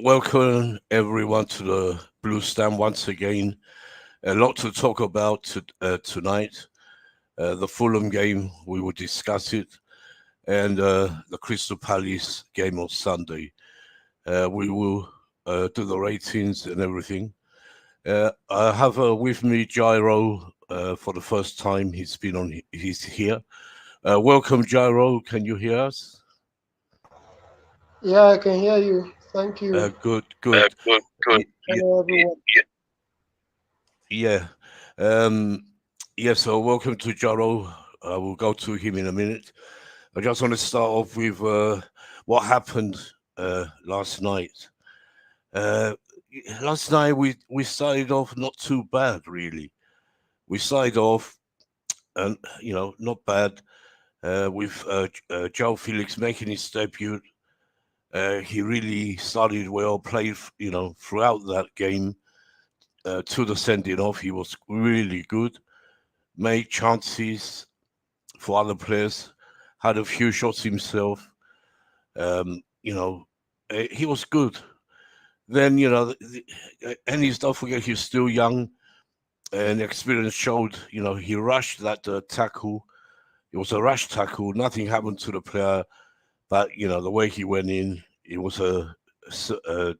Welcome everyone to the Blue Stand once again. A lot to talk about tonight. The Fulham game, we will discuss it, and the Crystal Palace game on Sunday. We will do the ratings and everything. I have with me Gyro for the first time. He's here. Welcome, Gyro. Can you hear us? Yeah, I can hear you. Thank you. Good, good. Good, good. Hello, everyone. Yeah. Um, yeah, so welcome to Jaro. We'll go to him in a minute. I just want to start off with what happened last night. Uh, Last night we started off not too bad, really. We started off, and not bad, with Joe Felix making his debut. He really started well, played, throughout that game to the sending off. He was really good, made chances for other players, had a few shots himself. Um, you know, he was good. Then, and he's, don't forget, he's still young and experience showed, he rushed that tackle. It was a rush tackle. Nothing happened to the player, but, the way he went in, it was a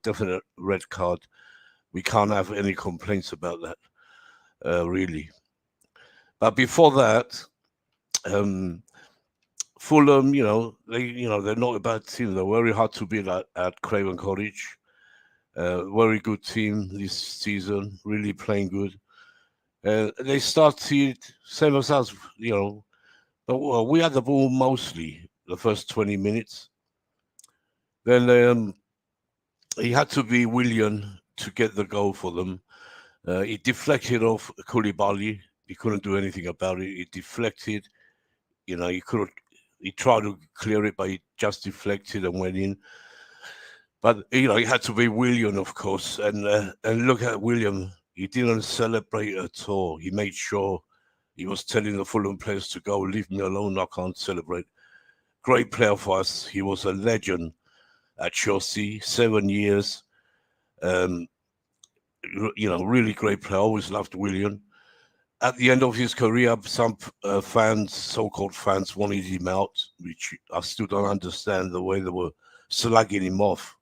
definite red card. We can't have any complaints about that, really. But before that, um, Fulham, they're not a bad team. They're very hard to beat at Craven Cottage. Very good team this season, really playing good. They started same as us, but well, we had the ball mostly the first 20 minutes. Then he had to be William to get the goal for them. He deflected off Koulibaly. He couldn't do anything about it. He deflected. He could. He tried to clear it, but he just deflected and went in. But it had to be William, of course, and look at William. He didn't celebrate at all. He made sure he was telling the Fulham players to go, leave me alone. I can't celebrate. Great player for us. He was a legend at Chelsea, 7 years. Um, really great player. Always loved William. At the end of his career, some fans, so-called fans, wanted him out, which I still don't understand the way they were slugging him off.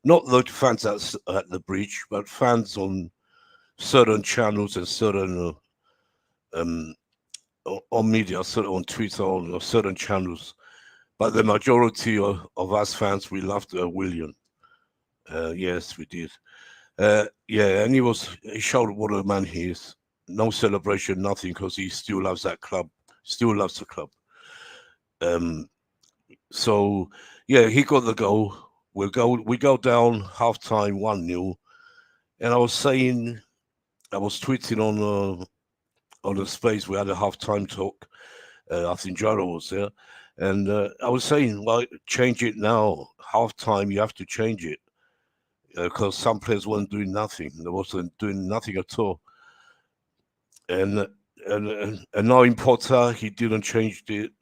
Not the fans at the bridge, but fans on certain channels and certain um, on media, certain on Twitter, on certain channels. But the majority of us fans, we loved William. Yes, we did. Yeah, and he showed what a man he is. No celebration, nothing, because he still loves that club, still loves the club. Um, so yeah, he got the goal. We go down half time 1-0. And I was tweeting on the space. We had a halftime talk. I think Jaro was there, and I was saying, well, change it now. Halftime, you have to change it because some players weren't doing nothing. They wasn't doing nothing at all. And and now in Potter, he didn't change it.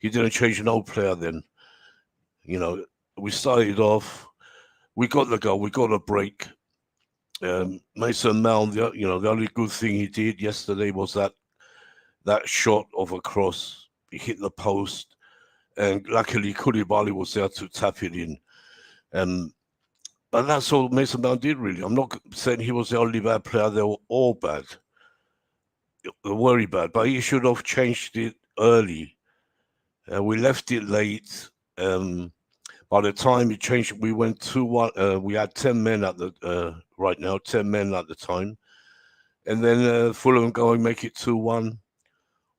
He didn't change no player. Then you know we started off. We got the goal. We got a break. Mason Mount, the only good thing he did yesterday was that shot of a cross. He hit the post, and luckily Koulibaly was there to tap it in. Um, but that's all Mason Mount did, really. I'm not saying he was the only bad player. They were all bad, very bad. But he should have changed it early. We left it late. By the time he changed, we went 2-1. We had 10 men at the right now, 10 men at the time, and then Fulham go and make it 2-1.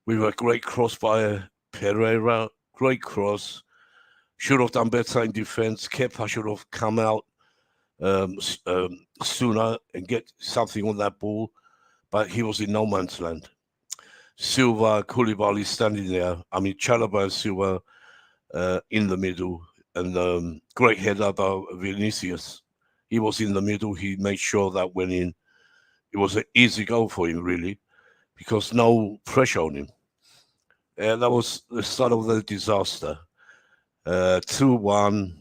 We were a great cross by Pereira. Great cross. Should have done better in defense. Kepa should have come out sooner and get something on that ball, but he was in no man's land. Silva, Koulibaly standing there. I mean, Chalobah and Silva in the middle, and great header by Vinicius. He was in the middle. He made sure that went in. It was an easy goal for him, really, because no pressure on him. That was the start of the disaster. 2-1.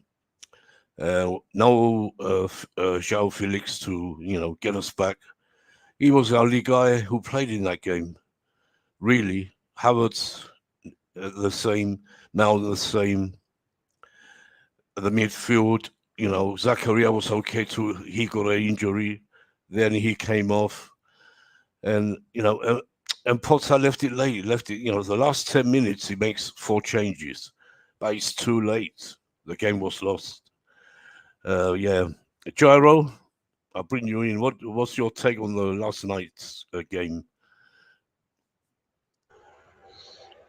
No João Felix to get us back. He was the only guy who played in that game. Really, Havertz the same, Mount the same. The midfield, Zakaria was okay too. He got an injury, then he came off, and and Potter left it late. Left it, the last 10 minutes he makes 4 changes, but it's too late. The game was lost. Yeah, Gyro, I'll bring you in. What's your take on the last night's game?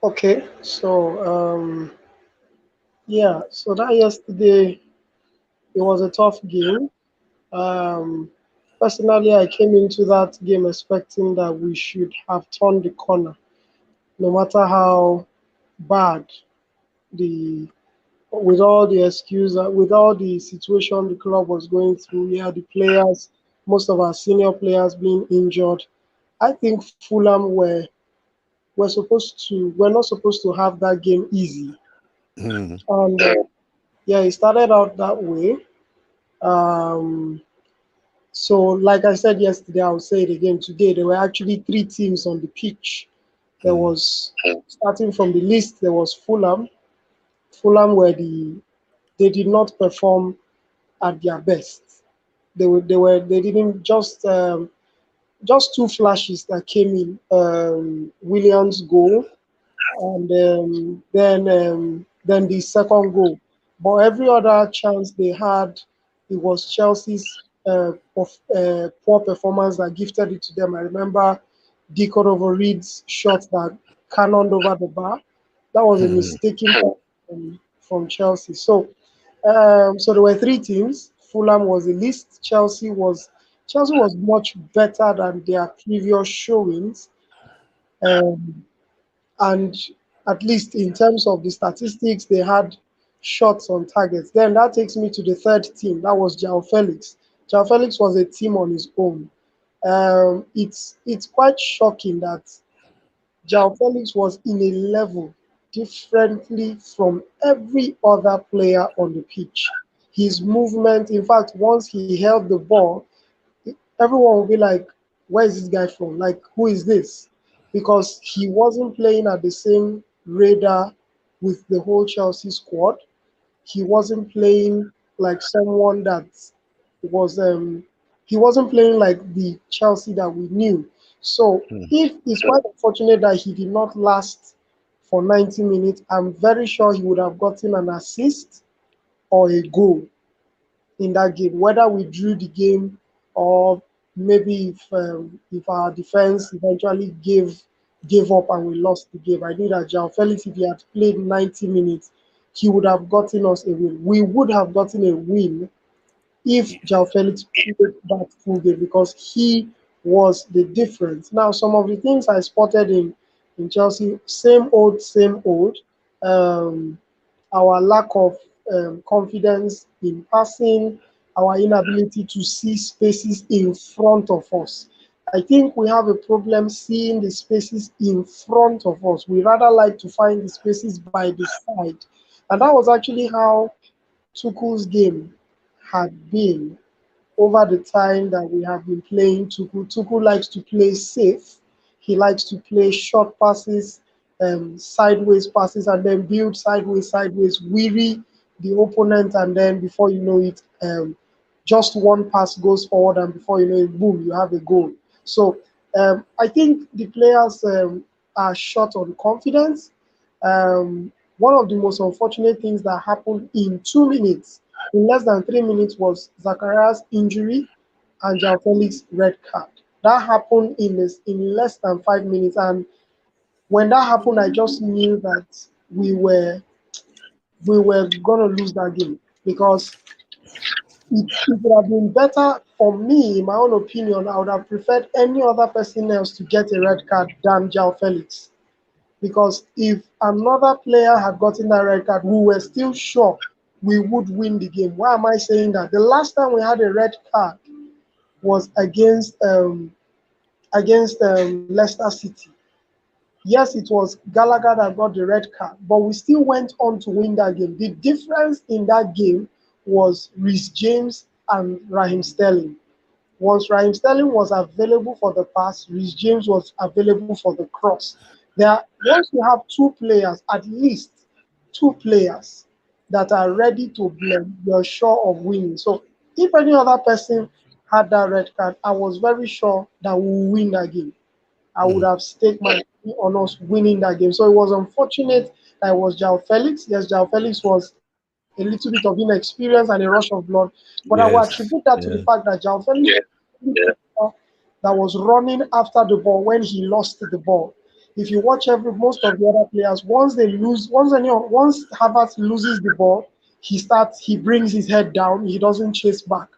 Okay, so yeah, so that yesterday it was a tough game. Um, Personally, I came into that game expecting that we should have turned the corner, no matter how bad the with all the excuse, with all the situation the club was going through. Yeah, the players, most of our senior players being injured. I think Fulham we're not supposed to have that game easy. Hmm. And yeah, it started out that way. Um, so, like I said yesterday, I'll say it again today. There were actually three teams on the pitch. There Hmm. was, starting from the list, there was Fulham. Fulham were they did not perform at their best. They didn't just two flashes that came in. Williams' goal and then the second goal. But every other chance they had, it was Chelsea's poor performance that gifted it to them. I remember Deacon over Reed's shot that cannoned over the bar. That was a Hmm. mistaken from Chelsea. So there were three teams. Fulham was the least. Chelsea was much better than their previous showings. Um, and at least in terms of the statistics, they had shots on targets. Then that takes me to the third team. That was Jao Felix. Jao Felix was a team on his own. It's quite shocking that Jao Felix was in a level differently from every other player on the pitch. His movement, in fact, once he held the ball, everyone will be like, where is this guy from? Like, who is this? Because he wasn't playing at the same radar with the whole Chelsea squad. He wasn't playing like someone that was he wasn't playing like the Chelsea that we knew. So Hmm. if it's quite unfortunate that he did not last for 90 minutes, I'm very sure he would have gotten an assist or a goal in that game, whether we drew the game or maybe if our defense eventually gave up and we lost the game. I knew that João Felix, if he had played 90 minutes, he would have gotten us a win. We would have gotten a win if João Felix played that full game because he was the difference. Now, some of the things I spotted in Chelsea, same old, same old. Um, our lack of confidence in passing, our inability to see spaces in front of us. I think we have a problem seeing the spaces in front of us. We rather like to find the spaces by the side. And that was actually how Tuchel's game had been over the time that we have been playing Tuchel. Tuchel likes to play safe. He likes to play short passes, sideways passes, and then build sideways, weary the opponent, and then before you know it, just one pass goes forward, and before you know it, boom, you have a goal. So I think the players are short on confidence. One of the most unfortunate things that happened in 2 minutes, in less than 3 minutes, was Zachariah's injury and João Felix red card. That happened in less than 5 minutes, and when that happened, I just knew that we were gonna lose that game because it would have been better for me, in my own opinion. I would have preferred any other person else to get a red card than João Felix. Because if another player had gotten that red card, we were still sure we would win the game. Why am I saying that? The last time we had a red card was against Leicester City. Yes, it was Gallagher that got the red card, but we still went on to win that game. The difference in that game was Reece James and Raheem Sterling. Once Raheem Sterling was available for the pass, Reece James was available for the cross. Once you have two players, at least two players that are ready to blend, you're sure of winning. So if any other person had that red card, I was very sure that we will win that game. I would Mm, have staked my money on us winning that game. So it was unfortunate that it was Jao Felix. Yes, Jao Felix was a little bit of inexperience and a rush of blood, but I will attribute that to yes. the fact that Jao Felix that was running after the ball when he lost the ball. If you watch most of the other players, once Havertz loses the ball, he brings his head down, he doesn't chase back.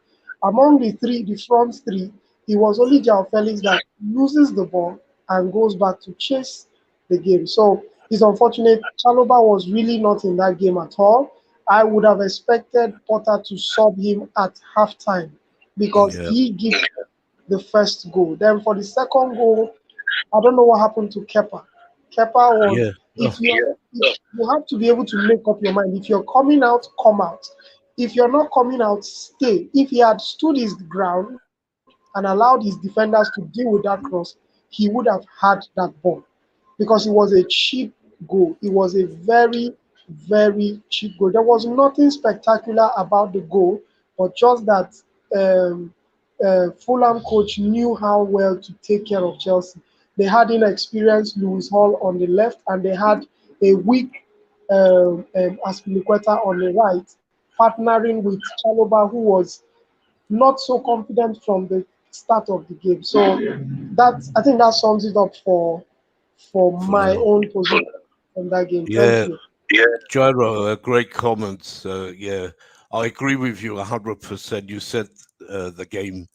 Among the front three, it was only Jao Felix that loses the ball and goes back to chase the game. So it's unfortunate. Chaloba was really not in that game at all. I would have expected Potter to sub him at halftime because Yeah. he gives the first goal. Then for the second goal, I don't know what happened to Kepa. Kepa was Yeah. Oh, if you have to be able to make up your mind. If you're coming out, come out. If you're not coming out, stay. If he had stood his ground and allowed his defenders to deal with that cross, he would have had that ball because it was a cheap goal. It was a very, very cheap goal. There was nothing spectacular about the goal, but just that um, Fulham coach knew how well to take care of Chelsea. They had inexperienced Lewis Hall on the left, and they had a weak Aspilicueta on the right, partnering with Chaloba, who was not so confident from the start of the game. So I think that sums it up for for my now. own position on that game. Thank Yeah. you. Gyro, great comments. Yeah, I agree with you 100%. You said the game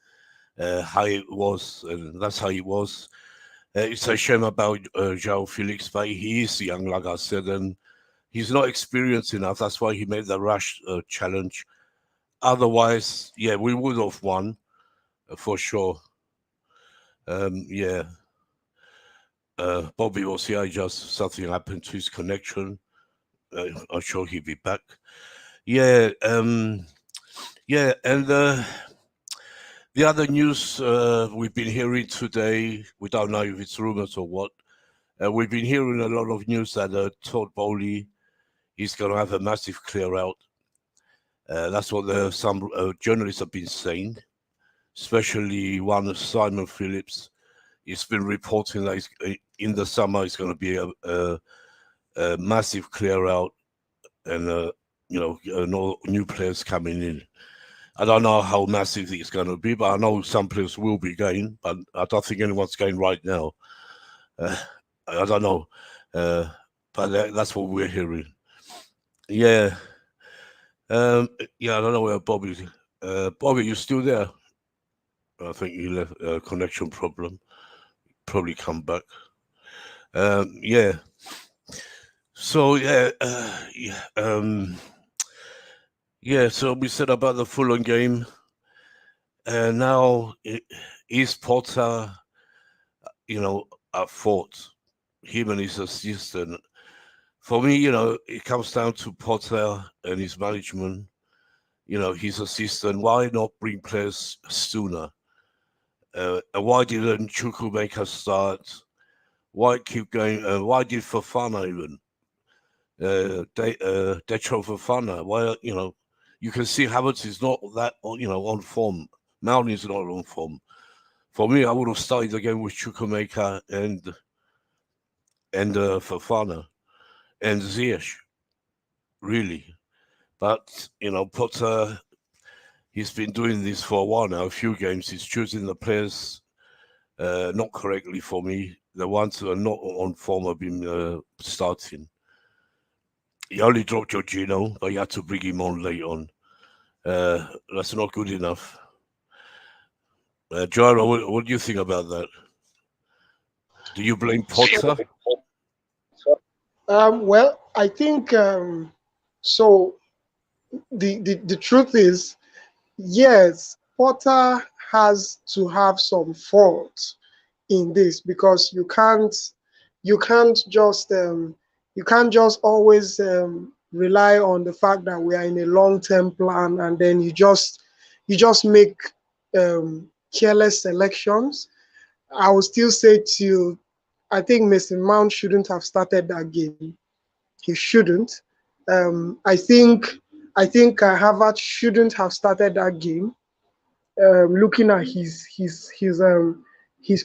how it was, and that's how it was. It's a shame about João Felix, but he is young, like I said, and he's not experienced enough. That's why he made the rush challenge. Otherwise, yeah, we would have won for sure. Yeah, Bobby was here. Just something happened to his connection. I'm sure he'll be back. Yeah, yeah, and the other news we've been hearing today, we don't know if it's rumors or what. We've been hearing a lot of news that Todd Bowley is going to have a massive clear out. That's what some journalists have been saying, especially one Simon Phillips. He's been reporting that in the summer it's going to be a massive clear out and no new players coming in. I don't know how massive it's going to be, but I know some players will be going, but I don't think anyone's going right now. Uh, I don't know, uh, but that's what we're hearing. Yeah, yeah. I don't know where Bobby. Bobby, you still there? I think you left a connection problem. Probably come back. Yeah. So yeah, yeah, yeah. So we said about the Fulham game. Now is Potter, at fault. Him and his assistant. For me, it comes down to Potter and his management. His assistant. Why not bring players sooner? And why didn't Chukwuemeka start? Why keep going? Why did Fafana even? Detro Fafana. Why, you can see Havertz is not that, on form. Mount is not on form. For me, I would have started again with Chukwuemeka and Fafana and Ziyech, really. But, Potter, he's been doing this for a while now, a few games. He's choosing the players not correctly for me. The ones who are not on form have been starting. He only dropped Jorginho, but you had to bring him on late on. That's not good enough. Jara, what do you think about that? Do you blame Potter? Well, I think so. The truth is, yes, Potter has to have some fault in this because you can't just always rely on the fact that we are in a long-term plan, and then you just make careless selections. I will still say to you, I think Mason Mount shouldn't have started that game. He shouldn't. I think Harvard shouldn't have started that game. Looking at his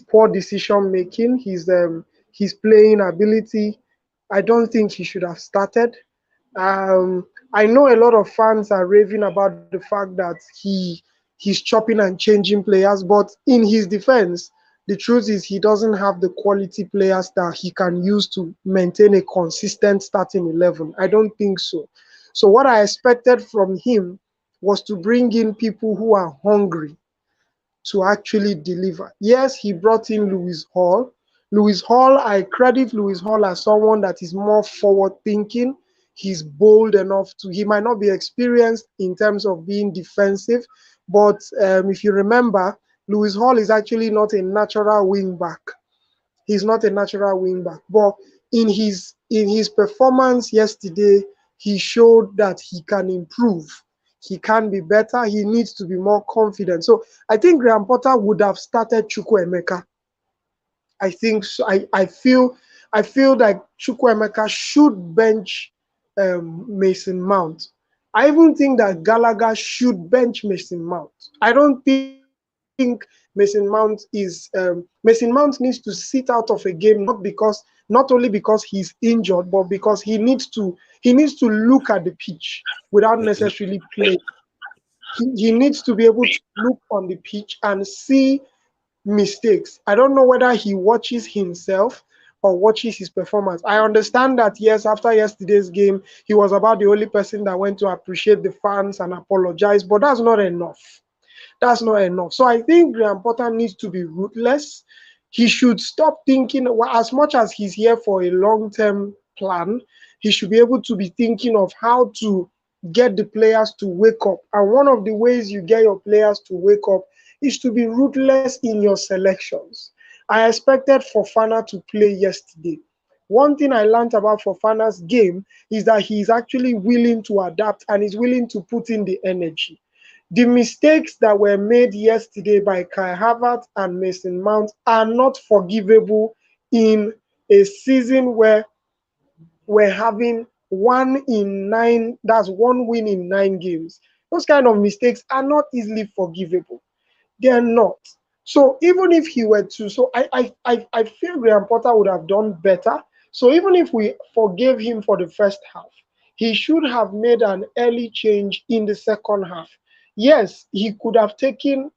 poor decision making, his playing ability, I don't think he should have started. I know a lot of fans are raving about the fact that he's chopping and changing players, but in his defense, the truth is he doesn't have the quality players that he can use to maintain a consistent starting 11. I don't think so. So what I expected from him was to bring in people who are hungry to actually deliver. Yes, he brought in Lewis Hall. Lewis Hall, I credit Lewis Hall as someone that is more forward thinking. He's bold enough to, he might not be experienced in terms of being defensive, but if you remember, Lewis Hall is actually not a natural wing back. He's not a natural wing back. But in his performance yesterday, he showed that he can improve. He can be better. He needs to be more confident. So I think Graham Potter would have started Chukwuemeka. I think so. I feel that Chukwuemeka should bench Mason Mount. I even think that Gallagher should bench Mason Mount. I don't think Mason Mount needs to sit out of a game, not only because he's injured, but because he needs to look at the pitch without necessarily playing. He needs to be able to look on the pitch and see mistakes. I don't know whether he watches himself or watches his performance. I understand that, yes, after yesterday's game, he was about the only person that went to appreciate the fans and apologize, but that's not enough. That's not enough. So I think Graham Potter needs to be ruthless. He should stop thinking, well, as much as he's here for a long-term plan, he should be able to be thinking of how to get the players to wake up. And one of the ways you get your players to wake up is to be ruthless in your selections. I expected Fofana to play yesterday. One thing I learned about Fofana's game is that he's actually willing to adapt and is willing to put in the energy. The mistakes that were made yesterday by Kai Havertz and Mason Mount are not forgivable in a season where we're having 1 in 9, that's 1 win in 9 games. Those kind of mistakes are not easily forgivable. They're not. So even if he were to, so I feel Graham Potter would have done better. So even if we forgave him for the first half, he should have made an early change in the second half. Yes, he could have taken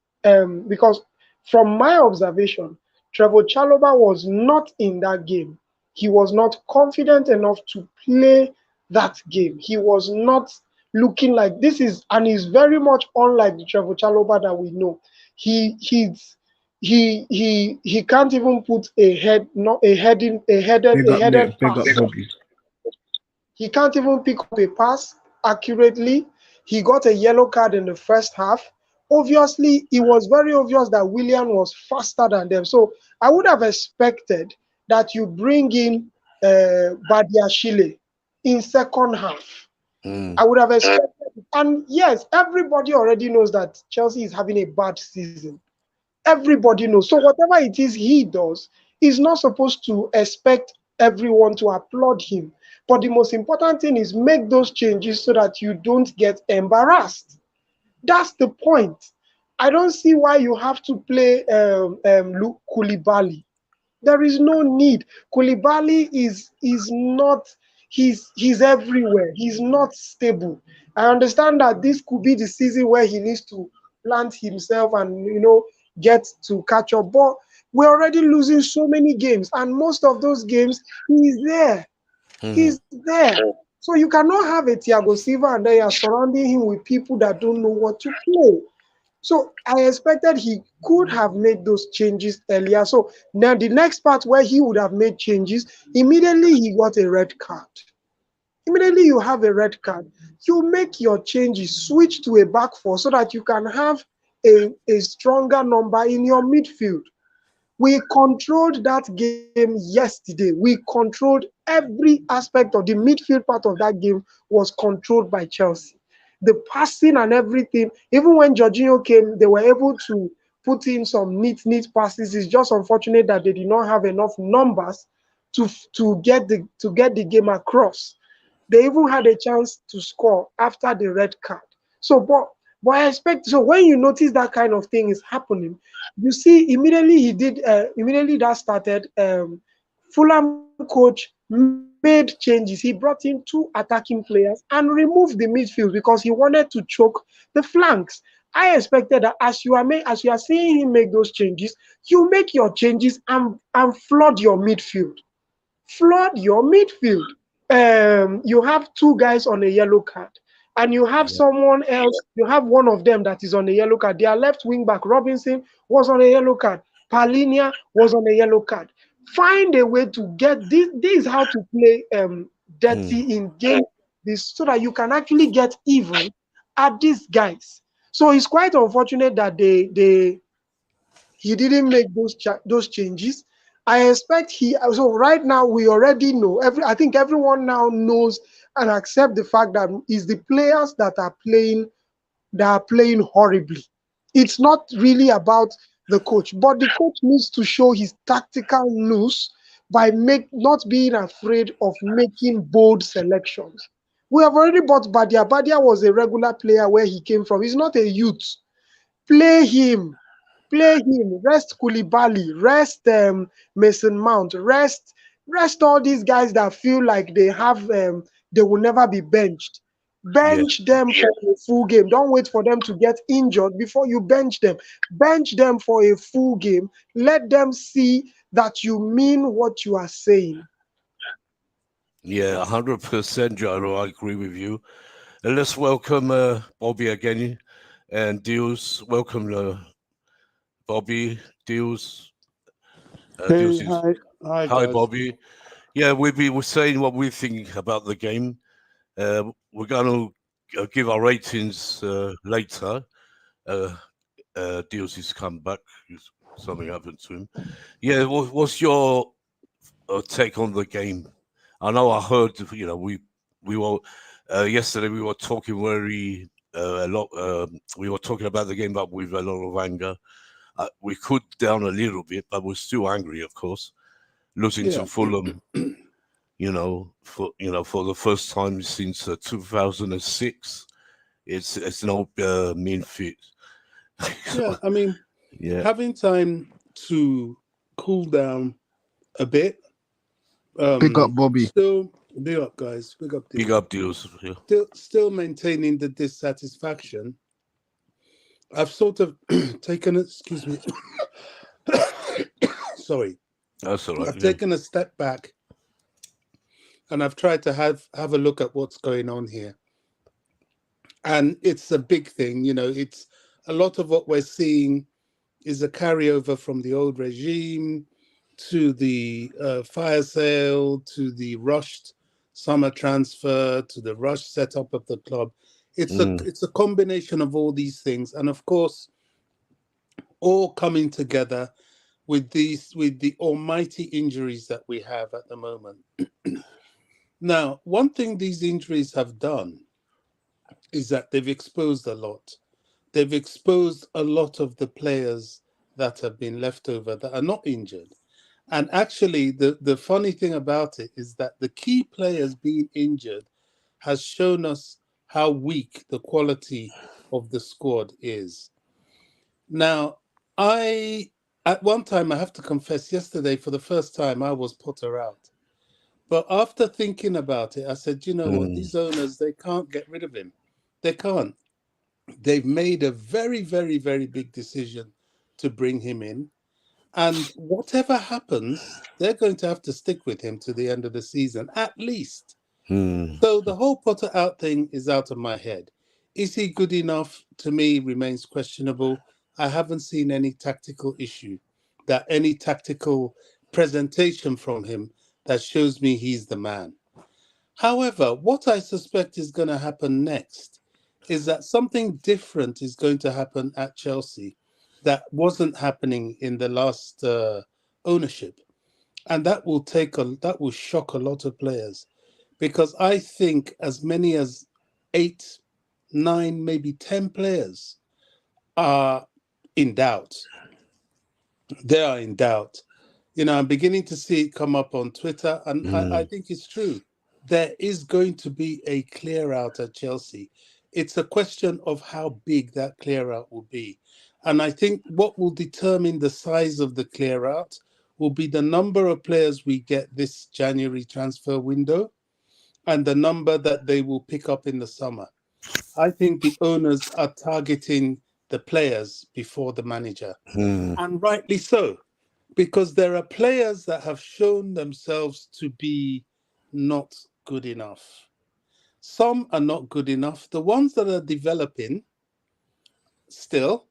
because from my observation, Trevor Chalobah was not in that game. He was not confident enough to play that game. He was not looking like this is, and he's very much unlike the Trevor Chalobah that we know. He can't even put a head not a heading a headed Big up pass. Bobby. He can't even pick up a pass accurately. He got a yellow card in the first half. Obviously, it was very obvious that Willian was faster than them. So I would have expected that you bring in Badiashile in second half. Mm. I would have expected, and yes, everybody already knows that Chelsea is having a bad season. Everybody knows. So whatever it is he does, he's not supposed to expect everyone to applaud him. But the most important thing is make those changes so that you don't get embarrassed. That's the point. I don't see why you have to play Luke Koulibaly. There is no need. Koulibaly is not, he's everywhere. He's not stable. I understand that this could be the season where he needs to plant himself and get to catch up. But we're already losing so many games, and most of those games he's there. Mhm. He's there. So you cannot have a Thiago Silva and then you're surrounding him with people that don't know what to play. So I expected he could have made those changes earlier. So now the next part where he would have made changes, immediately he got a red card. Immediately you have a red card. You make your changes, switch to a back four so that you can have a stronger number in your midfield. We controlled that game yesterday. We controlled every aspect of the midfield part of that game was controlled by Chelsea. The passing and everything, even when Jorginho came, they were able to put in some neat passes. It's just unfortunate that they did not have enough numbers to get the game across. They even had a chance to score after the red card. So, but I expect so when you notice that kind of thing is happening, you see immediately he did immediately that started. Fulham coach made changes. He brought in two attacking players and removed the midfield because he wanted to choke the flanks. I expected that as you are seeing him make those changes, you make your changes and flood your midfield. Flood your midfield. You have two guys on a yellow card, and you have Yeah. someone else. You have one of them that is on a yellow card. Their left wing back Robinson was on a yellow card. Palinia was on a yellow card. Find a way to get this. This is how to play Mm. dirty in game this so that you can actually get even at these guys. So it's quite unfortunate that they he didn't make those changes. I expect he so right now we already know I think everyone now knows and accept the fact that it's the players that are playing horribly. It's not really about the coach, but the coach needs to show his tactical nous by not being afraid of making bold selections. We have already bought Badia. Badia was a regular player where he came from. He's not a youth. Play him. Play him. Rest Koulibaly. Rest Mason Mount. Rest all these guys that feel like they will never be benched. Yeah. Bench them for a full game. Don't wait for them to get injured before you bench them. Bench them for a full game. Let them see that you mean what you are saying. Yeah, 100%, Jaro. I agree with you. And let's welcome Bobby again and Deals. Welcome, Bobby. Deals. Hey, Deals is. hi Hi, guys. Bobby. Yeah, we're saying what we think about the game. We're going to give our ratings later. Uh, Deals has come back. Something happened to him. Yeah, what's your take on the game? I know I heard, we were yesterday. We were talking very a lot. We were talking about the game, but with a lot of anger. We could down a little bit, but we're still angry, of course. Losing to Yeah, Fulham, for the first time since 2006. It's no mean feat. yeah. I mean, Yeah, having time to cool down a bit. Pick up Bobby. Still, big up, guys. Big up, big deals. up Deals. Yeah, Still maintaining the dissatisfaction. I've sort of taken. Excuse me. Sorry. that's all right. I've Yeah. taken a step back, and I've tried to have a look at what's going on here. And it's a big thing. It's a lot of what we're seeing is a carryover from the old regime to the fire sale to the rushed summer transfer to the rushed setup of the club. It's a Mm, it's a combination of all these things, and of course, all coming together with the almighty injuries that we have at the moment. Now, one thing these injuries have done is that they've exposed a lot. They've exposed a lot of the players that have been left over that are not injured. And actually, the funny thing about it is that the key players being injured has shown us how weak the quality of the squad is. Now, at one time, I have to confess, yesterday, for the first time, I was Potter out. But after thinking about it, I said, you know what? mm, These owners, they can't get rid of him. They can't. They've made a very, very, very big decision to bring him in. And whatever happens, they're going to have to stick with him to the end of the season, at least. mm, So the whole Potter out thing is out of my head. Is he good enough? To me, remains questionable. I haven't seen any tactical issue, that any tactical presentation from him that shows me he's the man. However, what I suspect is going to happen next is that something different is going to happen at Chelsea. that wasn't happening in the last ownership, and that will shock a lot of players, because I think as many as 8, 9, maybe 10 players are in doubt. They are in doubt. I'm beginning to see it come up on Twitter, and I think it's true. There is going to be a clear out at Chelsea. It's a question of how big that clear out will be. And I think what will determine the size of the clear out will be the number of players we get this January transfer window and the number that they will pick up in the summer. I think the owners are targeting the players before the manager, and rightly so, because there are players that have shown themselves to be not good enough. Some are not good enough. The ones that are developing still,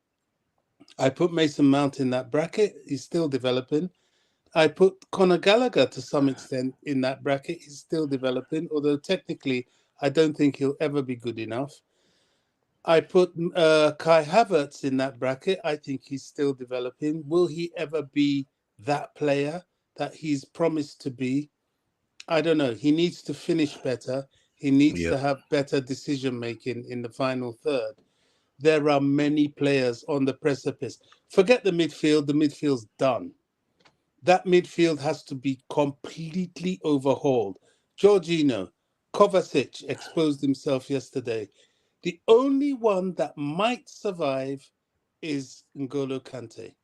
I put Mason Mount in that bracket. He's still developing. I put Conor Gallagher to some extent in that bracket. He's still developing, although technically I don't think he'll ever be good enough. I put Kai Havertz in that bracket. I think he's still developing. Will he ever be that player that he's promised to be? I don't know. He needs to finish better. He needs to have better decision making in the final third. There are many players on the precipice. Forget the midfield. The midfield's done. That midfield has to be completely overhauled. Jorginho, Kovacic exposed himself yesterday. The only one that might survive is N'Golo Kante.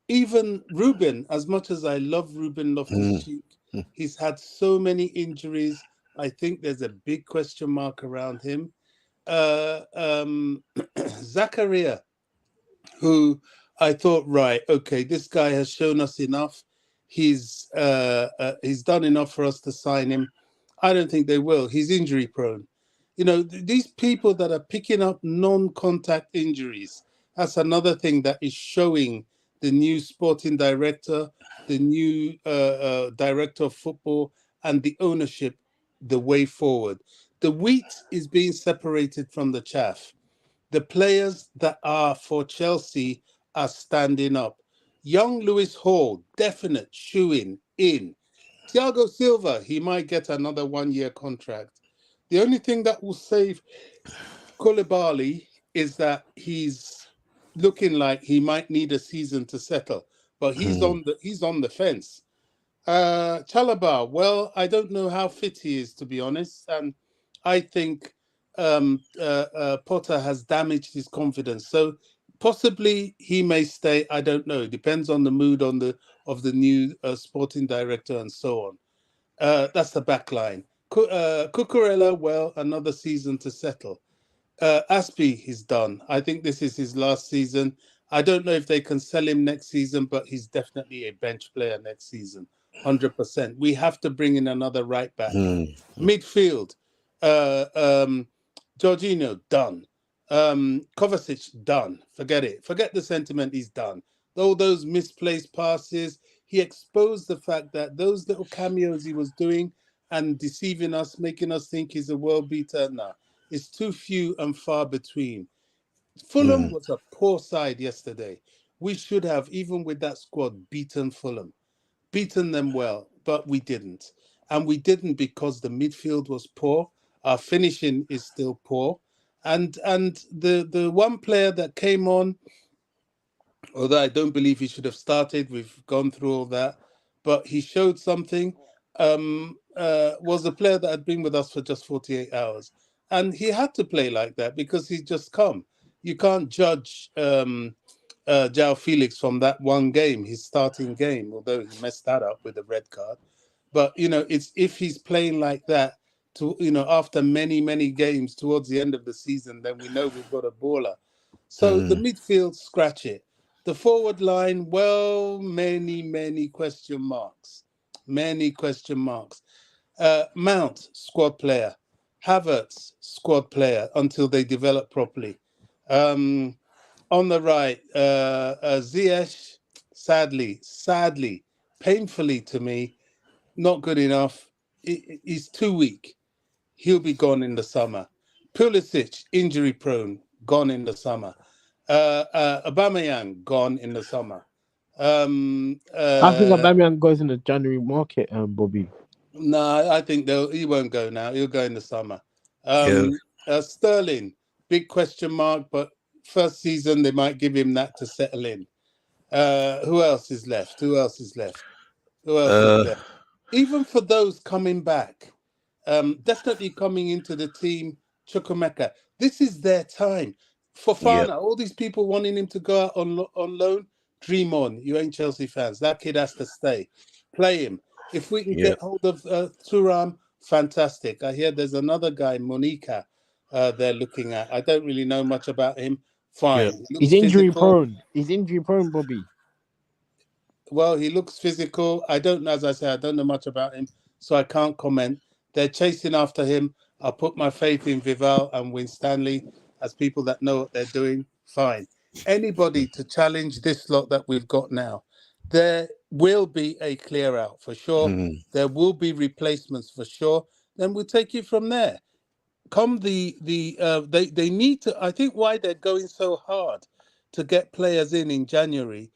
Even Ruben, as much as I love Ruben Loftus-Cheek, he's had so many injuries. I think there's a big question mark around him. Zakaria, who I thought, right, okay, this guy has shown us enough. He's done enough for us to sign him. I don't think they will. He's injury prone. These people that are picking up non-contact injuries, that's another thing that is showing the new sporting director, the new director of football, and the ownership the way forward. The wheat is being separated from the chaff. The players that are for Chelsea are standing up. Young Lewis Hall, definite shoo-in in. Thiago Silva, he might get another 1-year contract. The only thing that will save Koulibaly is that he's looking like he might need a season to settle, but he's on the fence. Chalobah, well, I don't know how fit he is, to be honest, and I think Potter has damaged his confidence. So possibly he may stay. I don't know. It depends on the mood of the new sporting director and so on. That's the back line. Cucurella, well, another season to settle. Aspie, he's done. I think this is his last season. I don't know if they can sell him next season, but he's definitely a bench player next season. 100%. We have to bring in another right back. Midfield, Jorginho, done. Kovacic, done. Forget it. Forget the sentiment, he's done. All those misplaced passes, he exposed the fact that those little cameos he was doing and deceiving us, making us think he's a world beater, nah, it's too few and far between. Fulham was a poor side yesterday. We should have, even with that squad, beaten Fulham. Beaten them well, but we didn't. And we didn't because the midfield was poor. Our finishing is still poor. And the one player that came on, although I don't believe he should have started, we've gone through all that, but he showed something, was a player that had been with us for just 48 hours. And he had to play like that because he's just come. You can't judge Joao Felix from that one game, his starting game, although he messed that up with a red card. But, it's if he's playing like that, after many, many games towards the end of the season, then we know we've got a baller. So the midfield, scratch it. The forward line, well, many, many question marks. Many question marks. Mount, squad player. Havertz, squad player until they develop properly. On the right, Ziyech, sadly, painfully to me, not good enough. He's too weak. He'll be gone in the summer. Pulisic, injury prone, gone in the summer. Aubameyang gone in the summer. I think Aubameyang goes in the January market, Bobby. No, I think he won't go now. He'll go in the summer. Yeah. Sterling, big question mark, but first season they might give him that to settle in. Who else is left? Who else is left? Who else is Uh, left? Even for those coming back, definitely coming into the team, Chukwuemeka, this is their time. yeah. Fofana, all these people wanting him to go out on loan, dream on. You ain't Chelsea fans. That kid has to stay. Play him. If we can Yeah. get hold of Thuram, fantastic. I hear there's another guy, Monica, they're looking at. I don't really know much about him. Yeah. Fine. He He's looks injury physical. prone. He's injury prone, Bobby. Well, he looks physical. I don't, as I say, I don't know much about him, so I can't comment. They're chasing after him. I'll put my faith in Vival and Winstanley as people that know what they're doing. Fine. Anybody to challenge this lot that we've got now, there will be a clear out for sure. Mhm. There will be replacements for sure. Then we'll take it from there. Come they need to. I think why they're going so hard to get players in January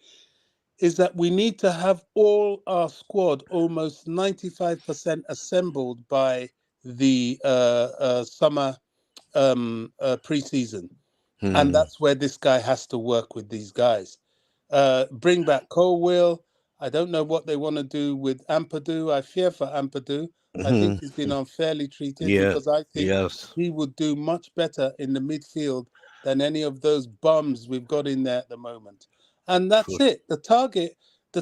is that we need to have all our squad almost 95% assembled by the summer preseason. And Mhm. that's where this guy has to work with these guys. Bring back Colwill. I don't know what they want to do with Ampadu. I fear for Ampadu. I think Mhm. he's been unfairly treated Yeah. because I think Yes. he would do much better in the midfield than any of those bums we've got in there at the moment. And that's For, it. The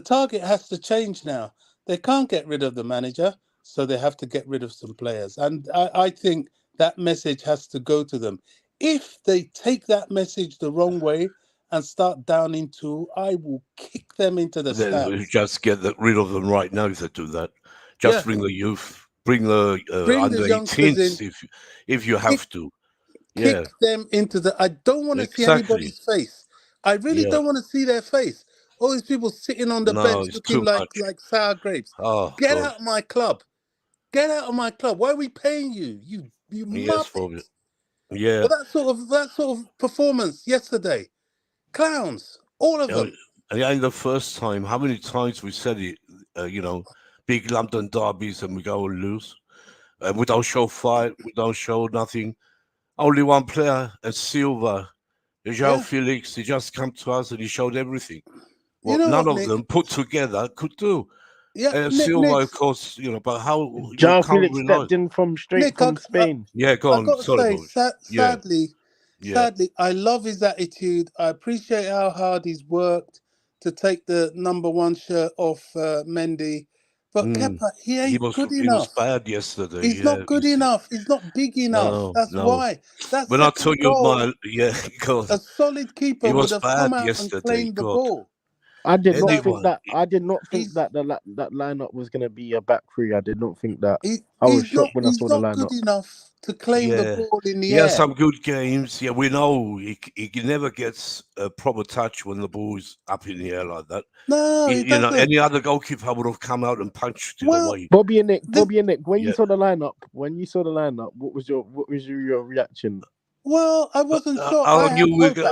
target has to change now. They can't get rid of the manager, so they have to get rid of some players. And I think that message has to go to them. If they take that message the wrong way and start downing tools, I will kick them into the they stands. just get rid of them right now if they do that. Just Yeah, bring the youth, bring the bring the under youngsters 18s in, if you kick, have to. kick Yeah. them into the. I don't want to see Exactly. anybody's face. I really Yeah. don't want to see their face. All these people sitting on the No, bench it's looking too like much. sour grapes. Oh Get God. out of my club. Get out of my club. Why are we paying you? You Yes, for it. muppet. Yeah. But that sort of performance yesterday, clowns, all of Uh, them. and the first time, how many times we said it? Big London derbies, and we go and lose. We don't show fight. We don't show nothing. Only one player, and Silva, João Yeah. Felix. He just come to us and he showed everything. You What know none what, of Nick? them put together could do. Yeah, Silva, Nick, of course, but how you Jao can't Felix rely. stepped in from straight Nick, I, from I, Spain. Yeah, go I on, got to say, Solomon. Yeah, yeah. sadly, I love his attitude. I appreciate how hard he's worked to take the number one shirt off Mendy. But Mm. Kepa, he He ain't was good he was enough. bad yesterday. He's Yeah, not good enough. He's not big enough. no, That's no. why. That When I tell second you goal, my go on. a solid keeper He would was have come bad out and yesterday. claimed the God, ball. I did not So think anyone. that. I did not think he's that that lineup was gonna be a back three. I did not think that. he, I was he's not shocked when I he's saw the not good lineup. enough to claim the Yeah, ball in he the has air. some good games. Yeah, we know he never gets a proper touch when the ball is up in the air like that. No, he doesn't. Any other goalkeeper would have come out and punched it Well, away. the, Bobby and Nick. When you Yeah. saw the lineup, what was your reaction? well, I wasn't sure. I I knew have hope actually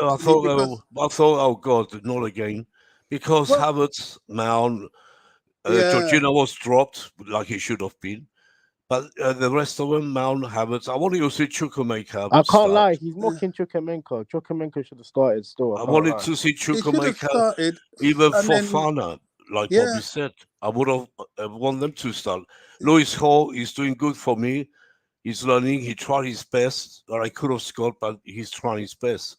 because I thought, oh God, not again, because well, Havertz, Mount, yeah. Jorginho was dropped like he should have been, but the rest of them, Mount, Havertz. I wanted to see Chukwuemeka I can't start. lie. He's mocking Chukwuemeka. Chukwuemeka should have started. Still, I I can't wanted lie. to see He should have Chukwuemeka, started, even and for then Fana, like yeah. Bobby said. I would have want them to start. Lewis Hall is doing good for me. He's learning. He tried his best. Or I could have scored, but he's trying his best.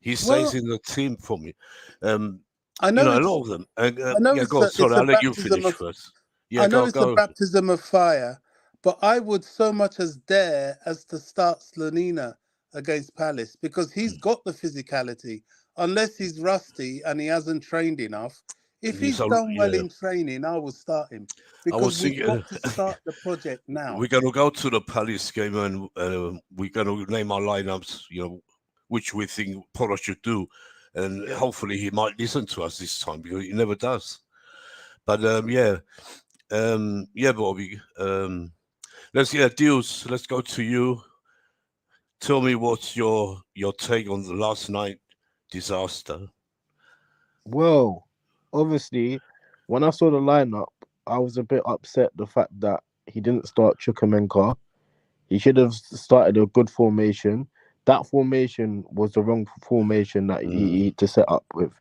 He stays Well, in the team for me. Um, I know a it's lot of them. I know Yeah, go on. it's Sorry, a I'll let you baptism finish of first. Yeah, I know go, it's a go. baptism of fire, but I would so much as dare as to start Slonina against Palace because he's got the physicality. Unless he's rusty and he hasn't trained enough, if he's done well Yeah. in training, I will start him I because was we've thinking got to start the project now. we're going to go to the Palace game and we're going to name our lineups, which we think Poro should do. And Yeah. hopefully he might listen to us this time because he never does. But yeah, Bobby. Deals. Let's go to you. Tell me what's your take on the last night disaster. Well, obviously, when I saw the lineup, I was a bit upset the fact that he didn't start Chukwuemeka. He should have started a good formation. That formation was the wrong formation that he to set up with.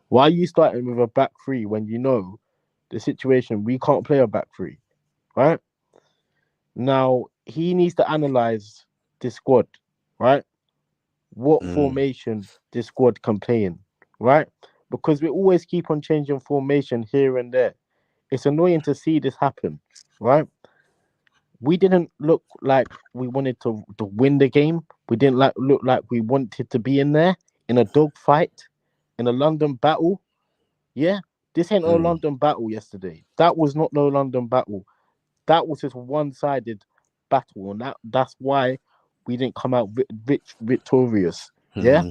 Why are you starting with a back three when you know the situation? We can't play a back three, right? Now he needs to analyze this squad, right? What formation this squad can play in, right? Because we always keep on changing formation here and there. It's annoying to see this happen, right? We didn't look like we wanted to win the game. We didn't look like we wanted to be in there in a dogfight, in a London battle. Yeah, this ain't no London battle yesterday. That was not no London battle. That was just one-sided battle, and that's why we didn't come out victorious. Yeah,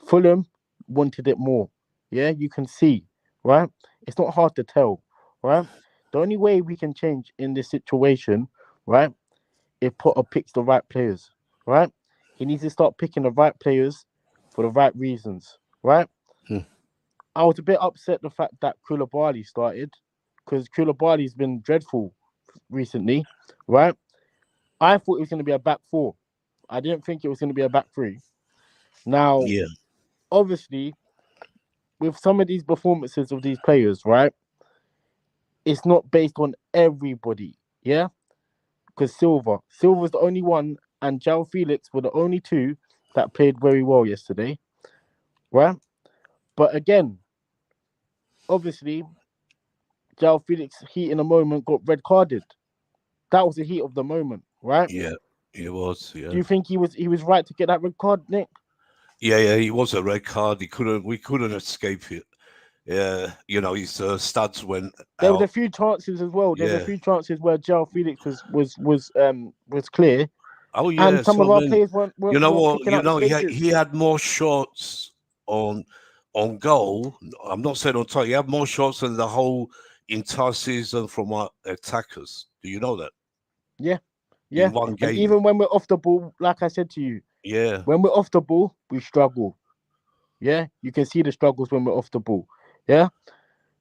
Fulham wanted it more. Yeah, you can see, right? It's not hard to tell, right? The only way we can change in this situation, right, if Potter picks the right players, right? He needs to start picking the right players for the right reasons, right? I was a bit upset the fact that Koulibaly started because Koulibaly's been dreadful recently, right? I thought it was going to be a back four. I didn't think it was going to be a back three. Now, obviously, with some of these performances of these players, right, it's not based on everybody, yeah? Because Silva's the only one, and João Felix were the only two that played very well yesterday, right? But again, obviously, João Felix, heat in the moment, got red carded. That was the heat of the moment, right? Yeah, it was. Yeah. Do you think he was right to get that red card, Nick? Yeah. He was a red card. We couldn't escape it. Yeah, his studs went There was out. a few chances as well. There's Yeah. a few chances where João Felix was clear. Oh yeah, And some of our players weren't you know what? picking out the spaces. He had more shots on goal. I'm not saying on target. He had more shots than the whole entire season from our attackers. Do you know that? Yeah. In one game. And even when we're off the ball, like I said to you, yeah, when we're off the ball, we struggle. Yeah, you can see the struggles when we're off the ball. Yeah.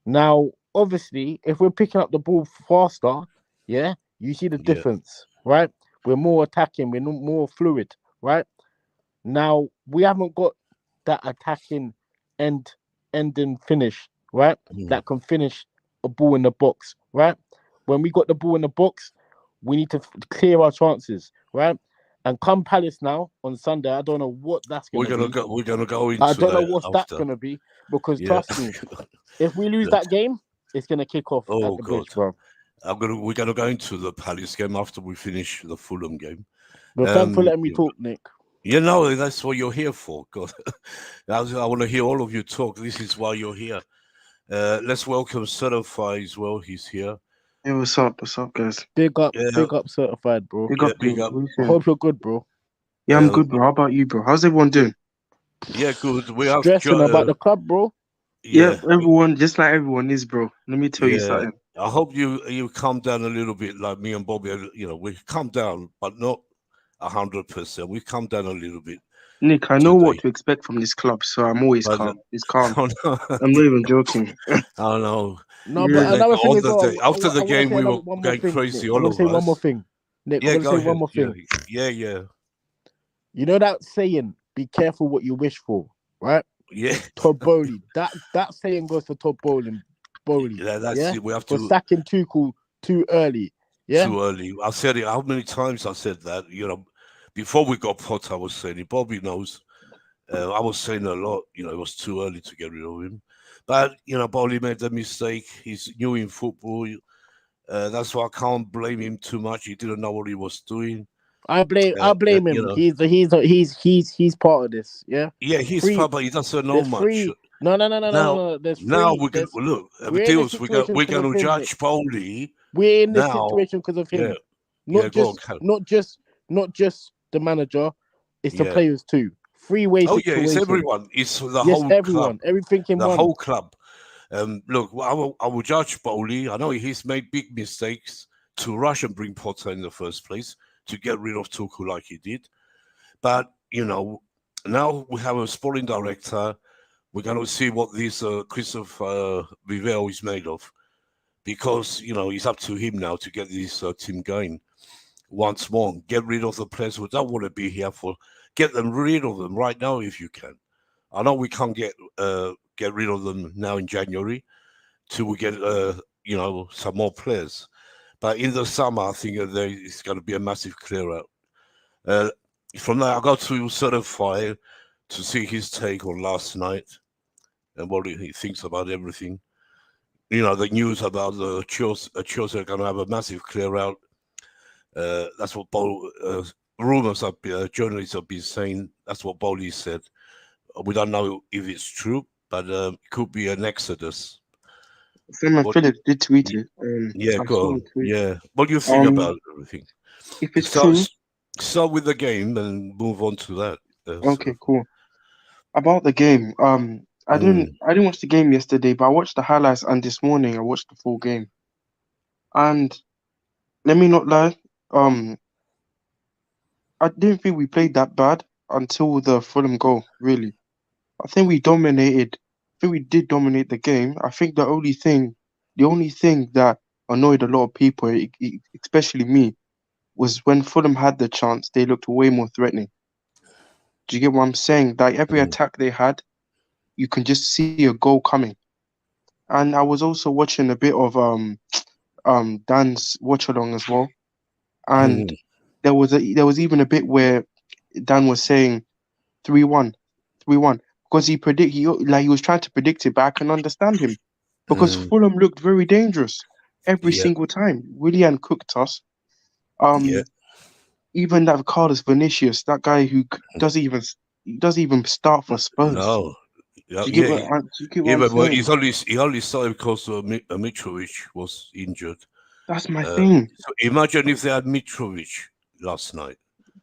Now, obviously, if we're picking up the ball faster, yeah, you see the difference, right? We're more attacking, we're more fluid, right? Now we haven't got that attacking ending finish, right? That can finish a ball in the box, right? When we got the ball in the box, we need to clear our chances, right? And come Palace now on Sunday, I don't know what that's going to be. We're gonna go into. I don't know what's after. that going to be because trust me, if we lose that game, it's going to kick off at the bridge, bro. We're gonna go into the Palace game after we finish the Fulham game. But thanks for letting me talk, Nick. You know, that's what you're here for. God, I want to hear all of you talk. This is why you're here. Let's welcome Certified as well. He's here. Hey, what's up? What's up, guys? Big up, Certified, bro. Big up. I hope you're good, bro. Yeah, I'm good, bro. How about you, bro? How's everyone doing? Yeah, good. We are stressing about the club, bro. Yeah, everyone, just like everyone is, bro. Let me tell you something. I hope you calm down a little bit, like me and Bobby. We calm down, but not 100%. We calm down a little bit. Nick, I know what to expect from this club, so I'm always calm. It's calm. I'm not even joking. I know. No, but another thing is, after the game, we were going crazy. I'm gonna say one more thing, Nick. I'm gonna say one more thing. Yeah. You know that saying, "Be careful what you wish for," right? Yeah. Todd Bowley. That saying goes for Todd Bowley. Yeah, that's it. We have to sacking Tuchel too early. Yeah. Too early. I said it. How many times I said that? Before we got Potter, I was saying it. Bobby knows. I was saying a lot. It was too early to get rid of him. But Bowley made the mistake. He's new in football. That's why I can't blame him too much. He didn't know what he was doing. I blame him. He's part of this. Yeah. Yeah, he's part, but he doesn't know much. No. Now we're gonna look. We're going to judge Bowley. We're in this situation because of him. Not just the manager. It's the players too. Three-way situation. Yeah, it's everyone. It's the whole everyone. Club. Everything in the one. whole club. Look, I will judge Bowley. I know he's made big mistakes to rush and bring Potter in the first place to get rid of Tuchel like he did. But now we have a sporting director we're going to see what this Christopher Vivell is made of, because it's up to him now to get this team going once more. Get rid of the players who don't want to be here for. Get them rid of them right now if you can. I know we can't get rid of them now in January till we get some more players. But in the summer, I think there is going to be a massive clear out. From there, I got to Certify to see his take on last night and what he thinks about everything. The news about the Chelsea are going to have a massive clear out. That's what rumors of journalists have been saying. That's what Bowley said. We don't know if it's true, but it could be an exodus. Simon Phillips did tweet it. Yeah, I go saw on. a tweet. Yeah, what do you think about everything? If it's true, Start with the game and move on to that. okay, cool. About the game, I didn't watch the game yesterday, but I watched the highlights, and this morning I watched the full game. And let me not lie, I didn't think we played that bad until the Fulham goal, really. I think we dominated. I think we did dominate the game. I think the only thing that annoyed a lot of people, especially me, was when Fulham had the chance, they looked way more threatening. Do you get what I'm saying? Like every attack they had, you can just see a goal coming. And I was also watching a bit of Dan's watch along as well. And there was even a bit where Dan was saying 3-1, 3-1, because he was trying to predict it, but I can understand him because Fulham looked very dangerous every single time. Willian cooked us. Yeah. Even that Carlos Vinicius, that guy who doesn't even start for Spurs. No. Do you get what I'm but saying? he only started because Mitrovic was injured. That's my thing. So imagine if they had Mitrovic last night.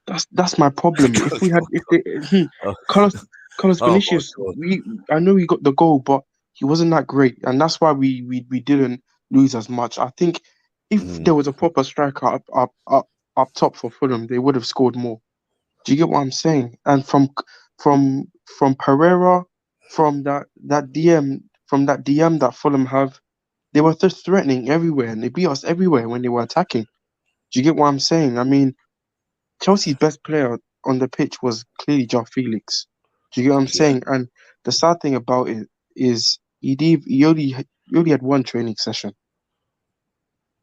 That's my problem. Carlos Vinicius, I know he got the goal, but he wasn't that great, and that's why we didn't lose as much. I think if there was a proper striker up top for Fulham, they would have scored more. Do you get what I'm saying? And from Pereira, from that DM that Fulham have, they were just threatening everywhere, and they beat us everywhere when they were attacking. Do you get what I'm saying? I mean, Chelsea's best player on the pitch was clearly João Felix. Do you get what I'm saying? And the sad thing about it is he only had one training session.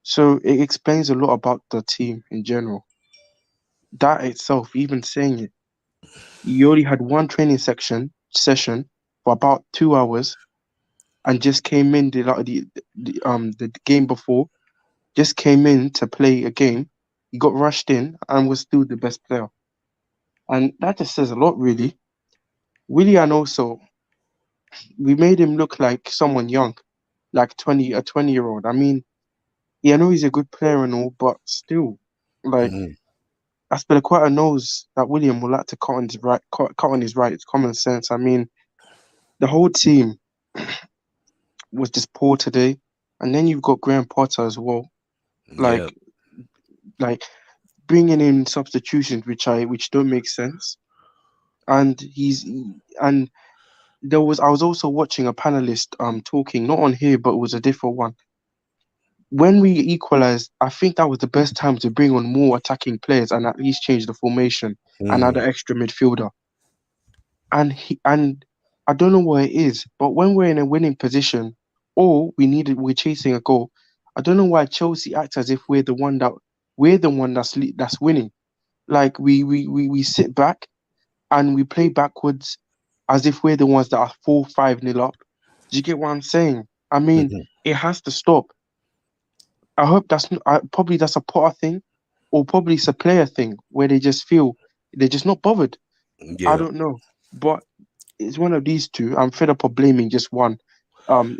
So it explains a lot about the team in general. That itself, even saying it, he only had one training session for about 2 hours, and just came in the game before, just came in to play a game. He got rushed in and was still the best player. And that just says a lot, really. Willian also, we made him look like someone young, like a 20-year-old. I mean, yeah, I know he's a good player and all, but still, like, Aspilicueta knows that William will like to cut on his right. It's common sense. I mean, the whole team was just poor today. And then you've got Graham Potter as well. Like bringing in substitutions which don't make sense. And I was also watching a panelist talking, not on here, but it was a different one. When we equalized, I think that was the best time to bring on more attacking players and at least change the formation and add an extra midfielder. And I don't know what it is, but when we're in a winning position or we're chasing a goal, I don't know why Chelsea act as if we're the one that's winning. Like we sit back and we play backwards as if we're the ones that are 4-5-0 up. Do you get what I'm saying? I mean, it has to stop. I hope probably that's a Potter thing, or probably it's a player thing where they just feel they're just not bothered. I don't know, but it's one of these two. I'm fed up of blaming just one. And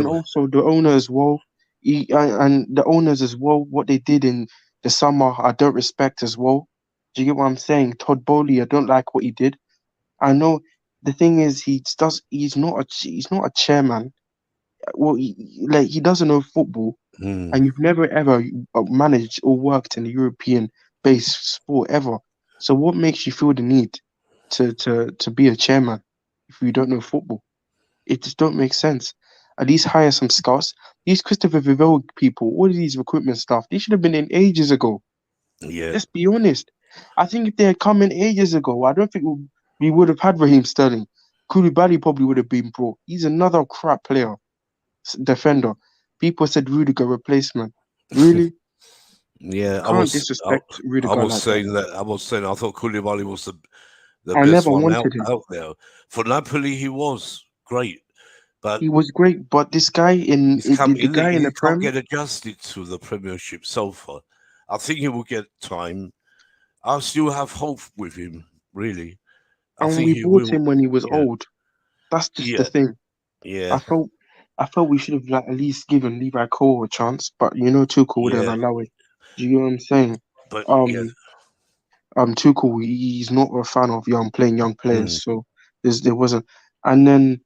also the owner as well. And the owners as well. What they did in the summer, I don't respect as well. Do you get what I'm saying? Todd Bowley, I don't like what he did. I know the thing is he's not a chairman. Well, he doesn't know football, and you've never ever managed or worked in a European-based sport ever. So what makes you feel the need to be a chairman? if you don't know football. It just don't make sense. At least hire some scouts. These Christopher Vivell people, all of these recruitment staff, they should have been in ages ago. Yeah. Let's be honest. I think if they had come in ages ago, I don't think we would have had Raheem Sterling. Koulibaly probably would have been brought. He's another crap player, defender. People said Rudiger replacement. Really? Yeah, Can't disrespect I Rudiger was like that. saying that. I was saying I thought Koulibaly was the I best never one wanted him. out there. For Napoli, he was great, but He was great, but this guy the guy in he the can't Prem, get adjusted to the Premiership so far. I think he will get time. I still have hope with him. Really, I and think we he bought will. him when he was Yeah, old. That's just the yeah, thing. I yeah, felt I felt we should have like at least given Levi Cole a chance, but you know Tuchel wouldn't yeah. allow it. Do you know what I'm saying? But yeah, Um, Tuchel, he's not a fan of playing young mm, players, so there wasn't. And then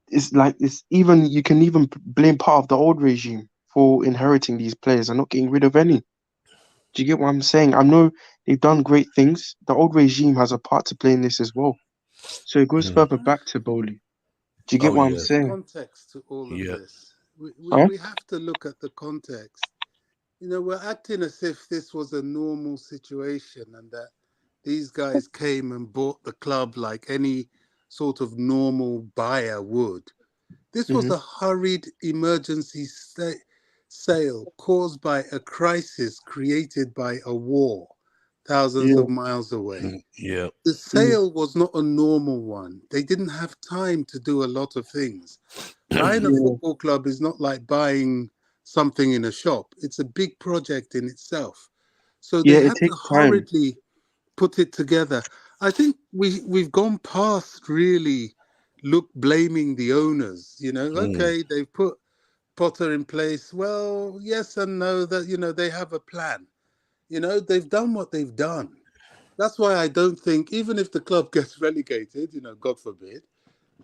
it's like it's even you can even blame part of the old regime for inheriting these players and not getting rid of any. Do you get what I'm saying? I know they've done great things. The old regime has a part to play in this as well. So it goes mm. further back to Bowley. Do you get Oh what I'm yeah, There's saying? context to all of yeah, this. Huh? We have to look at the context. You know, we're acting as if this was a normal situation and that these guys came and bought the club like any sort of normal buyer would. This was Hmm. a hurried emergency sale caused by a crisis created by a war thousands Yeah. of miles away. yeah, The Mm. sale was not a normal one. They didn't have time to do a lot of things. Buying a Yeah. football club is not like buying something in a shop, it's a big project in itself. So Yeah, they it had to takes time. hurriedly put it together. I think we've gone past really look blaming the owners. You know, mm, okay, they've put Potter in place. Well, yes and no. That they have a plan. They've done what they've done. That's why I don't think even if the club gets relegated, God forbid,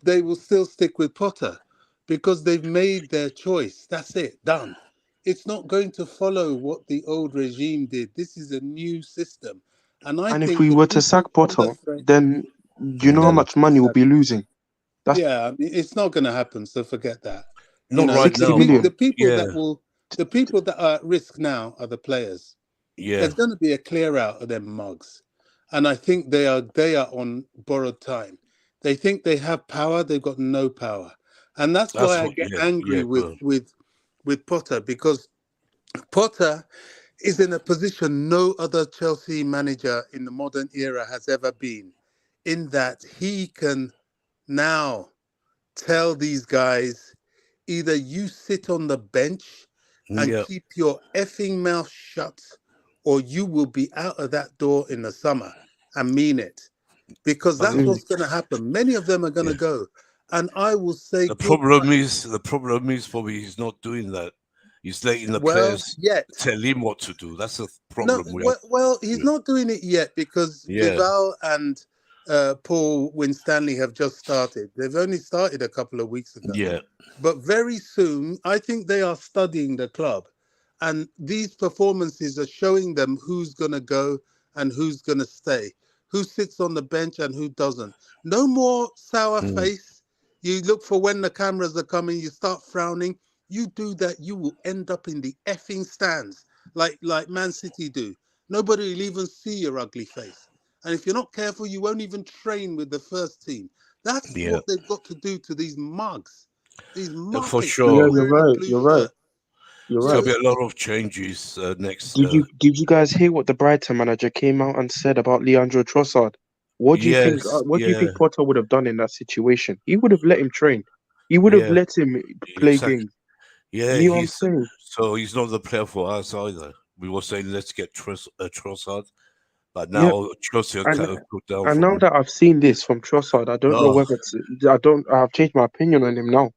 they will still stick with Potter because they've made their choice. That's it, done. It's not going to follow what the old regime did. This is a new system. And I And if think we the were to people sack under Potter, threat, then do you know how they're mm. not much going to money we'll sack be him. losing? That's Yeah, I mean, it's not going to happen. So forget that. Not right The 60 now, but million. people yeah, that are at risk now are the players. yeah. There's going to be a clear out of them mugs, and I think they are on borrowed time. They think they have power. They've got no power, and that's why That's I what. get Yeah, angry yeah, with good. Potter because Potter is in a position no other Chelsea manager in the modern era has ever been, in that he can now tell these guys either you sit on the bench and Yeah, keep your effing mouth shut, or you will be out of that door in the summer and mean it. Because but that's Mm. what's going to happen. Many of them are going to yeah. go. And I will say The problem goodbye. is the problem is probably he's not doing that. He's letting the Well, players yet. tell him what to do. That's the No, problem we have. well, he's With. not doing it yet because Yeah, Vival and Paul Winstanley have just started. They've only started a couple of weeks ago. yeah. But very soon, I think they are studying the club. And these performances are showing them who's going to go and who's going to stay, who sits on the bench and who doesn't. No more sour Mm, face. You look for when the cameras are coming, you start frowning. You do that, you will end up in the effing stands like Man City do. Nobody will even see your ugly face. And if you're not careful, you won't even train with the first team. That's yeah, what they've got to do to these mugs. These for muppets that Yeah, are sure. you're wearing the right. blue You're right. shirt. You're There's Yeah, gonna right. be a lot of changes next. Did you guys hear what the Brighton manager came out and said about Leandro Trossard? What do you think? Yes, What do you yeah, think Potter would have done in that situation? He would have let him train. He would have yeah, let him play exactly. games. Yeah, You know what I'm he's saying? so he's not the player for us either. We were saying let's get Trossard, but Yep. now Chelsea are And kind of put down and from now him. that I've seen this from Trossard, I don't know Oh, whether I don't. I've changed my opinion on him now.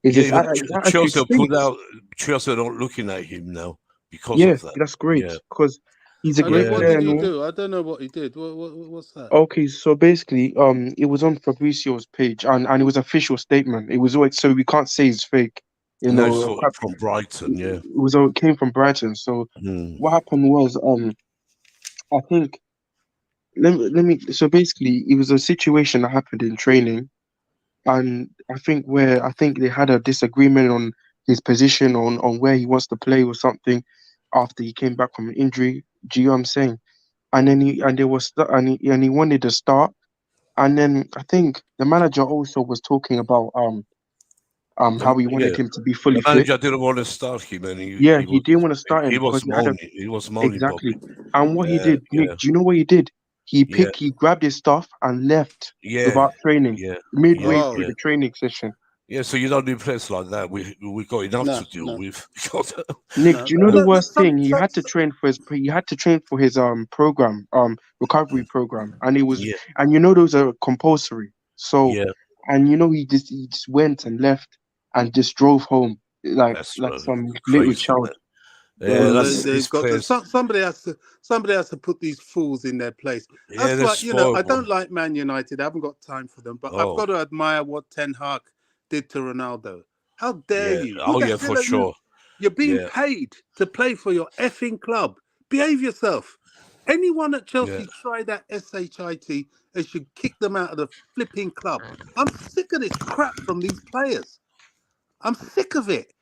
yeah, His even his attitude Chelsea are put stinks. out. Chelsea are not looking at him now because Yeah, of that. that's great Yeah, because he's a I don't. great What yeah. player did and he all. do? I don't know what he did. What's that? Okay, so basically, it was on Fabrizio's page and it was official statement. It was always so we can't say it's fake. You No, it's know, from Brighton. Yeah. it was all came from Brighton. So Mm, what happened was, I think let me. So basically, it was a situation that happened in training. and I think they had a disagreement on his position on where he wants to play or something after he came back from an injury. Do you know what I'm saying? And then and there was and he wanted to start, and then I think the manager also was talking about how he wanted Yeah, him to be the fully fit. manager didn't want to start him, and Yeah, he didn't want to start him he because was he had a moaning. He was moaning, exactly. Bobby. And what he did, Yeah, Nick, do you know what he did? yeah, He grabbed his stuff and left yeah, without training yeah, yeah, midway through Whoa. the training session. yeah. So you don't need players like that. We got enough No, to deal no, with. Nick, no. do you know the Look, worst thing? some, He had to train for his program, recovery program, and it was Yeah, and you know those are compulsory. So yeah, and you know he just went and left and just drove home that's like some little crazy, child. man. Yeah, well, that's they've these got to. players. Somebody has to put these fools in their place. Yeah, That's they're why I spoiled, man. don't like Man United. I haven't got time for them. But I've Oh, got to admire what Ten Hag did to Ronaldo. How dare yeah. you? Who Oh, the yeah, hell for are you? sure. You're being Yeah, paid to play for your effing club. Behave yourself. Anyone at yeah. Chelsea try that shit, they should kick them out of the flipping club. I'm sick of this crap from these players. I'm sick of it.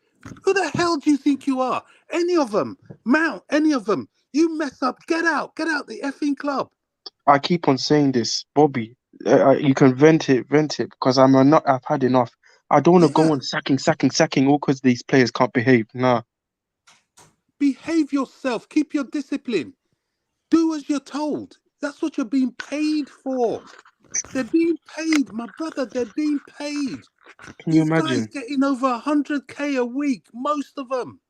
Who the hell do you think you are? Any of them, Mount, any of them. You mess up, get out the effing club. I keep on saying this, Bobby. You can vent it, because not. I've had enough. I don't want to go Yeah, on sacking, all because these players can't behave. Nah, behave yourself, keep your discipline, do as you're told. That's what you're being paid for. They're being paid, my brother, they're being paid. can you These guys imagine? getting over 100K a week, most of them,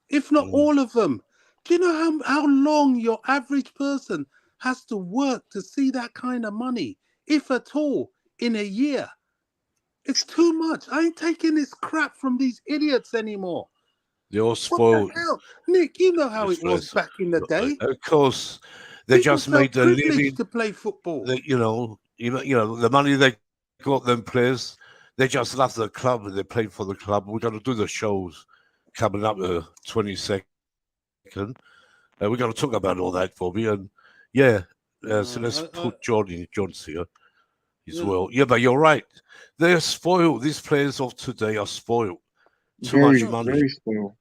if not Mm. all of them. Do you know how long your average person has to work to see that kind of money, if at all, in a year? It's too much. I ain't taking this crap from these idiots anymore. They're all What the spoiled. hell? Nick, you know how These it was players. back in the day. Of course, they People just made felt a privileged living. to play football. The money they got them players. They just love the club and they play for the club. We're going to do the shows coming up the 22nd. We're going to talk about all that, Bobby. And yeah, so let's put John's here as Yeah. well. Yeah, but you're right. They're spoiled. These players of today are spoiled. Too much Very, No, money. very spoiled.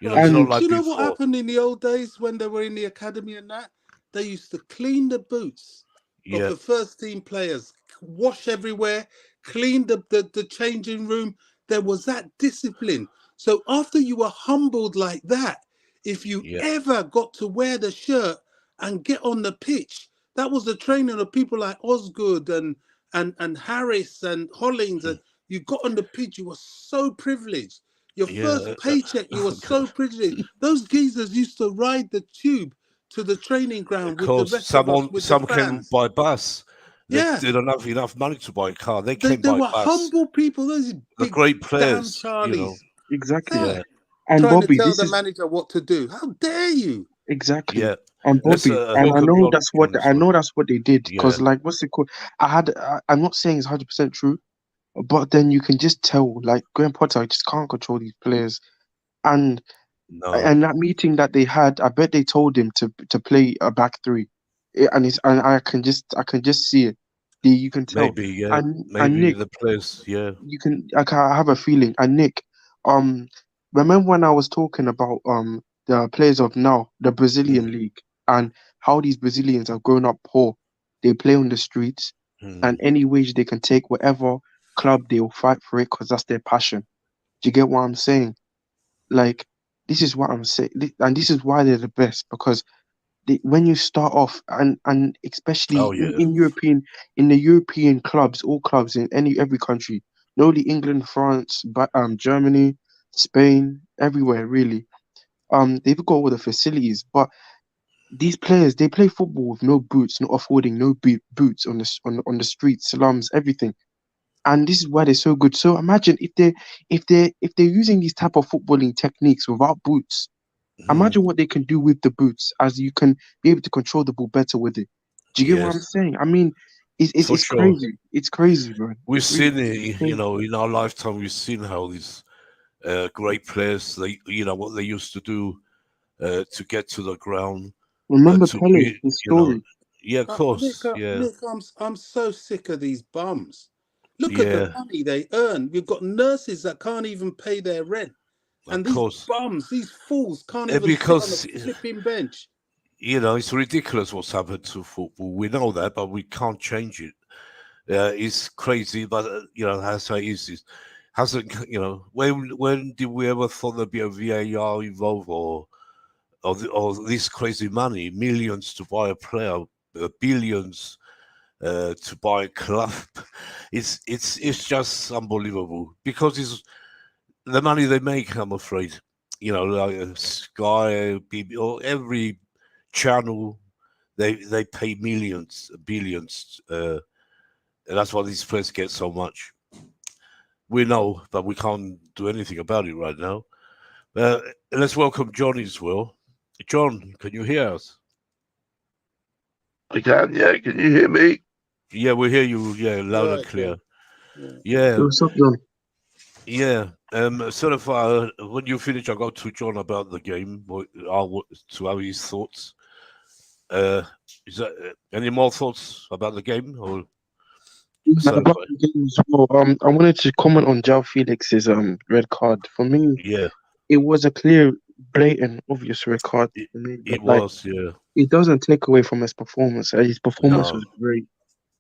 It's not And do like you know what before. happened in the old days when they were in the academy and that? They used to clean the boots of Yeah, the first team players, wash everywhere, clean the changing room. There was that discipline. So after you were humbled like that, if you yeah, ever got to wear the shirt and get on the pitch, that was the training of people like Osgood and Harris and Hollings. And you got on the pitch, you were so privileged. Your yeah. first paycheck, you were so privileged. Those geezers used to ride the tube to the training ground with the Because rest of us, with the some came fans. by bus. They Yeah, didn't have enough money to buy a car. They came they by were bus. humble people. Those The big great damn players. Charlies. exactly. Yeah, Yeah, And trying to Bobby, tell this the is manager what to do. How dare you? exactly. yeah. And Let's Bobby, and welcome John as I well. know that's what they did, Yeah, because like what's it called? I'm not saying it's 100% true, but then you can just tell, like Graham Potter just can't control these players. And no, that meeting that they had, I bet they told him to play a back three. And I can just see it. You can tell. maybe, yeah, And maybe Nick, the players, yeah. I have a feeling. And Nick, um, remember when I was talking about the players of now, the Brazilian Mm, league, and how these Brazilians have grown up poor. They play on the streets, and mm. any wage they can take, whatever club they will fight for it because that's their passion. Do you get what I'm saying? Like, this is what I'm saying, and this is why they're the best, because when you start off, and especially Oh yeah, in the European clubs, all clubs in every country, not only England, France, but Germany, Spain, everywhere really. They've got all the facilities, but these players, they play football with no boots, not affording no boots on on the streets, slums, everything. And this is why they're so good. So imagine if they're using these type of footballing techniques without boots. mm, Imagine what they can do with the boots, as you can be able to control the ball better with it. Do you get what I'm yes, saying? I mean, for it's sure. crazy. It's crazy, man. We've seen It's it, crazy. in our lifetime. We've seen how these great players, what they used to do to get to the ground, Remember to Pele, be, his story. yeah, of course, yeah, Nick, I'm so sick of these bums. Look at the Yeah, money they earn. We've got nurses that can't even pay their rent. of And these course. bums, these fools can't even sit on Because, a flipping bench. it's ridiculous what's happened to football. We know that, but we can't change it. It's crazy, but, that's how it is. It hasn't, when did we ever thought there'd be a VAR involved or this crazy money, millions to buy a player, billions to buy a club? It's just unbelievable because it's the money they make. I'm afraid, like Sky, or every channel, they pay millions, billions, and that's why these players get so much. We know, but we can't do anything about it right now. Let's welcome John as well. John, can you hear us? I can, yeah. Can you hear me? Yeah, we hear you. Yeah, loud and Right, clear. yeah. Yeah, What's up, John? yeah. Sort of. When you finish, I go to John about the game. To have his thoughts. Is that any more thoughts about the game? Or And sort of, about the game as well, I wanted to comment on João Felix's red card. For me, yeah, it was a clear, blatant, obvious red card it, for me. But it like, was. Yeah, it doesn't take away from his performance. His performance no. was great,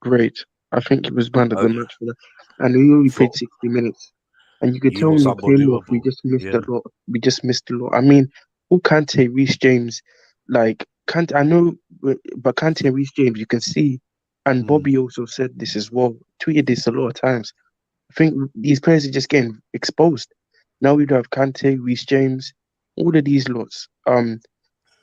great. I think he was man of Uh, the match for that. And he only for played 60 minutes. And you could He tell was when he came off, we unbelievable. just missed Yeah. a lot. We just missed a lot. I mean, who Kante, Reece James, like Kante, I know, but Kante and Reece James, you can see, and Mm. Bobby also said this as well, tweeted this a lot of times. I think these players are just getting exposed. Now we do have Kante, Reece James, all of these lots. Who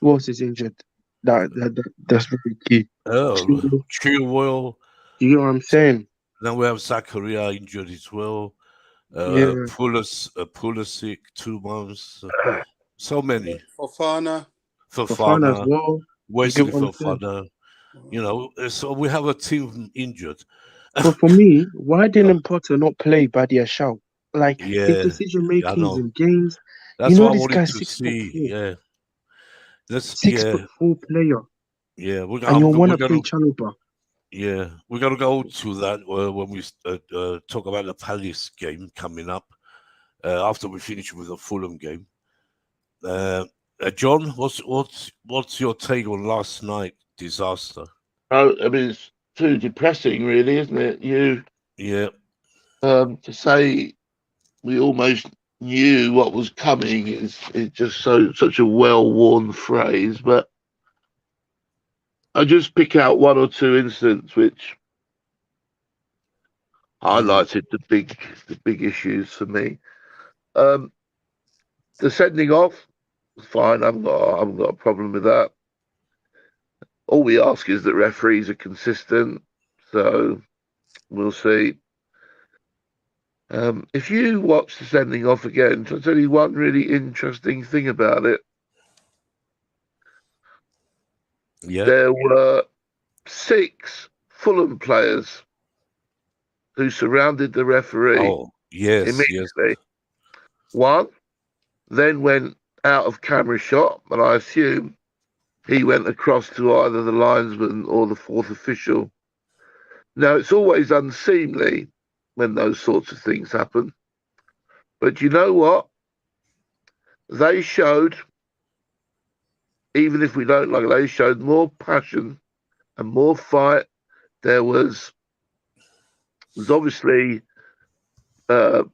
else is injured? That's very key. Oh, Chilwell, Chilwell. do you know what I'm saying? Then we have Zakaria injured as well. Yeah, Pulisic 2 months. So many. Fofana. Fofana as Fofana, well. You get Wesley what I'm saying? Fofana. So we have a team injured. But for me, why Uh, didn't Potter not play Badia Shaw? Like his yeah, decision I makings know. in games, That's what I this wanted guy's to 6'4", see. Yeah, let's. six Yeah, foot four player, yeah. and you want to play Chalupa. Yeah, we're gonna go to that when we talk about the Palace game coming up after we finish with the Fulham game. John, what's your take on last night disaster? Oh, I mean, it's too depressing, really, isn't it? Yeah, To say we almost knew what was coming is just such a well-worn phrase. But I just pick out one or two incidents which highlighted the big issues for me. Um, the sending off, fine. I haven't got a problem with that. All we ask is that referees are consistent. So we'll see. If you watch the sending off again, I'll tell you one really interesting thing about it. yeah. There were 6 Fulham players who surrounded the referee Oh, yes, yes. immediately. One then went out of camera shot, and I assume he went across to either the linesman or the fourth official. Now, it's always unseemly when those sorts of things happen. But you know what? They showed, even if we don't like it, they showed more passion and more fight. There was obviously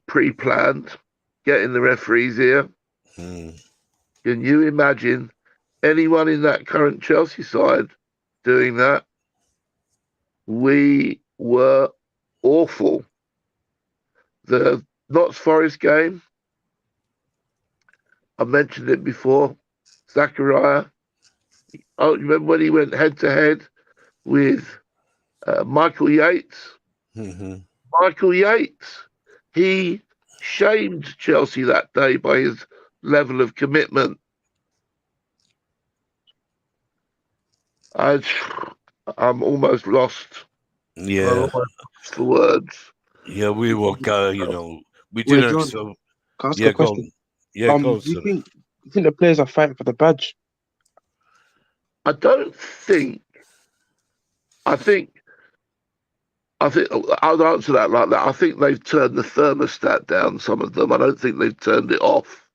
pre-planned, getting the referee's ear. Hmm. Can you imagine anyone in that current Chelsea side doing that? We were awful. The Notts Forest game, I mentioned it before. Zakaria. Oh, you remember when he went head to head with Michael Yates? Mm-hmm. Michael Yates. He shamed Chelsea that day by his level of commitment. I'm almost lost. I'm Yeah, almost lost for words. yeah. We will go. We Wait, didn't. John, can I ask a Yeah, go question? on. Yeah, go on, Do you sir. think the players are fighting for the badge? I don't think. I think I think I'll answer that like that. I think they've turned the thermostat down, some of them. I don't think they've turned it off.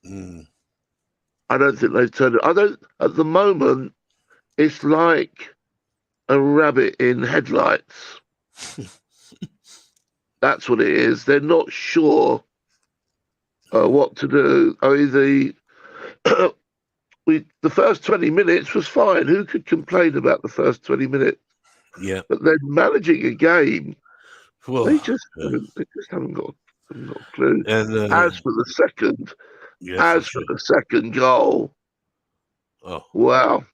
I don't think they've turned it. I don't. At the moment, it's like a rabbit in headlights. That's what it is. They're not sure what to do. I mean, the first 20 minutes was fine. Who could complain about the first 20 minutes? Yeah. But then managing a game, Well, they just haven't got a clue. and As for the second, for sure. the second goal, Oh, wow.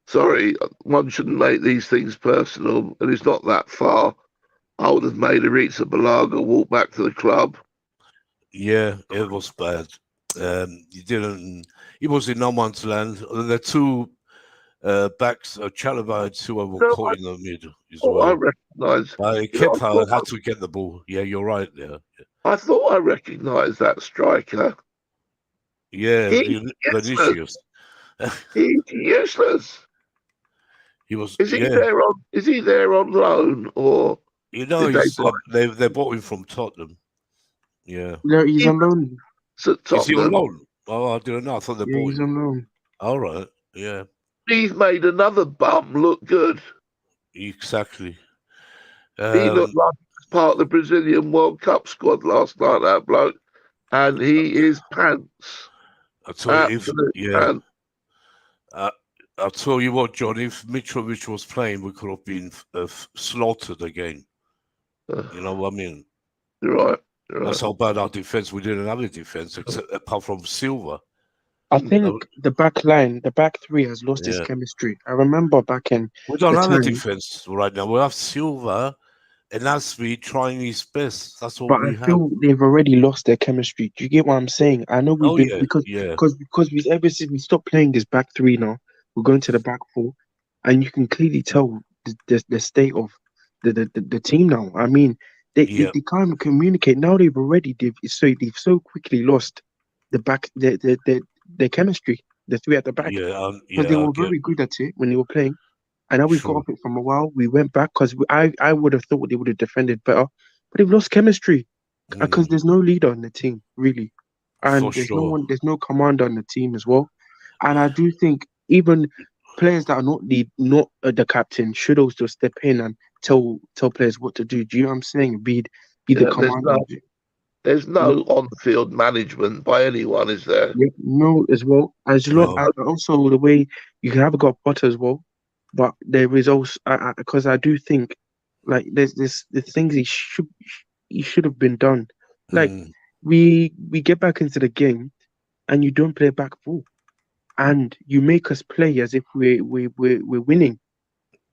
Sorry, one shouldn't make these things personal, and it's not that far. I would have made Aritza Balaga walk back to the club. yeah, it was bad. You didn't. It was in no man's land. The two backs, Chalobah, who were caught in the middle as well. I recognise. Kepa had to get the ball. Yeah, you're right there. I thought I recognised that striker. Yeah, Vinicius. He's useless. He was. Is he there on? Is he there on loan or? You know, they bought him from Tottenham. Yeah. No, he's on loan. Is he on loan? Oh, I don't know. I thought they bought he's him. on loan. All right. Yeah. He's made another bum look good. Exactly. He looked like part of the Brazilian World Cup squad last night, that bloke. And he is pants. I tell you, pants. I'll tell you what, John, if Mitrovic was playing, we could have been slaughtered again. You know what I mean? You're right. That's how bad our defense. We didn't have a defense apart from Silva. I think the back line, the back three has lost its chemistry. I remember back in. We don't have a defense right now. We have Silva and Aspi trying his best. That's what we have. But I feel they've already lost their chemistry. Do you get what I'm saying? I know we've been because we ever since we stopped playing this back three now, we're going to the back four, and you can clearly tell the state of the team now. I mean, they can't communicate now. They've so quickly lost the back their chemistry. The three at the back because they were very good at it when they were playing. And now we've got off it from a while. We went back because I would have thought they would have defended better, but they've lost chemistry because there's no leader in the team really, and there's no commander on the team as well. And I do think even players that are not the captain should also step in and tell players what to do. Do you know what I'm saying? Be the commander. There's no on-field management by anyone, is there? Yeah, no, as well. Also the way you have got Potter as well. But there is also because I do think like there's the things he should have been done. Like we get back into the game and you don't play back full, and you make us play as if we're winning.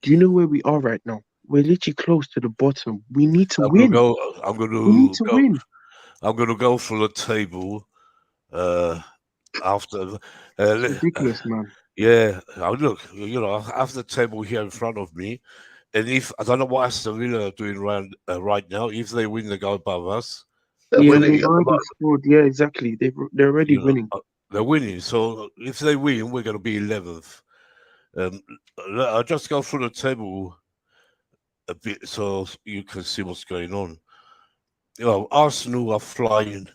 Do you know where we are right now? We're literally close to the bottom. We need to win. Win. I'm gonna go for the table. After ridiculous, man. Yeah, look, I have the table here in front of me, and if I don't know what Aston Villa are doing right now, if they win, they go above us. They're winning. They've already scored. Yeah, exactly. They're already winning. They're winning. So if they win, we're going to be 11th. I'll just go through the table a bit so you can see what's going on. Arsenal are flying.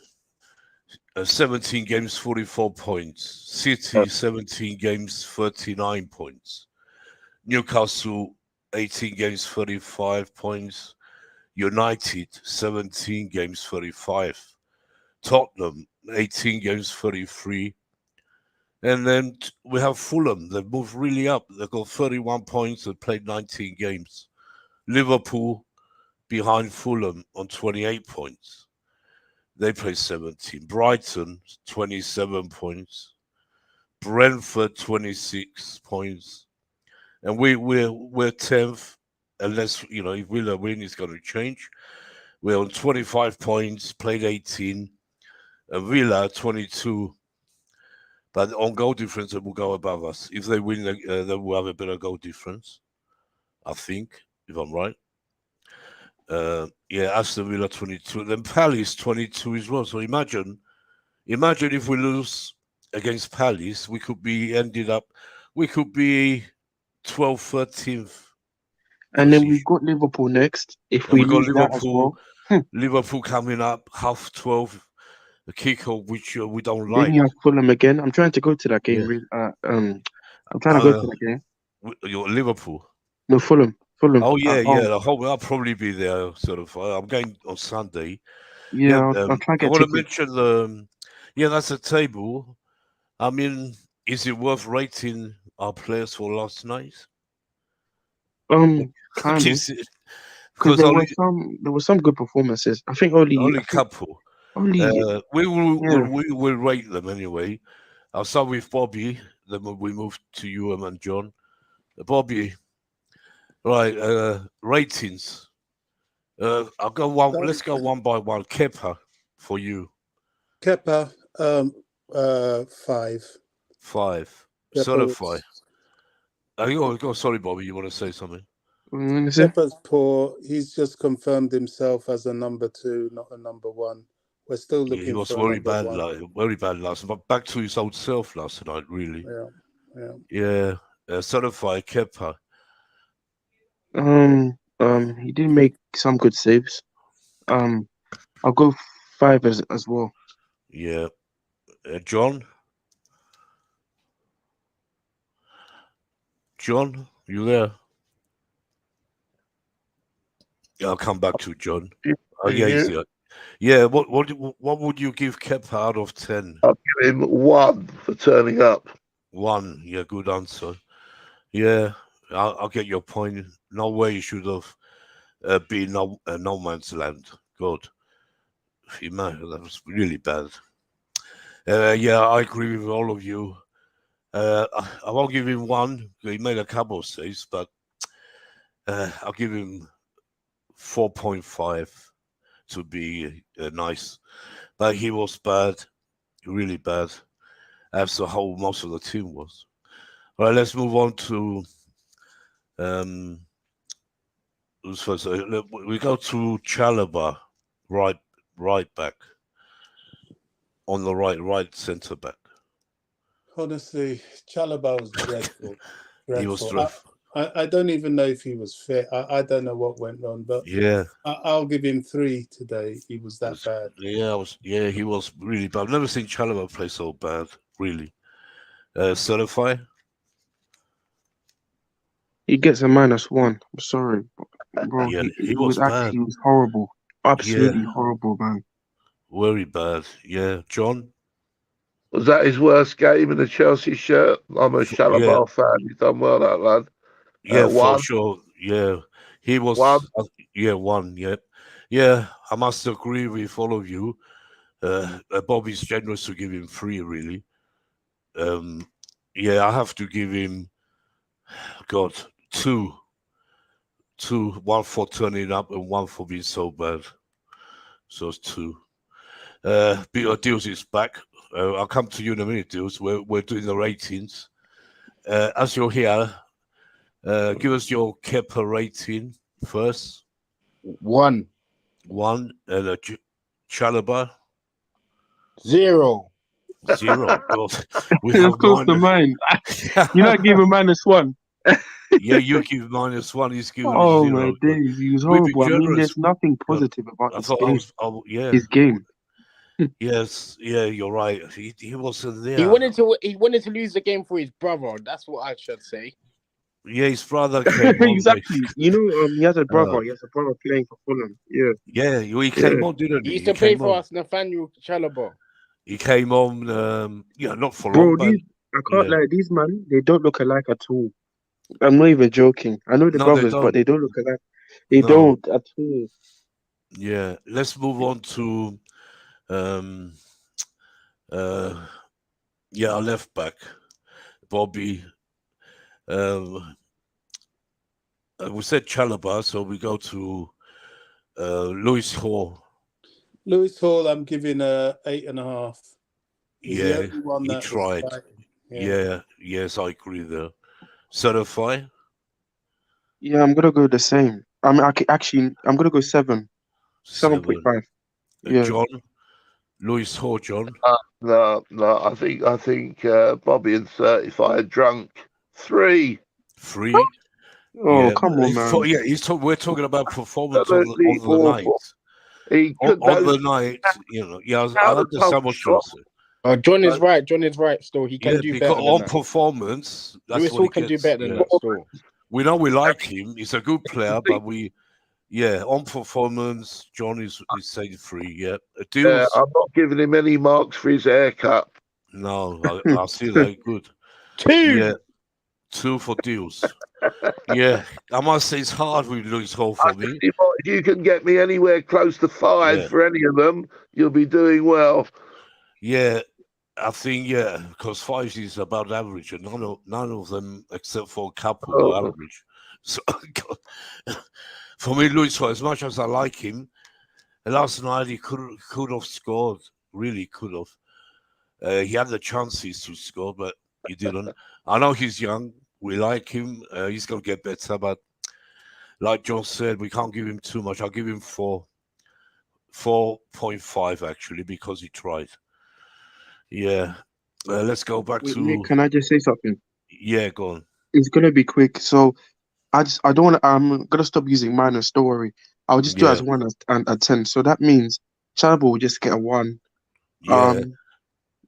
17 games, 44 points. City, 17 games, 39 points. Newcastle, 18 games, 35 points. United, 17 games, 35. Tottenham, 18 games, 33. And then we have Fulham. They've moved really up. They've got 31 points. They've played 19 games. Liverpool behind Fulham on 28 points. They play 17. Brighton, 27 points. Brentford, 26 points. And we're 10th, unless, if Villa win, it's going to change. We're on 25 points, played 18. And Villa, 22. But on goal difference, they will go above us. If they win, they will have a better goal difference, I think, if I'm right. Aston Villa 22, then Palace 22 as well. So imagine if we lose against Palace, we could be 12th, 13th. And because then we've got Liverpool next. If and we we got lose that as Liverpool. well, Liverpool coming up 12:30, the kickoff, which we don't then like. you have Fulham again. I'm trying to go to that game. Yeah. I'm trying to go to that game. Your Liverpool. No, Fulham. Fulham Oh at yeah, home. I'll probably be there. Sort of. I'm going on Sunday. Yeah, I'll try to I get want to tickets. mention the. Yeah, that's a table. I mean, is it worth rating our players for last night? Kind of, Is it- because because there were some good performances. I think only, only I think couple. only, yeah. We will rate them anyway. I'll start with Bobby. Then we move to you and John. Bobby, right? Ratings. I'll go one. Let's go one by one. Kepa for you. Kepa, 5. 5. Kepa Certify. was, Sorry, Bobby. You want to say something? What were you gonna say? Kepa's poor. He's just confirmed himself as a number 2, not a number 1. We're still Yeah, he looking was for a very number bad. 1. Very bad last. But back to his old self last night. Really. Yeah. Yeah. Certify Kepa. He did make some good saves. I'll go 5 as well. Yeah. John. John, you there? Yeah, I'll come back to John. Oh, yeah, he's here. Yeah, what would you give Kepa out of 10? I'll give him 1 for turning up. 1. Yeah, good answer. Yeah, I'll get your point. No way he should have been no man's land. God, man, that was really bad. Yeah, I agree with all of you. I won't give him 1. He made a couple of saves, but I'll give him 4.5 to be nice. But he was bad, really bad, as the whole most of the team was. All right, let's move on to who's first. We go to Chalobah, right back, on the right centre back. Honestly, Chalobah was dreadful. He was dreadful. I don't even know if he was fit. I don't know what went wrong, but yeah, I'll give him 3 today. He was that bad. Yeah, he was really bad. I've never seen Chalobah play so bad, really. Certify? He gets a -1. I'm sorry, bro. Yeah, He was bad. he was horrible. Absolutely Yeah, horrible, man. very bad. Yeah, John? Was that his worst game in the Chelsea shirt? I'm a Yeah, Chalobah fan. He's done well, that lad. yeah, for 1. sure. Yeah, he 1. was. Yeah, 1. Yeah, yeah. I must agree with all of you. Bobby's generous to give him 3, really. Yeah, I have to give him, God, 2. 1 for turning up and 1 for being so bad. So it's 2. Peter Deals is back. I'll come to you in a minute, Deals. We're doing the ratings. As you're here, give us your Kepa rating first. 1. 1. And Chalobah? 0. 0. God, we That's have close to minus. mine. You not give him -1. Yeah, you give -1. He's giving me Oh 0. my days, he was We be horrible. I mean, generous. there's nothing God, positive about I thought yeah. his game. Yes, yeah, you're right. He wasn't there. He wanted to lose the game for his brother. That's what I should say. Yeah, his brother came on. Exactly. You know, he has a brother. He has a brother playing for Fulham. Yeah, Yeah, he yeah. came on, didn't He he? used He to play came for on. us, Nathaniel Chalobah. He came on. Yeah, not for Bro, long, but I can't yeah. lie. These man, they don't look alike at all. I'm not even joking. I know the No, they brothers, but don't. they don't look alike. They No. don't at all. Yeah. Let's move on to our left back, Bobby. We said Chalobah, so we go to Lewis Hall. Lewis Hall, I'm giving a 8.5. He's the only one he that tried. was fighting. Yeah, yes, I agree there. Certify? Yeah, I'm gonna go the same. I mean, I'm gonna go 7, 7. 7.5. Yeah. John? Lewis Hall, John? No. I think Bobby and Certified drunk. 3. 3. Oh, Yeah, come on, man. we're talking about performance Absolutely on the night. awful. He could On those the night, you know. Yeah, I out of understand what you're shot. saying. John is But right. John is right. Still, he can yeah, do because better than on that. performance, that's Lewis what Hall he can do gets. better than Yeah. that. Still, We know we like him. He's a good player, but on performance, John is saying 3. Yeah, Deals. I'm not giving him any marks for his haircut. No, I see that good. 2. Yeah, 2 for Deals. Yeah, I must say it's hard with Lewis Hall for me. If you can get me anywhere close to 5 Yeah. for any of them, you'll be doing well. Yeah, I think because 5 is about average, and none of them except for a couple were Oh. average. So for me, Lewis Hall, as much as I like him, last night he could have scored. Really could have. He had the chances to score, but he didn't. I know he's young. We like him. He's gonna get better, but like John said, we can't give him too much. I'll give him 4.5 actually because he tried. Yeah. Let's go back Wait, to Nick, can I just say something? go on. It's gonna be quick. So I don't want to. I'm gonna stop using minus. Don't worry. I'll just do it Yeah, as 1 and a 10. So that means Chalobah will just get a 1. yeah.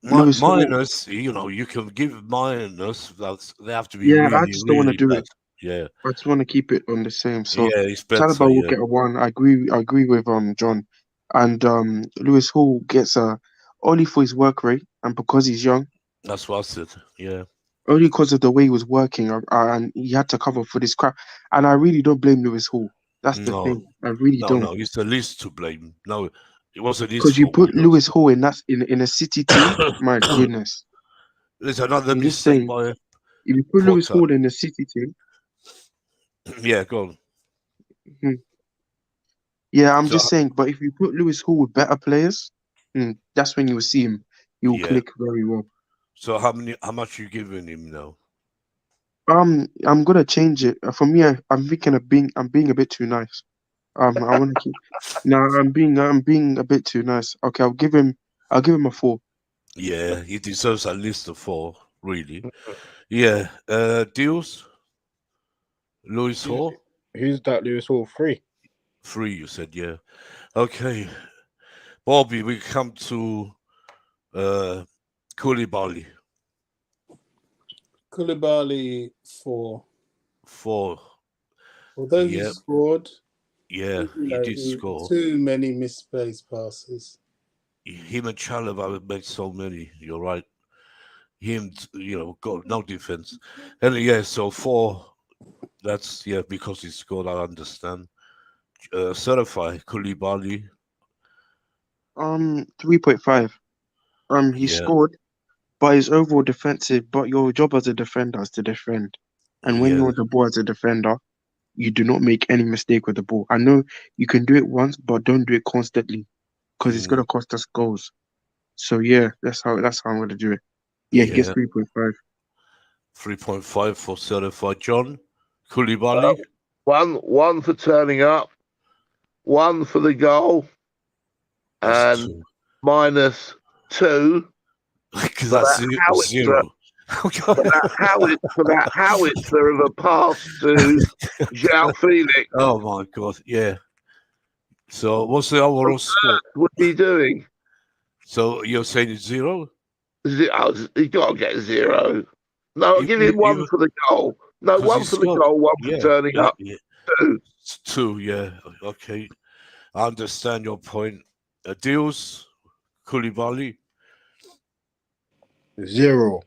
Lewis Hall. Minus, you can give minus. They have to be Yeah, I really, just don't want to really do bad. it. Yeah, I just want to keep it on the same. So yeah, it's Chalobah better. will Yeah, get a 1. I agree with John, and Lewis Hall gets a only for his work rate and because he's young, that's what I said. Yeah, only because of the way he was working, and he had to cover for this crap. And I really don't blame Lewis Hall. That's the no, thing. I really don't. no. He's the least to blame. No, it wasn't his Because you fault. We put lost. Lewis Hall in a City team, my goodness. There's another I'm just mistake saying, by if you put Lewis Potter. Hall in a City team, Yeah, go on. yeah, I'm So just saying. But if you put Lewis Hall with better players, that's when you will see him. He will yeah. click very well. So how much you giving him now? I'm gonna change it. For me, I'm thinking I'm being a bit too nice. I want to keep. No, I'm being a bit too nice. Okay, I'll give him a 4. Yeah, he deserves at least a 4. Really. Yeah. Deals. Lewis Hall. who's that? Lewis Hall 3. 3. You said yeah. Okay, Bobby. We come to Koulibaly. Koulibaly 4. 4. Although he Yeah, scored, yeah. He did score. too many misplaced passes. Him and Chalobah made so many. You're right. Him, got no defense. And yeah, so 4. That's because he scored. I understand. Certify Koulibaly. 3.5. He Yeah, scored, but his overall defensive. But your job as a defender is to defend, and when you're yeah, on the ball as a defender, you do not make any mistake with the ball. I know you can do it once, but don't do it constantly because it's gonna cost us goals. So yeah, that's how I'm gonna do it. Yeah, he gets yeah. 3.5. 3.5 for certified John Koulibaly. 1 for turning up, 1 for the goal, That's and 2. -2 Because for that's that howitzer, 0. for that howitzer of a pass to João Felix. Oh my god, yeah. So what's the overall score? What's he doing? So you're saying it's 0? He's got to get 0. No, I'll give him 1 for the goal. No, 'cause he 1 for the scored. goal, 1 for Yeah, turning up. yeah. 2. It's 2, yeah. Okay. I understand your point. Deals Koulibaly 0.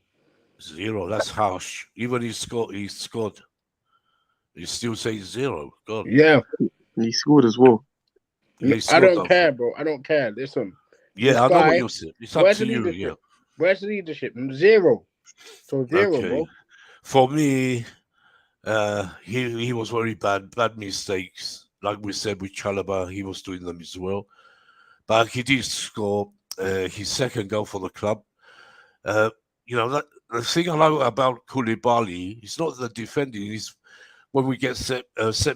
0. That's harsh. Even he scored. You still say 0. God. Yeah, He scored as well. He I scored don't that. care, bro. I don't care. Listen, this Yeah, I know what guy. you said. It's up Where's to the you. leadership? Yeah. Where's the leadership? 0. So 0, Okay. bro. For me, he was very bad mistakes. Like we said with Chalobah, he was doing them as well. But he did score his second goal for the club. The thing I like about Koulibaly, it's not the defending. It's when we get set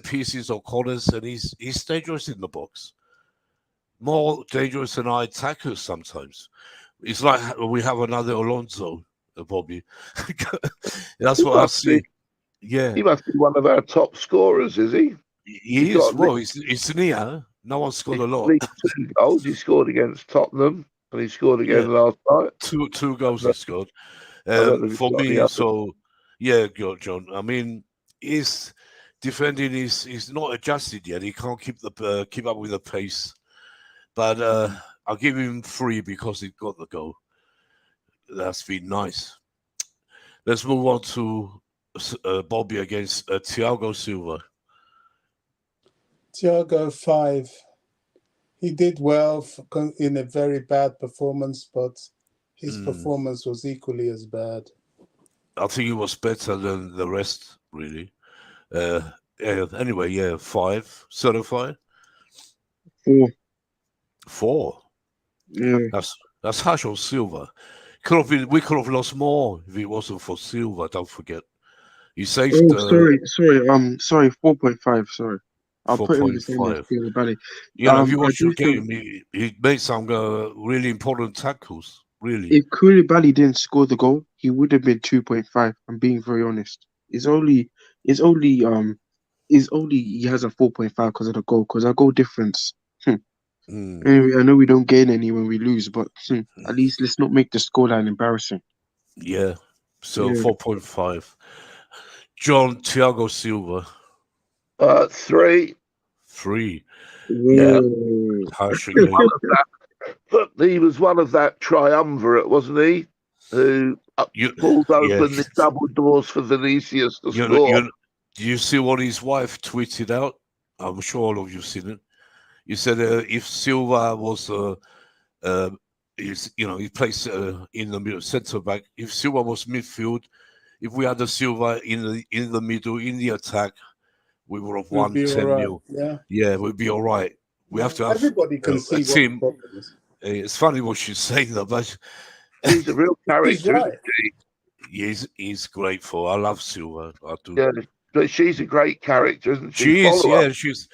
pieces or corners, and he's dangerous in the box. More dangerous than our attackers sometimes. It's like we have another Alonso, Bobby. That's what I see. Yeah, He must be one of our top scorers, is he? he He's is. got Well, it's near. No one scored a at lot. least 2 goals. He scored against Tottenham, and he scored Yeah, again last night. two goals he scored. I don't know if he's For got any me, others. so yeah, John. I mean, his defending is not adjusted yet. He can't keep up with the pace. But I'll give him 3 because he got the goal. That's been nice. Let's move on to Bobby against Thiago Silva. Thiago 5. He did well in a very bad performance, but his performance was equally as bad. I think he was better than the rest, really. Anyway, yeah, 5 certified. 4. 4. Yeah. That's harsh on Silva. We could have lost more if it wasn't for Silva. Don't forget, he saved Oh, sorry. 4.5. Sorry, I'll put him the same as 4.5. Koulibaly. You know, if you I watch do the think game, he made some really important tackles. Really, if Koulibaly didn't score the goal, he would have been 2.5. I'm being very honest. It's only he has a 4.5 because of the goal. Because our goal difference. Anyway, I know we don't gain any when we lose, but at least let's not make the scoreline embarrassing. yeah. So Yeah. 4.5. John Thiago Silva, 3. 3. Yeah, Whoa. harsh He was again. one of that. He was one of that triumvirate, wasn't he? Who pulled Yeah. open the double doors for Vinicius to You, score. do you see what his wife tweeted out? I'm sure all of you seen it. He said if Silva was he plays in the middle centre back. If Silva was midfield, if we had a Silva in the middle in the attack, we would have We'll won be all 10 right. 0. Yeah. Yeah, we'd be all right. We have to have Everybody can a see what the team. problem is. It's funny what she's saying, though, but She's a real He's character, right. isn't she? he's grateful. I love Silva. I do. Yeah, but she's a great character, isn't she? She is. Follow her, Yeah, she's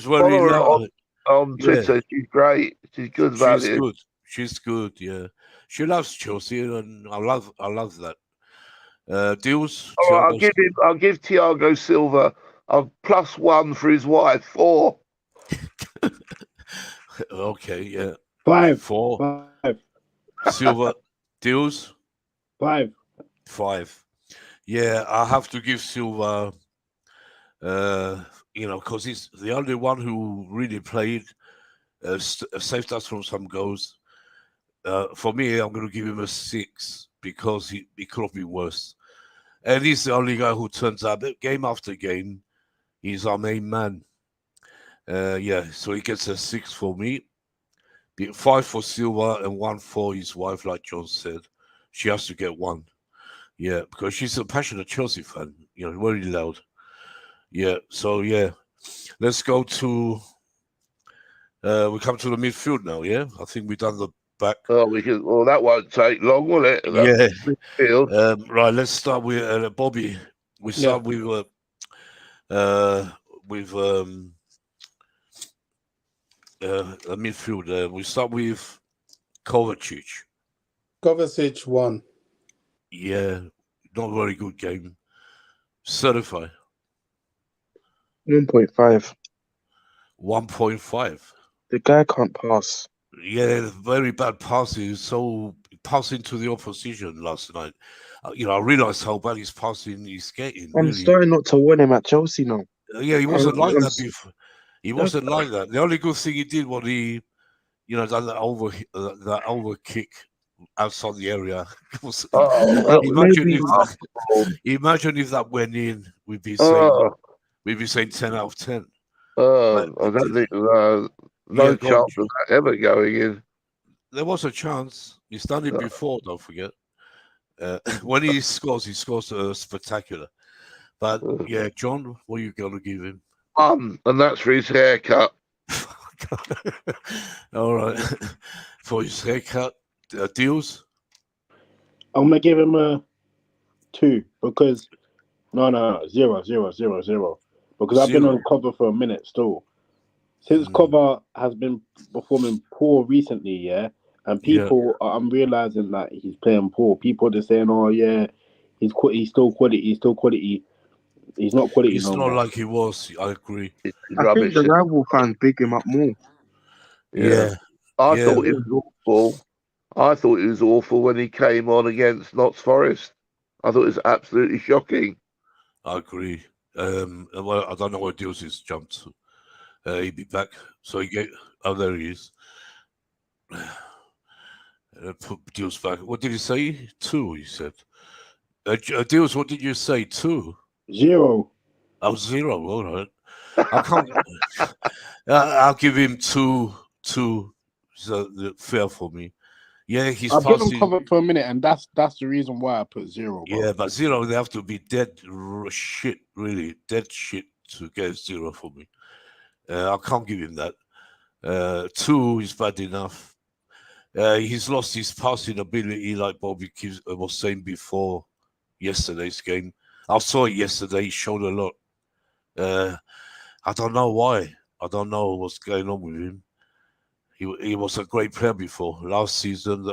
very follow her loud. on Yeah, Twitter. She's great. She's good she's value. good. She's good. Yeah, she loves Chelsea, and I love that. Deals All right, Thiago. I'll give Thiago Silva a +1 for his wife. 4. Okay, yeah. 5. 4. 5. Silva deals 5. 5. Yeah, I have to give Silva. Because he's the only one who really played, saved us from some goals. For me, I'm going to give him a 6 because he could have been worse. And he's the only guy who turns up game after game. He's our main man. Yeah, so he gets a 6 for me. 5 for Silva and 1 for his wife, like John said. She has to get 1. Yeah, because she's a passionate Chelsea fan. Very loud. Yeah, so yeah. Let's go to we come to the midfield now, yeah? I think we've done the back. Well, that won't take long, will it? Yeah. Midfield. Right, let's start with Bobby. We start with a midfield. We start with Kovacic. Kovacic 1. Yeah, not a very good game. Certified. 1.5. 1.5. The guy can't pass. Yeah, very bad passes. So passing to the opposition last night. I realised how bad his passing is getting. I'm really. starting not to want him at Chelsea now. Yeah, he wasn't like that before. He wasn't like that. The only good thing he did was he, done that over kick outside the area. Imagine if that went in, we'd be saying 10 out of 10. I don't think no chance of that ever going in. There was a chance. He's done it before. Don't forget. When he scores spectacular. But yeah, John, what are you going to give him? 1, and that's for his haircut. All right, for his haircut, deals. I'm gonna give him a 2 because no, 0, 0, 0, 0. Because I've been on cover for a minute still. Since cover has been performing poor recently, yeah, and people, I'm realizing that he's playing poor. People are just saying, "Oh yeah, he's still quality, He's not quality He's no not more. like he was. I agree. He's I think rubbish. the rival fans big him up more. Yeah, I yeah, thought it was awful. I thought it was awful when he came on against Notts Forest. I thought it was absolutely shocking. I agree. Well, I don't know where Deals is jumped to. He'll be back. So he get. Oh, there he is. Put Deals back. What did he say? 2. He said. Deals. What did you say? 2. 0. Oh, 0. All right. I can't. I'll give him 2. 2. So fair for me. Yeah, he's I've been on passing. cover for a minute, and that's the reason why I put 0. Bro. Yeah, but 0, they have to be dead shit, really. Dead shit to get 0 for me. I can't give him that. 2 is bad enough. He's lost his passing ability, like Bobby was saying before yesterday's game. I saw it yesterday. He showed a lot. I don't know why. I don't know what's going on with him. He was a great player before. Last season,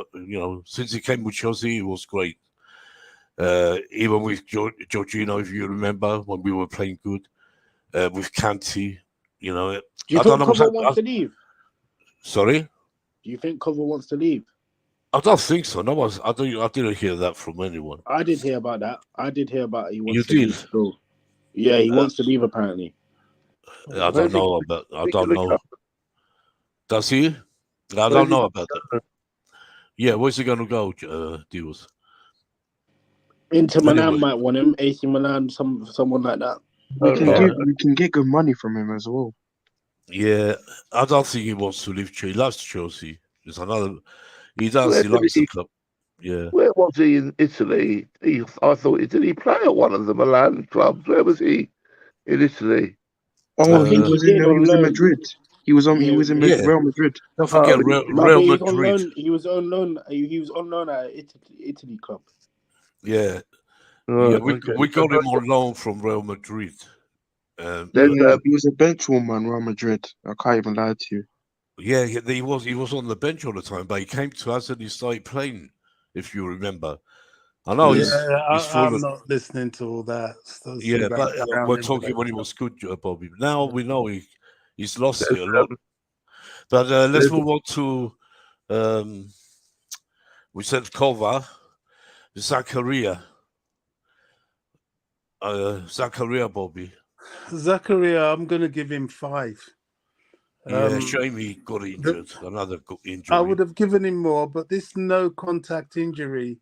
since he came with Chelsea, he was great. Even with Jorginho, if you remember, when we were playing good. With Kanti, Do you I think don't know what's Cover happening. wants to leave? Sorry? Do you think Cover wants to leave? I don't think so. No one's. I didn't hear that from anyone. I did hear about that. I did hear about he You wants to did? leave still. Yeah, he Uh, wants to leave apparently. I Where's don't he know about. I don't gonna know. go? Does he? I Where's don't he know about that. Yeah, where's he gonna go, Deals? Inter Milan Anyway, might want him. AC Milan, someone like that. We all can right. get good money from him as well. yeah, I don't think he wants to leave Chelsea. He loves Chelsea. There's another. He does. Where He did likes the he? club. Yeah. Where was he in Italy? I thought did he play at one of the Milan clubs? Where was he in Italy? Oh, I think he did he on was in loan. Madrid. He was Yeah, in Yeah. Real Madrid. Don't Oh, forget no, but Real he was on Madrid. loan. He was on loan. He was on loan at Italy club. Yeah. Yeah, right, okay. we got him on loan from Real Madrid. There's Yeah, he was a bench warmer in Real Madrid. I can't even lie to you. Yeah, he was on the bench all the time, but he came to us and he started playing. If you remember, I know Yeah, he's I'm fallen. not listening to all that. Yeah, but we're background talking when he information. was good, Bobby. Now we know he's lost there's, it a lot. But let's there's move on to we said Kova, Zakaria, Zakaria, Bobby. Zachariah, I'm going to give him 5. Yeah, shame he got the- injured. Another I injury. would have given him more, but this no contact injury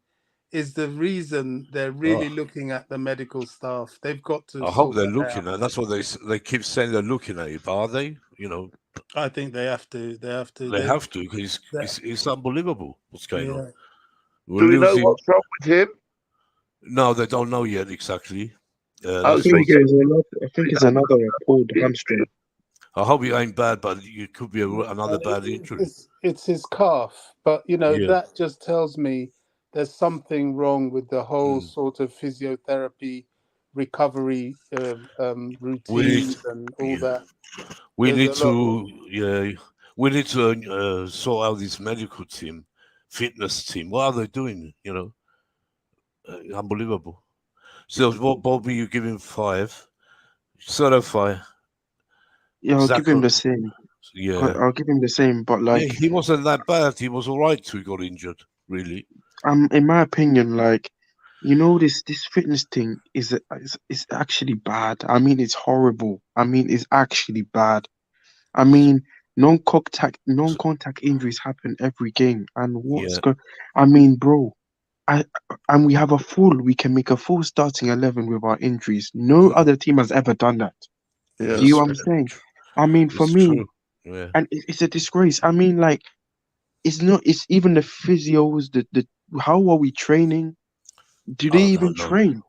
is the reason they're really Oh, looking at the medical staff. They've got to I hope sort they're that looking out. at. That's what they keep saying. They're looking at it, but are they? I think they have to. They have to. They have to because that- it's unbelievable what's going on. yeah. We're do we know losing. what's wrong with him? No, they don't know yet exactly. Oh, That's so what. he said I think it's another pulled hamstring. I hope it ain't bad, but it could be another bad injury. It's his calf, but Yeah. that just tells me there's something wrong with the whole Mm. sort of physiotherapy recovery We need, routines and all yeah, that. we There's need a lot. to, yeah, we need to sort out this medical team, fitness team. What are they doing? Unbelievable. So, what, Bobby, you give him 5, certify. Yeah, I'll give him Zachary, the same. yeah, I'll give him the same. But yeah, like, he wasn't that bad. He was all right till he got injured. Really. in my opinion, like, this fitness thing is actually bad. I mean, it's horrible. I mean, it's actually bad. I mean, So, non-contact injuries happen every game, and yeah, I mean, bro, I and we can make a full starting 11 with our injuries. No other team has ever done that. Do you it's know what I'm saying? I mean, for it's me, true. Yeah. and it's a disgrace. I mean, like, it's not. It's even the physios. The how are we training? Do they I even don't know. train?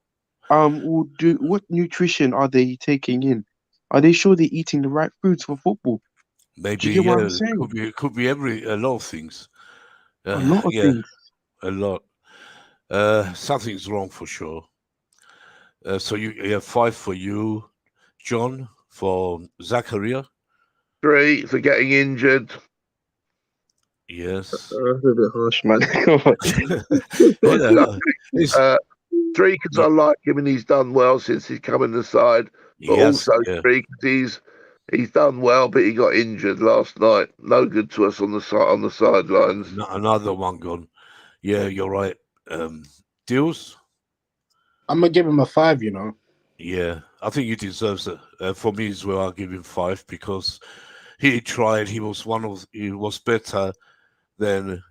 What nutrition are they taking in? Are they sure they're eating the right foods for football? Do Maybe, you get what yeah, I'm saying? it could be a lot of things. A lot of Yeah, things. a lot. Something's wrong for sure. So you have 5 for you, John, for Zachariah. 3 for getting injured. Yes. That's a bit harsh, man. Yeah, Uh, Three, because I like him and he's done well since he's come in the side. But Yes, also yeah. three, because he's done well, but he got injured last night. No good to us on the sidelines. Another one gone. Yeah, you're right. Deals? I'm gonna give him a 5. You know. Yeah, I think he deserves it. For me as well, I'll give him 5 because he tried. He was better than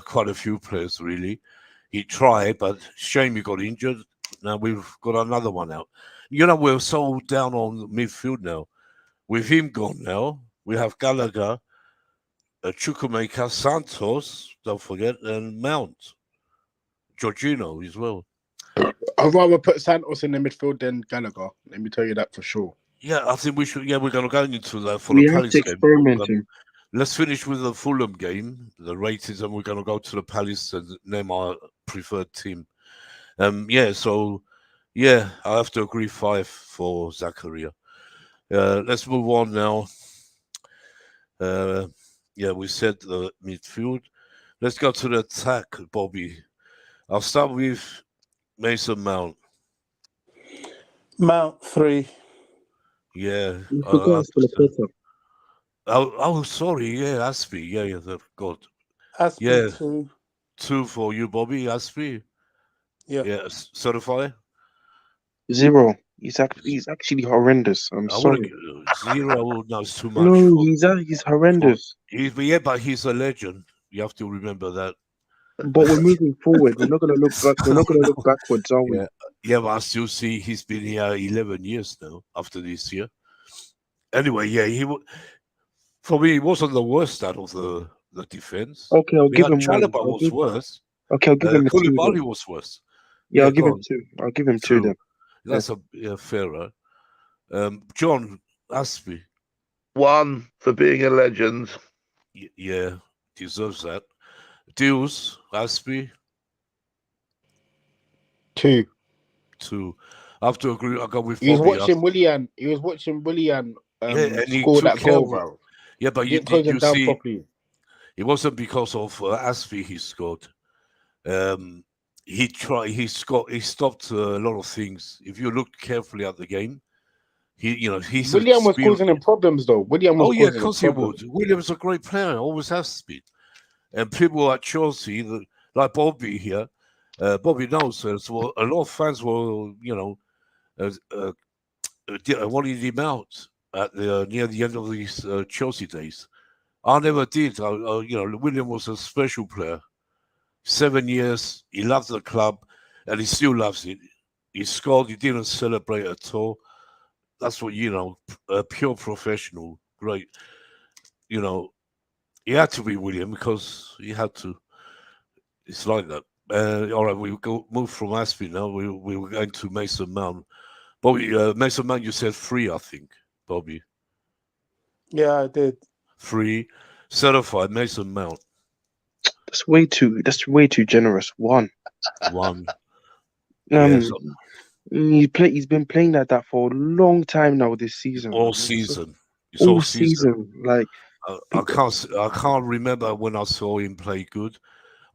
quite a few players, really. He tried, but shame he got injured. Now we've got another one out. You know, we're so down on midfield now. With him gone now, we have Gallagher, Chukwuemeka, Santos, don't forget, and Mount, Jorginho as well. I'd rather put Santos in the midfield than Gallagher. Let me tell you that for sure. Yeah, I think we should. Yeah, we're going to go into that for We the have Palace to game. experiment him. Let's finish with the Fulham game, the ratings, and we're going to go to the Palace and name our preferred team. Yeah, so yeah, I have to agree 5 for Zakaria. Let's move on now. Yeah, we said the midfield. Let's go to the attack, Bobby. I'll start with Mason Mount. Mount 3. Yeah, You forgot Aspilicueta. oh, sorry. Yeah, Aspie. Yeah, God. Aspie Yeah, 2. 2 for you, Bobby. Aspie. Yeah. Yeah, certify. 0. He's actually horrendous. I'm I would sorry. have 0. No, it's too much No, for. he's horrendous. But he's a legend. You have to remember that. But we're moving forward. We're not gonna look back. We're not gonna look backwards, are we? Yeah, yeah, but I still see he's been here 11 years now after this year. Anyway, yeah, for me, he wasn't the worst out of the defense. Okay, I'll We give had him 1. Chalobah was worse. Okay, I'll give him a 2 Koulibaly then. was worse. Yeah, Yeah, I'll give go him on. 2. I'll give him 2 2. then. That's fairer. John Aspie, 1 for being a legend. yeah, deserves that. Deals Aspie, 2. 2. I have to agree. I go with He was Bobby. watching Willian. He was watching Willian Yeah, and he score took that care goal, of it. bro. Yeah, but He you didn't close him down see, properly. it wasn't because of Aspie he scored. He stopped a lot of things. If you look carefully at the game, he's William was experienced. causing him problems, though. William was Oh yeah, of causing him course he problems. would. William's a great player, always has been. And people at Chelsea, like Bobby here, Bobby knows as well. A lot of fans were, wanting him out at near the end of these Chelsea days. I never did. William was a special player. 7 years, he loved the club, and he still loves it. He scored. He didn't celebrate at all. That's what a pure professional. Great. He had to be William because he had to. It's like that. All right, we move from Aspie now. We were going to Mason Mount. Bobby, Mason Mount, you said 3, I think. Bobby, Yeah, I did. 3. Certified Mason Mount, That's way too generous. 1. 1. Yeah, so He's been playing like that for a long time now this season. all man. season. It's All all season. season. Like I can't remember when I saw him play good.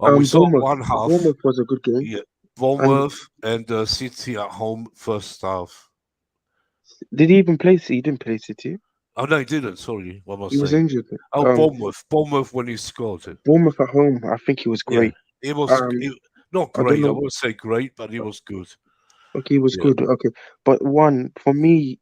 We saw Bournemouth. one half. Bournemouth was a good game. Yeah, Bournemouth and City at home first half. Did he even play City? He didn't play City. Oh no, he didn't. Sorry, what am I He was saying? injured. Oh, Bournemouth when he scored it. Bournemouth at home. I think he was great. Yeah, it was not I don't great. I know. won't say great, but it was good. Okay, he was Yeah. good. Okay, but one for me,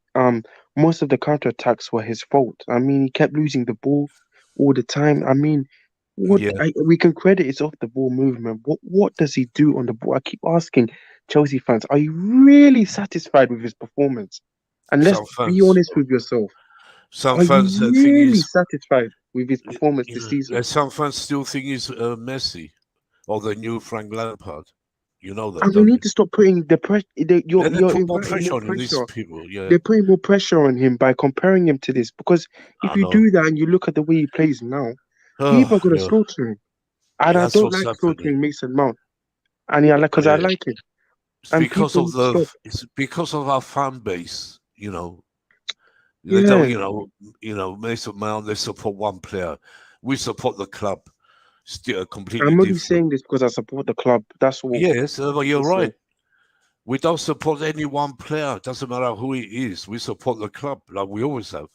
most of the counterattacks were his fault. I mean, he kept losing the ball all the time. I mean, Yeah. we can credit his off the ball movement. What does he do on the ball? I keep asking Chelsea fans, are you really satisfied with his performance? And let's be honest with yourself. Some Are fans you think really he's satisfied with his performance this season? some fans still think he's Messi or the new Frank Lampard. You know that. And we need to stop putting the pressure. You're put more inviting pressure more on these pressure. people. Yeah, They're putting more pressure on him by comparing him to this. Because if you do that and you look at the way he plays now, people are going to slaughter him. And I don't like slaughtering Mason Mount. And because I like him. It's because of our fan base. They don't. Mason Mount. They support one player. We support the club. Still completely. I'm only saying this because I support the club. That's all. Yes, you're right. we don't support any one player. It doesn't matter who he is. We support the club like we always have.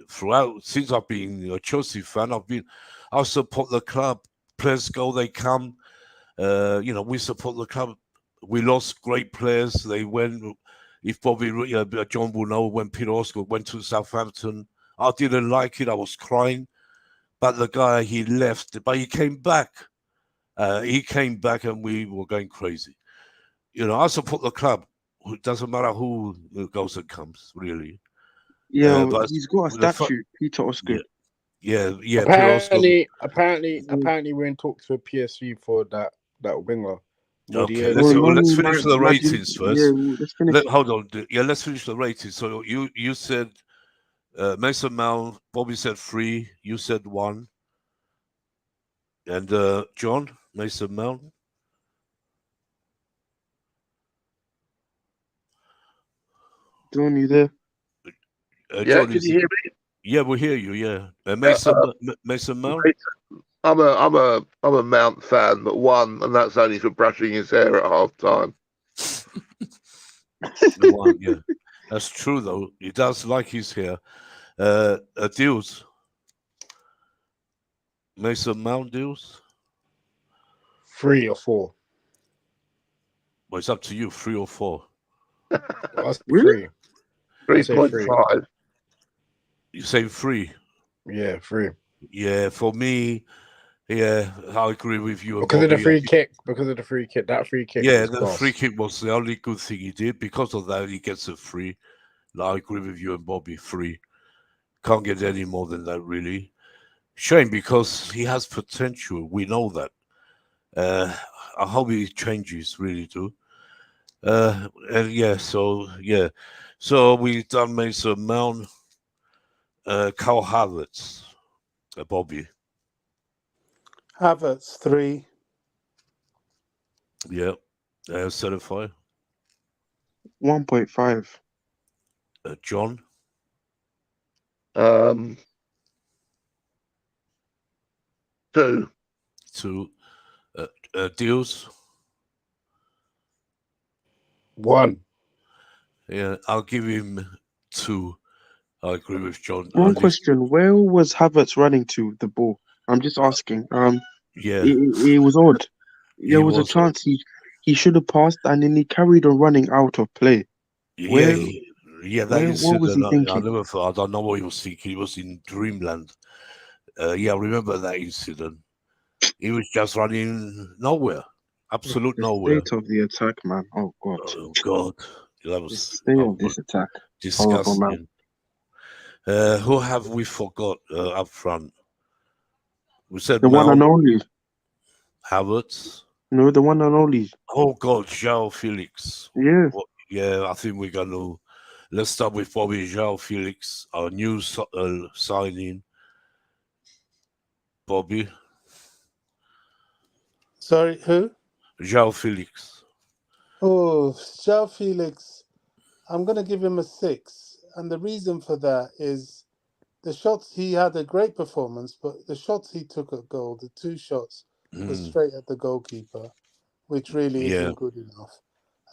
Throughout, since I've been a Chelsea fan, I support the club. Players go, they come. We support the club. We lost great players. They went. If Bobby, John will know, when Peter Oscar went to Southampton, I didn't like it. I was crying. But the guy, he left, but he came back. And we were going crazy. I support the club. It doesn't matter who goes and comes, really. Yeah, But he's got a the statue, Peter Oscar. yeah. Peter Oscar. Apparently, we're in talks with PSV for that winger. Okay, Well, let's no, finish the ratings first. let's finish. Hold on. Yeah, let's finish the ratings. So you said Mason Mount, Bobby said 3, you said 1. And John, Mason Mount? John, you there? Yeah, John, can you hear me? Yeah, we hear you. Yeah, Mason Mount. I'm a Mount fan, but 1, and that's only for brushing his hair at half time. The 1, yeah, that's true though. He does like his hair. Deals. Mason Mount deals. 3 or 4. Well, it's up to you. 3 or 4. That's Really? 3. 3.5. You say 3. Yeah, 3. Yeah, for me, yeah, I agree with you. Because of the Bobby. free kick. That free kick. Yeah, was the class. free kick was the only good thing he did. Because of that, he gets a 3. I agree with you and Bobby. 3. Can't get any more than that, really. Shame, because he has potential. We know that. I hope he changes, really do. And yeah, so we've done Mason Mount, Carl Havertz, Bobby. Havertz 3. Yeah, certified. 1.5. John. 2. 2. Deals. 1. Yeah, I'll give him 2. I agree with John. One question: where was Havertz running to the ball? I'm just asking. Yeah, it was odd. There was a was chance he should have passed, and then he carried on running out of play. Where that what was he incident. I thinking? never thought. I don't know what he was thinking. He was in dreamland. Yeah, I remember that incident. He was just running nowhere, absolute The nowhere. state of the attack, man. Oh God. Oh God, that The was state of this attack. Horrible, man. disgusting. Who have we forgot up front? We said The one and Mount, only. Havertz. No, the one and only. Oh God, João Felix. Yeah. Yeah, I think we're gonna. Let's start with Bobby João Felix, our new signing. Bobby. Sorry, who? João Felix. Oh, João Felix. I'm going to give him a 6. And the reason for that is the shots, he had a great performance, but the shots he took at goal, the 2 shots, were straight at the goalkeeper, which really isn't good enough.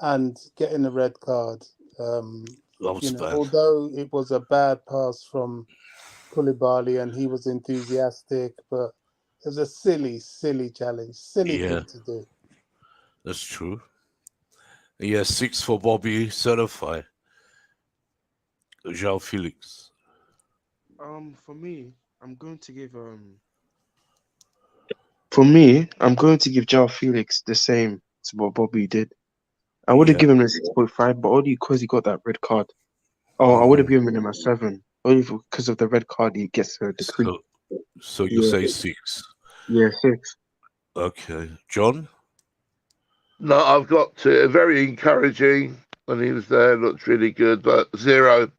And getting a red card, although it was a bad pass from Koulibaly and he was enthusiastic, but it was a silly challenge, silly thing to do. That's true. Yeah, 6 for Bobby, certified. João Felix. For me, I'm going to give João Felix the same as what Bobby did. I would have given him a 6.5, but only because he got that red card. Oh, I would have given him a 7, only because of the red card. He gets a decree. So you say 6? Yeah, 6. Okay, John. No, I've got very encouraging when he was there. Looked really good, but 0.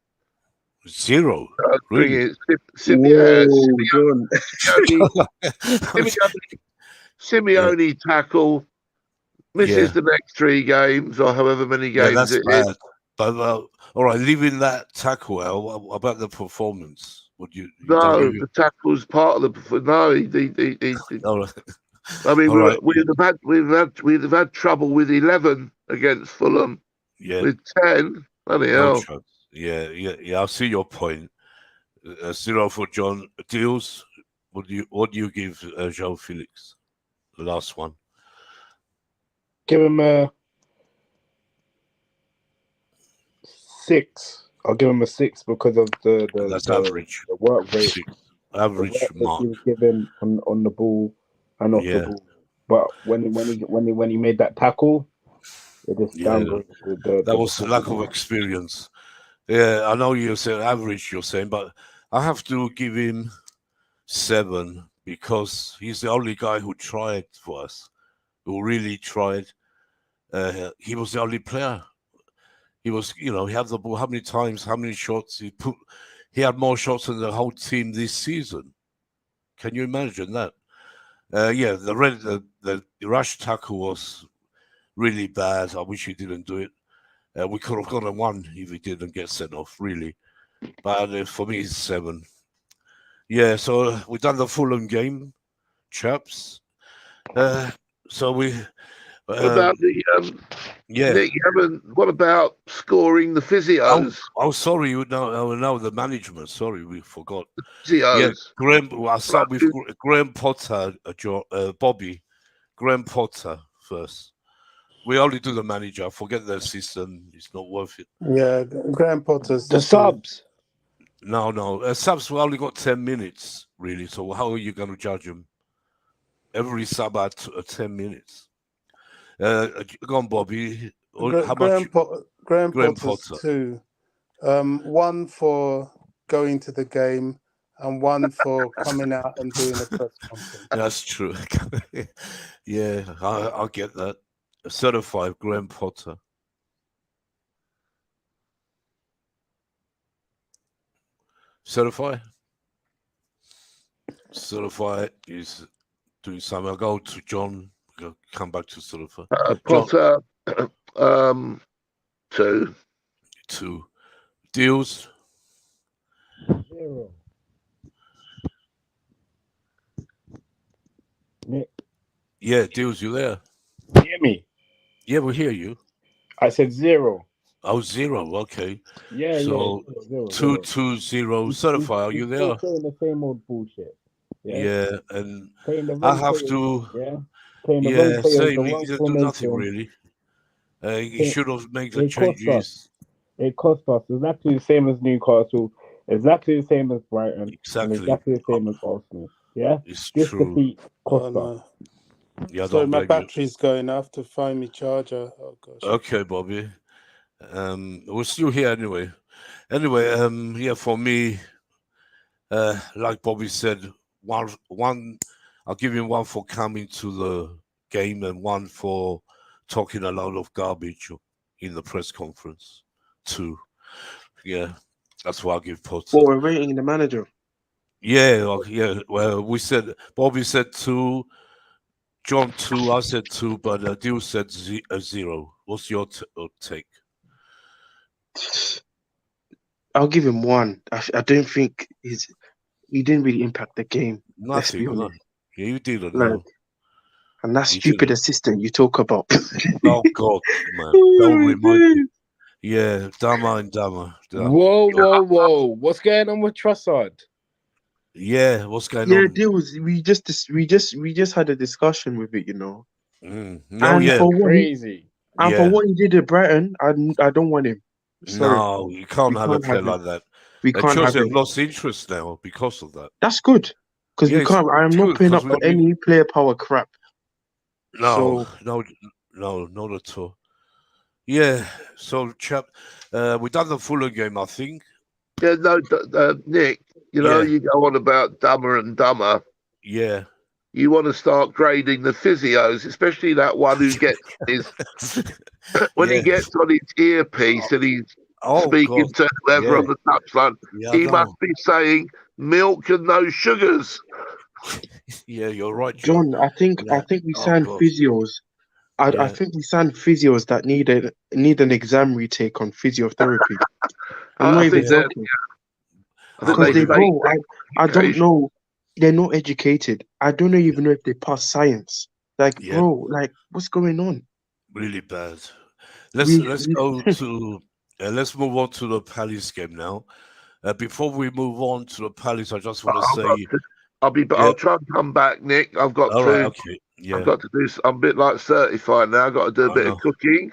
0. Really? Simeone tackle misses the next 3 games or however many games that's it bad. is. But all right, leaving that tackle out, about the performance? Would you? No, the tackle's part of the. No, he All right. I mean, All right. we'd have had trouble with 11 against Fulham. Yeah. With 10, bloody No hell. chance. Yeah. I see your point. 0 for John. Deals. What do you give Joe Felix? The last one. Give him a 6. I'll give him a 6 because of That's average. the work rate, 6. the Average work that mark. he was given on the ball and off the Yeah. ball. But when he made that tackle, it just Yeah. downgraded the That was a lack of performance. experience. Yeah, I know you said average, you're saying, but I have to give him 7 because he's the only guy who tried for us, who really tried. He was the only player. He was, he had the ball. How many times? How many shots he put? He had more shots than the whole team this season. Can you imagine that? Yeah, the rush tackle was really bad. I wish he didn't do it. We could have gotten 1 if he didn't get sent off, really. But for me, it's 7. Yeah, so we've done the Fulham game, chaps. So we, What about yeah. Nick, what about scoring the physios? Oh, sorry, no, the management. Sorry, we forgot. Physios. Yeah, Graham. I'll start with Graham Potter, Bobby. Graham Potter first. We only do the manager. Forget the assistant. It's not worth it. Yeah, Graham Potter's The subs. No. Subs we only got 10 minutes, really. So how are you going to judge them? Every sub had 10 minutes. Go on, Bobby. Graham Potter's Potter. 2. 1 for going to the game and 1 for coming out and doing a press conference. That's true. Yeah, I get that. Certified Graham Potter. Certified is doing something. I'll go to John. Come back to Certified. Potter, 2. 2. Deals. 0. Nick. Yeah, Deals, you there? You hear me? Yeah, we hear you. I said 0. Oh, 0. Okay. Yeah, so, yeah. 220 Certified. Are you there? Saying the same old bullshit. Yeah, and I have to. Yeah, same. He didn't do nothing really. He should have made the changes. It cost us exactly the same as Newcastle, exactly the same as Brighton, and exactly the same as Arsenal. Yeah, it's this true. defeat cost us. Yeah, so my battery's going. I have to find me charger. Oh gosh. Okay, Bobby. We're still here anyway. Yeah, for me, like Bobby said, one, I'll give him 1 for coming to the game and 1 for talking a lot of garbage in the press conference. 2. Yeah, that's what I'll give Potter. We're rating the manager. Yeah. Well, Bobby said 2, John 2, I said 2, but Deal said 0. What's your take? I'll give him 1. I don't think he didn't really impact the game. Nothing. Let's be honest. Yeah, you didn't. Like, and that stupid assistant you talk about. Oh God, man! Don't remind me. Yeah, Dama and Dama. Whoa! What's going on with Trossard? Yeah, what's going on? on? Yeah, Deals. We just had a discussion with it, you know. Crazy. For what he did at Brighton, I don't want him. Sorry. No, you can't have a player like that. We can't have him. Lost interest now because of that. That's good because we can't. I'm not putting up for any player power crap. No, not at all. Yeah, so chap, we done the Fulham game, I think. Yeah, no, Nick. You know, you go on about Dumber and Dumber. Yeah. You want to start grading the physios, especially that one who gets his when he gets on his earpiece and he's speaking to whoever on the touchline. He must be saying milk and no sugars. Yeah, you're right, John. I think we signed physios. I think we signed physios that need an exam retake on physiotherapy. I'm not even joking. Because I don't know. they're not educated. I don't even know if they pass science. Like, Yeah, bro, like, what's going on? really bad. We, Let's we go to let's move on to the Palace game now. Before we move on to the Palace, I just want to I've got say, to, yeah, I'll try and come back, Nick. all right, okay, I've yeah, got to do. I'm a bit like certified now. I've got to do a I bit of know, cooking.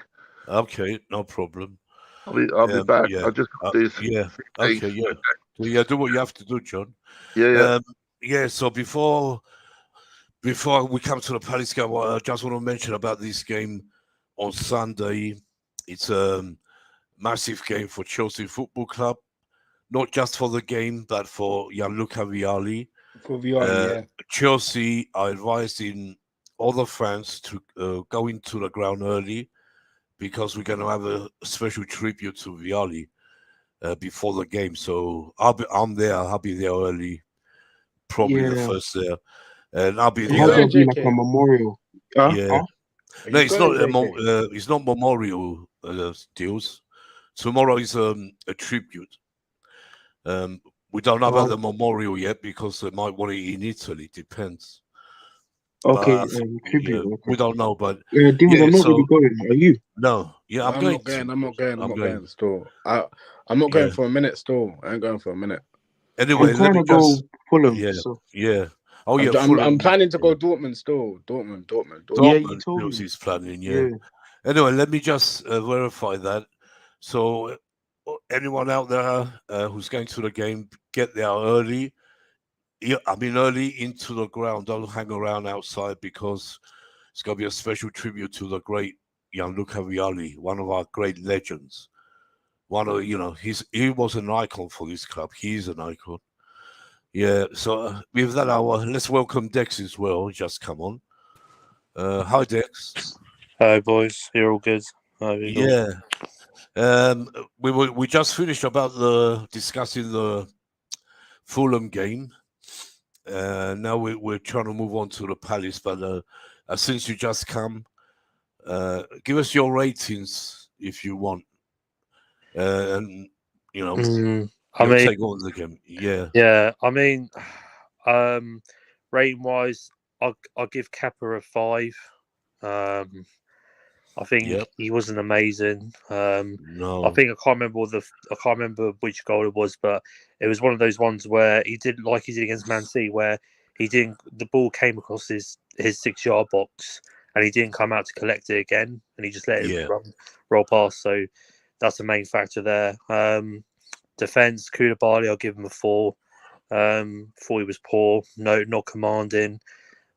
okay, no problem. I'll be back. Yeah, I just got to do some yeah, things. okay, yeah, yeah, do what you have to do, John. Yeah, yeah. Yeah, so before we come to the Palace game, I just want to mention about this game on Sunday. It's a massive game for Chelsea Football Club, not just for the game, but for Gianluca Vialli. For Vialli, Uh, yeah. Chelsea are advising other fans to go into the ground early because we're going to have a special tribute to Vialli before the game. So I'm there. I'll be there early, probably the yeah, first there, and I'll be Are it you has there. to going, be like a JK? memorial. Yeah, Are no, you it's going, not. JK? It's not memorial deals. Tomorrow is a tribute. Um, we don't know about Uh, the memorial yet because they might want it in Italy. Depends. But okay, I think, tribute. yeah, Okay. we don't know. But Deals, yeah, I'm not really so going. Are you? no, yeah, I'm I'm going not to. going. I'm not going. I'm I'm not going. going. Still, I'm not going Yeah. for a minute. Still, I ain't going for a minute. I'm Anyway, let trying me to go just. Fulham. Yeah, So yeah. Oh I'm yeah, I'm, I'm Fulham. planning to Yeah. go Dortmund. Still, yeah, Dortmund. you Dortmund told me. Chelsea's planning. Yeah. Yeah. Anyway, let me just verify that. So, anyone out there who's going to the game, get there early. Yeah, I mean early into the ground. Don't hang around outside because it's going to be a special tribute to the great Gianluca Vialli, one of our great legends. One of he was an icon for this club. He's an icon. Yeah. So with that, let's welcome Dex as well. Just come on. Hi Dex. Hi boys, you're all good. How are you all? Yeah. We just finished about the discussing the Fulham game. Now we're trying to move on to the Palace, but since you just come, give us your ratings if you want, and I your mean, take on the game. Yeah, yeah, I mean, rating wise, I'll give Kappa a 5. Um, I think yep, he wasn't amazing. I no, think I can't remember which goal it was, but it was one of those ones where he did like he did against Man City, where he didn't. The ball came across his 6 yard box, and he didn't come out to collect it again, and he just let it yeah, roll past. So that's the main factor there. Defense, Koulibaly, I'll give him a 4. Thought he was poor, not commanding.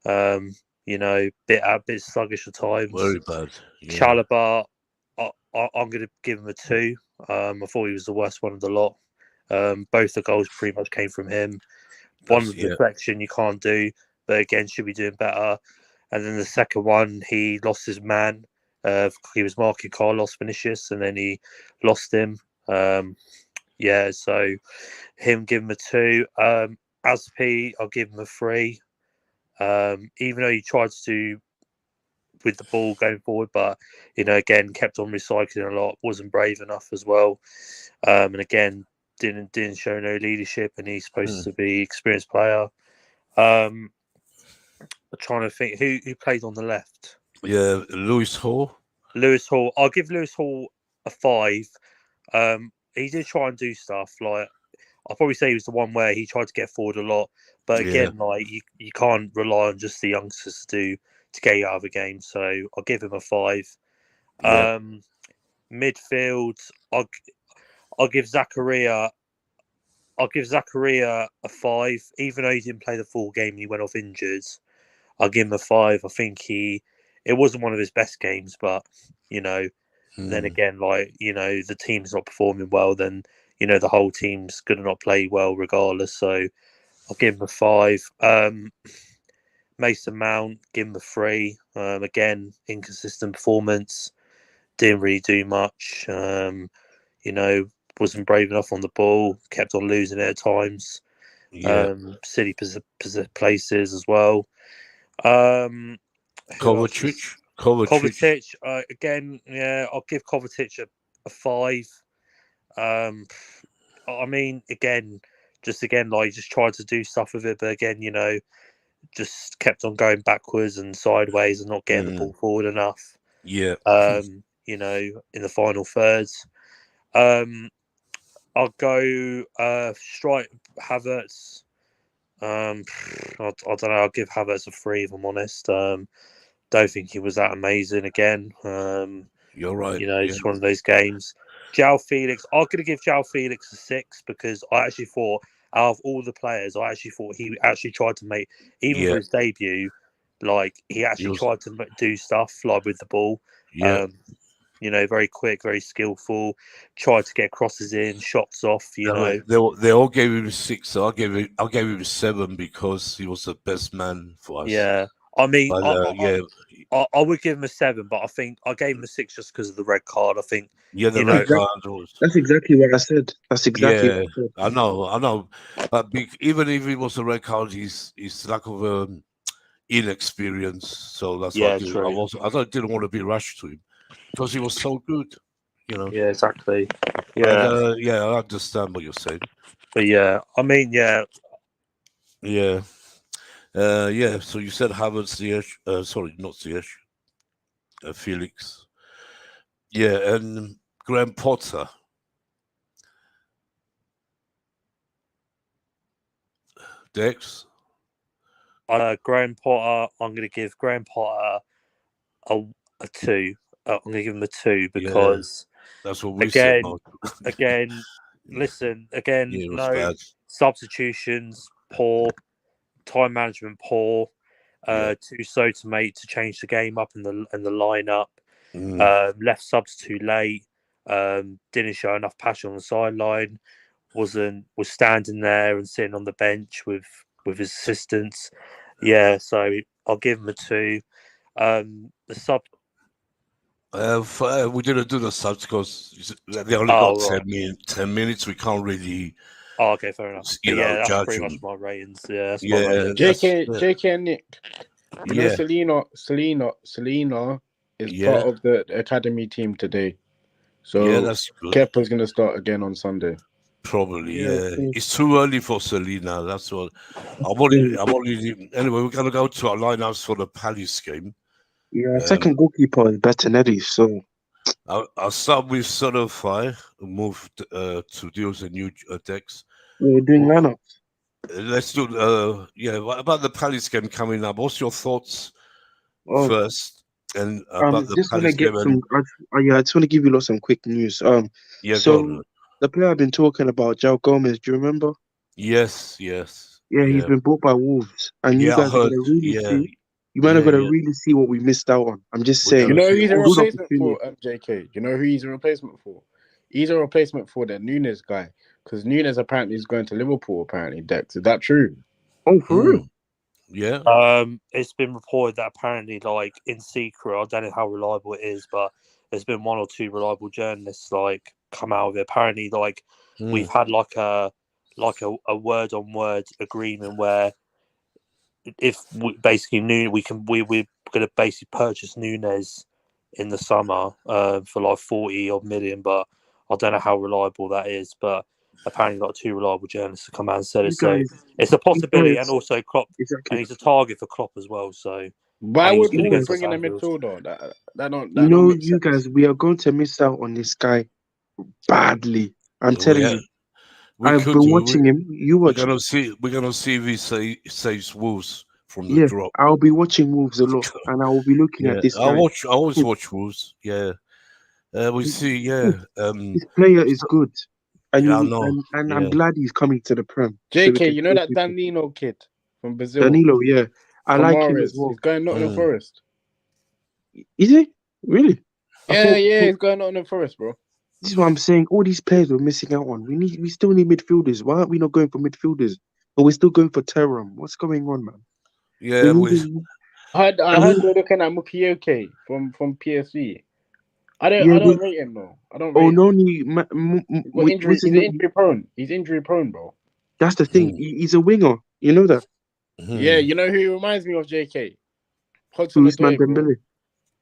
Bit sluggish at times. very bad. Yeah, Chalobah, I'm going to give him a 2. I thought he was the worst one of the lot. Both the goals pretty much came from him. One that's with yeah, deflection you can't do, but again should be doing better. And then the second one, he lost his man. He was marking Carlos Vinicius, and then he lost him. Yeah, so him give him a 2. Aspi, I'll give him a 3. Even though he tried to do with the ball going forward, but again kept on recycling a lot, wasn't brave enough as well, and again didn't show no leadership, and he's supposed to be experienced player. I'm trying to think who played on the left. yeah. Lewis Hall. Lewis Hall. I'll give Lewis Hall a 5. He did try and do stuff like I'll probably say he was the one where he tried to get forward a lot, but Yeah, again, like you can't rely on just the youngsters to get you out of a game. So I'll give him a 5. yeah, Midfield, I'll give Zakaria. I'll give Zakaria a 5, even though he didn't play the full game. He went off injured. I'll give him a 5. I think it wasn't one of his best games, but then again, the team's not performing well, then the whole team's gonna not play well regardless. So I'll give him a 5. Mason Mount, give him a 3. Again, inconsistent performance. Didn't really do much. Wasn't brave enough on the ball. Kept on losing it at times. yeah. Silly places as well. Who else Kovacic, was Kovacic. Kovacic? Again, yeah, I'll give Kovacic a 5. I mean, again, just again, like, just tried to do stuff with it, but again, just kept on going backwards and sideways and not getting the ball forward enough. Yeah. In the final thirds. I'll go strike Havertz. I don't know. I'll give Havertz a 3 if I'm honest. Don't think he was that amazing again. You're right. Just one of those games. João Felix. I'm going to give João Felix a 6 because I actually thought, out of all the players, I actually thought he actually tried to make, even for his debut, like he actually tried to do stuff like with the ball. Yeah. Very quick, very skillful. Tried to get crosses in, shots off. They all gave him 6. So I gave him 7 because he was the best man for us. Yeah, I mean, but, I would give him a 7, but I think I gave him a 6 just because of the red card. I think. Yeah, the red card. That's exactly what I said. That's exactly what I said. I know. But even if it was a red card, he's lack of inexperience. So that's why I didn't want to be rushed to him because he was so good. Yeah, exactly. Yeah, I understand what you're saying. But yeah, I mean, yeah. So you said Havertz, Ziyech, sorry, not Ziyech, Felix. Yeah, and Graham Potter. Dex? Graham Potter, I'm going to give Graham Potter a 2. I'm going to give him a 2 because that's what we said. Again, listen, again, no substitutions, poor, time management poor, too slow to change the game up in the lineup, left subs too late, didn't show enough passion on the sideline, was standing there and sitting on the bench with his assistants. Yeah, so I'll give him a 2. The sub. We didn't do the subs because they only got 10 minutes. We can't really. Oh, okay, fair enough. That's pretty much my ratings. Yeah, that's my ratings. JK and Nick. You know, Selena is part of the academy team today. So that's good. Kepa's gonna start again on Sunday. Probably, It's too early for Selena. That's what anyway, we're gonna go to our lineups for the Palace game. Yeah, second goalkeeper is Bettinelli, so I'll start with Solofai, move to deal with the new decks. We're doing lineups. Let's do what about the Palace game coming up? What's your thoughts first? And about the Palace game? I just want to give you some quick news. So the player I've been talking about, João Gomez, do you remember? Yes. Yeah, he's been bought by Wolves, and you guys are gonna really see. You might have got to really see what we missed out on. I'm just saying. You know who he's a replacement for, JK? You know who he's a replacement for? He's a replacement for the Nunes guy. Because Nunes apparently is going to Liverpool, apparently, Dex. Is that true? Oh, for real? Yeah. It's been reported that apparently, like, in secret, I don't know how reliable it is, but there's been 1 or 2 reliable journalists, like, come out of it. Apparently, like, we've had, like a word-on-word agreement where if we basically knew we're going to basically purchase Nunes in the summer for like 40 odd million, but I don't know how reliable that is. But apparently, got 2 reliable journalists to come out and said it. So it's a possibility, and also Klopp, and he's a target for Klopp as well. So why would Wolves bring in a midfielder? You guys, we are going to miss out on this guy badly. I'm telling you. I've been watching him. You watch. We're gonna see if he saves Wolves from the drop. I'll be watching Wolves a lot, and I will be looking at this guy. I always watch Wolves. Yeah, we see. Yeah, this player is good, and I know. And I'm glad he's coming to the Prem. JK, you know that Danilo kid from Brazil. Danilo, yeah, I like him as well. He's going Nottingham Forest. Is he really? He's going Nottingham Forest, bro. This is what I'm saying. All these players we're missing out on. We still need midfielders. Why aren't we not going for midfielders? But we're still going for Teram. What's going on, man? Yeah, I heard they're looking at Mukioke from PSV. I don't rate him though. I don't. Rate him. He's injury prone. He's injury prone, bro. That's the thing. He's a winger. You know that. Yeah, you know who he reminds me of, JK? Usman Dembele.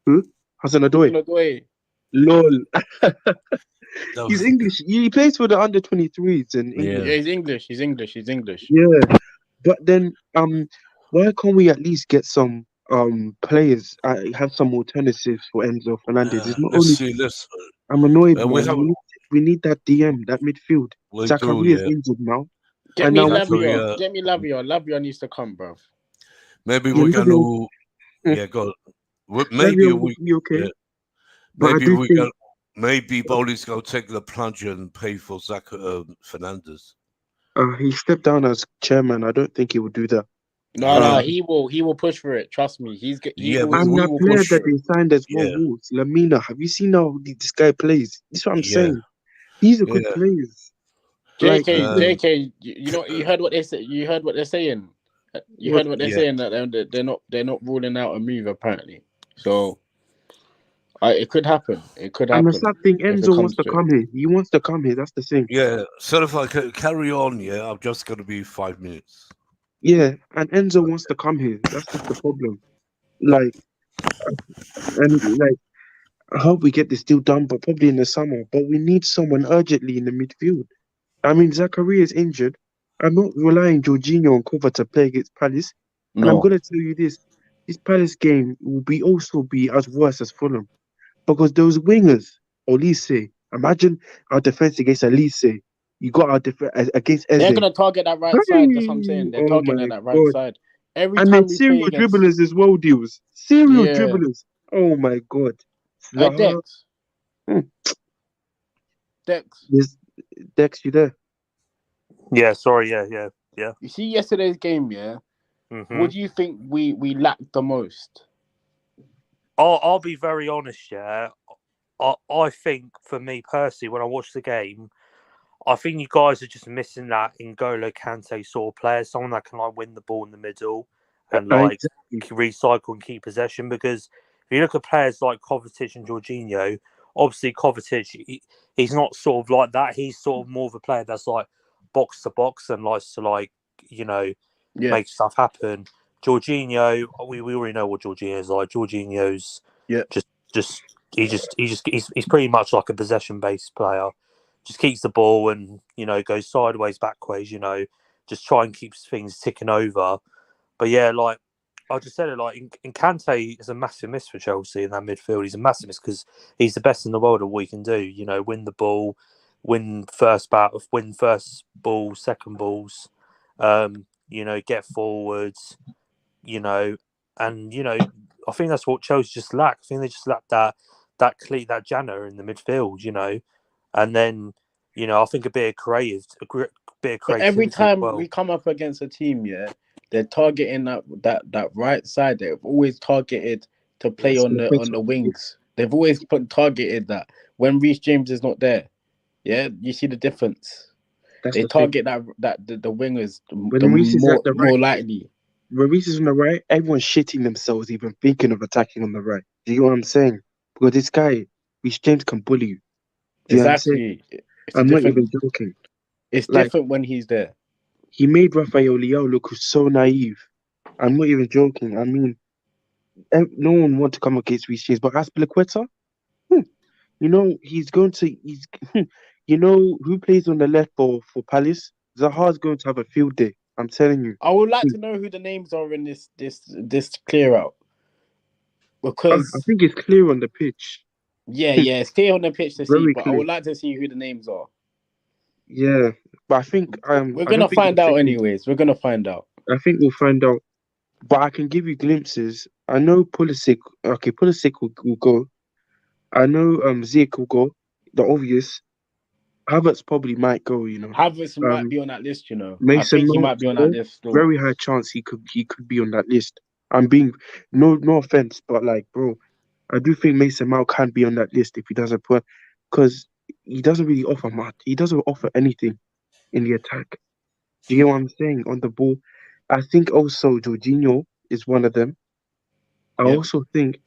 Who? Hassan Odoi. Lol. That He's was- English. He plays for the under-23s in Yeah. England. Yeah, he's English. He's English. He's English. Yeah, but then why can't we at least get some players? Have some alternatives for Enzo Fernandez. It's not let's only see. Let's. I'm annoyed, We man. have. We need that DM, that midfield. We do. Zachary is Yeah. injured now, Get and me now Lavia. Zachary, Get me Lavia. Lavia needs to come, bro. maybe yeah, we're gonna. Lavia, Yeah. Go. Maybe Lavia will we. be okay. Yeah. But I Maybe do we think got. Maybe Bowley's gonna take the plunge and pay for Zach Fernandez. he stepped down as chairman. I don't think he would do that. No, Yeah. no, he will. He will push for it. Trust me. He Yeah. will. And He that will player push that for it. they signed as well, Yeah. Wolves, Lamina. Have you seen how this guy plays? This is what I'm Yeah. saying. These are good Yeah. players. Like JK, Uh, JK. You know, you heard what they said. You heard what they're saying. You what? heard what they're Yeah. saying that they're not ruling out a move apparently. So it could happen. It could And the happen sad thing, if it Enzo wants comes to to it. come here. He wants to come here. That's the thing. Yeah. So if I carry on, yeah, I'm just gonna be 5 minutes. Yeah, and Enzo wants to come here. That's just the problem. Like, and like, I hope we get this deal done, but probably in the summer. But we need someone urgently in the midfield. I mean, Zachary is injured. I'm not relying Jorginho and cover to play against Palace. And I'm No, gonna tell you this Palace game will also be as worse as Fulham. Because those wingers, Olise, imagine our defense against Olise. You got our defense against they're Eze. gonna target that right side. That's what I'm Hey! saying. They're Oh targeting my that right God. side every And then time we play serial against. dribblers as well, deals. Serial Yeah, dribblers. Oh my God. Zaha. Dex, Hmm. Dex. Yes, Dex, you there? Yeah, sorry, yeah. You see yesterday's game, yeah. Mm-hmm. What do you think we lacked the most? I'll be very honest, yeah. I think for me personally, when I watch the game, I think you guys are just missing that N'Golo Kante sort of player, someone that can like win the ball in the middle and like Exactly. recycle and keep possession. Because if you look at players like Kovacic and Jorginho, obviously Kovacic, he's not sort of like that. He's sort of more of a player that's like box to box and likes to like, Yeah, make stuff happen. Jorginho, we already know what Jorginho is like. Jorginho's yeah. he's pretty much like a possession based player. Just keeps the ball and goes sideways, backwards. Just try and keeps things ticking over. But yeah, like I just said it, like in Kante is a massive miss for Chelsea in that midfield. He's a massive miss because he's the best in the world at what he can do. Win the ball, win first ball, second balls. Get forwards. I think that's what Chelsea just lack. I think they just lack that Jana in the midfield. And then I think a bit of creativity But every as time well. we come up against a team, yeah, they're targeting that right side. They've always targeted to play on the wings. They've always targeted that when Reece James is not there. Yeah, you see the difference. That's They the thing. target the wingers When the Reece is at the more right, likely. when Reece is on the right, everyone's shitting themselves even thinking of attacking on the right. Do you know what I'm saying? Because this guy, Reece James, can bully you. Do you know what I'm saying? Exactly. It's I'm not even different. joking. It's Like, different when he's there. he made Rafael Leao look so naive. I'm not even joking. I mean, no one wants to come against Reece James, but Aspilicueta, he's going to. Who plays on the left for Palace? Zaha's going to have a field day. I'm telling you. I would like to know who the names are in this clear out. I Because think it's clear on the pitch. yeah, it's clear on the pitch to see, Very but I clear. would like to see who the names are. Yeah, but I think We're I gonna don't think find out anyways. We're gonna find out. I think we'll find out. But I can give you glimpses. I know Pulisic. Okay, Pulisic will go. I know Ziyech will go. The obvious. Havertz probably might go. Havertz might Um, be on that list, I Mason think he Mount might be on that go. list still. Very high chance he could be on that list. I'm being no offense, but like, bro, I do think Mason Mount can be on that list if he doesn't put, because he doesn't really offer much. He doesn't offer anything in the attack. Do you know what I'm saying? On the ball, I think also Jorginho is one of them. I Yep. also think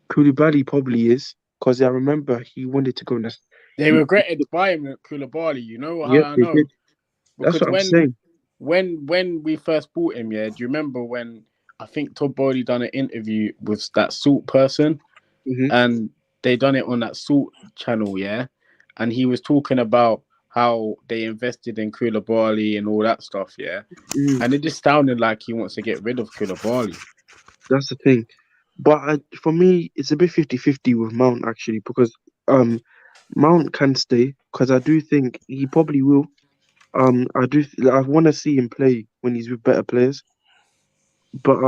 Koulibaly probably is, because I remember he wanted to go in the. They regretted buying Koulibaly. You know how Yep, I they know? did. That's Because what I'm saying. when we first bought him, yeah, do you remember when I think Todd Bowley done an interview with that Salt person, Hmm. and they done it on that Salt channel, yeah, and he was talking about how they invested in Koulibaly and all that stuff, yeah, Mm, and it just sounded like he wants to get rid of Koulibaly. that's the thing. But for me, it's a bit 50-50 with Mount actually because um Mount can stay because I do think he probably will. I want to see him play when he's with better players. But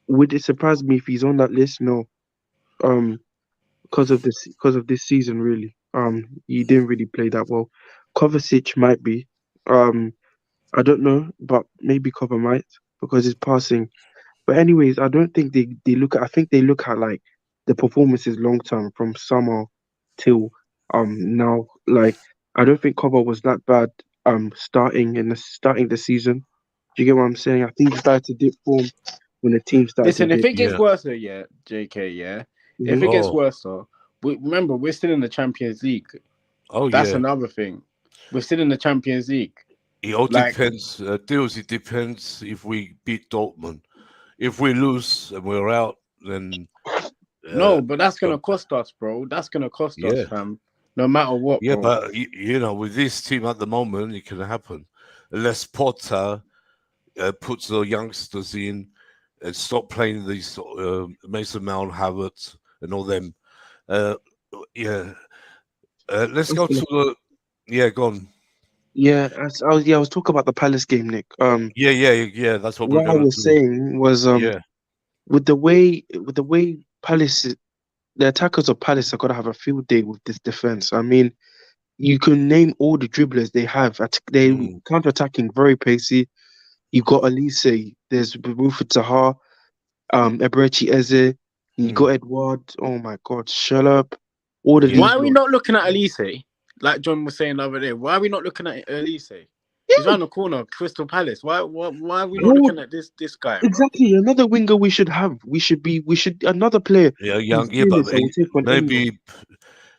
would it surprise me if he's on that list? No. Um, because of this season, really. He didn't really play that well. Kovacic might be. Um, I don't know, but maybe Kova might because his passing. But anyways, I don't think they look at. I think they look at like the performances long term from summer till now. Like I don't think Kova was that bad. Starting the season. Do you get what I'm saying? I think he started to dip form when the team started to Listen, if dip. it gets Yeah. worse, yeah, JK, yeah, if Hmm. it gets Oh, worse, remember we're still in the Champions League. oh That's yeah. another thing. We're still in the Champions League. It all Like, depends. Deals. It depends if we beat Dortmund. If we lose and we're out, then no, but that's it's gonna got cost us, bro. That's gonna cost us, yeah, fam. No matter what, yeah. bro. But you know, with this team at the moment, it can happen unless Potter puts the youngsters in and stop playing these Mason Mount, Havertz, and all them. Uh, yeah. Let's go to the. Yeah, go on. Yeah, I was talking about the Palace game, Nick. Yeah, yeah, yeah. That's what we're What I gonna was do. saying was Yeah. with the way the attackers of Palace are gonna have a field day with this defense. I mean, you can name all the dribblers they have. They Mm, counter attacking very pacey. You got Elise, there's Wilfred Zaha, Eberechi Eze, you got mm. Edward. Oh my God, shut up! All of Yeah. these Why are we lot. not looking at Elise? Like John was saying the other day, why are we not looking at Elise? He's Yeah, around the corner, Crystal Palace. Why are we not bro, looking at this guy, bro? exactly. Another winger we should have. We should another player Yeah, who's young. Yeah, but fearless. I will take on anyone.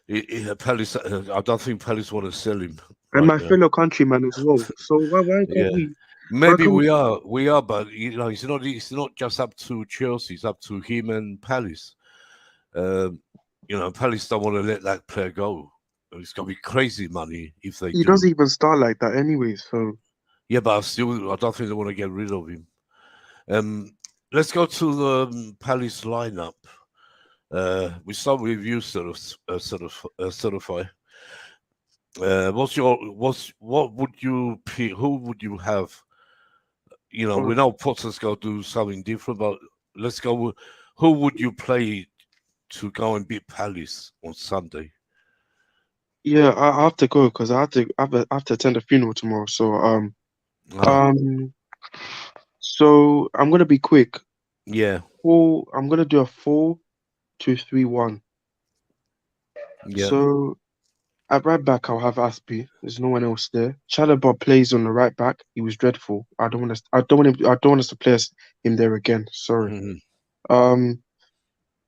maybe Palace. I don't think Palace want to sell him And right my now. fellow countryman as well. So why Yeah, can't we? Why maybe can't we? we are, but you know, it's not just up to Chelsea. It's up to him and Palace. Um, you know, Palace don't want to let that player go. It's gonna be crazy money if they He do. doesn't even start like that anyway. So Yeah, but I don't think they want to get rid of him. Um, let's go to the Palace lineup. We start with you, certify. What would you pick? Who would you have? You know, we um, know Potter's got to do something different, but let's go with who would you play to go and beat Palace on Sunday? yeah, I have to go because I have to attend a funeral tomorrow. Ah, Um, so I'm gonna be quick. yeah, I'm gonna do a 4-2-3-1. yeah, So at right back, I'll have Aspie. There's no one else there. Chalobah plays on the right back. He was dreadful. I don't want him. I don't want us to play him there again. Sorry. mhm, Um,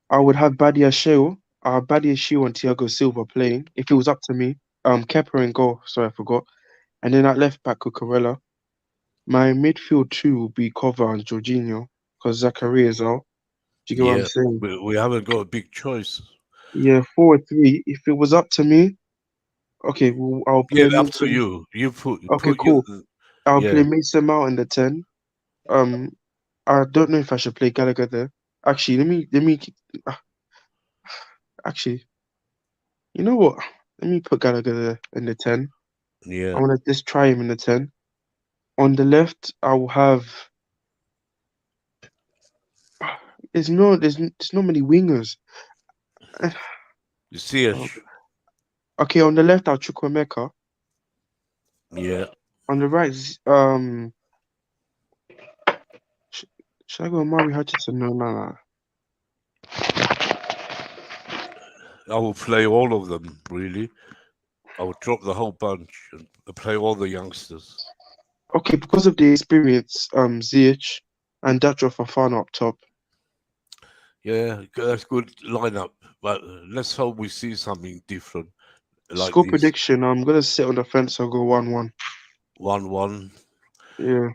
I would have Badia Shield and Thiago Silva playing if it was up to me. Kepa in goal. Sorry, I forgot. And then at left back, Cucurella. My midfield two will be Kova and Jorginho because Zachary is out. Do you get what I'm yeah. saying? We haven't got a big choice. Yeah, forward three. If it was up to me, okay, well, I'll Yeah, play up to Mason. you. You Okay, put your cool. I'll play yeah, Mason Mount in the 10. Um, I don't know if I should play Gallagher there. Actually, ah, actually, you know what? Let me put Gallagher there in the 10. I yeah. want to just try him in the 10. On the left, I will have. There's not many wingers. You see it? Oh, okay, on the left, I'll Chukwemeka. Yeah. On the right, sh should I go Murray Hutchinson? No, no, no. I will play all of them. Really, I would drop the whole bunch and play all the youngsters. Okay, because of the experience, Ziyech and Datro Fafana up top. Yeah, that's good lineup. But let's hope we see something different like Score this. prediction, I'm gonna sit on the fence and go 1-1. 1-1. Yeah.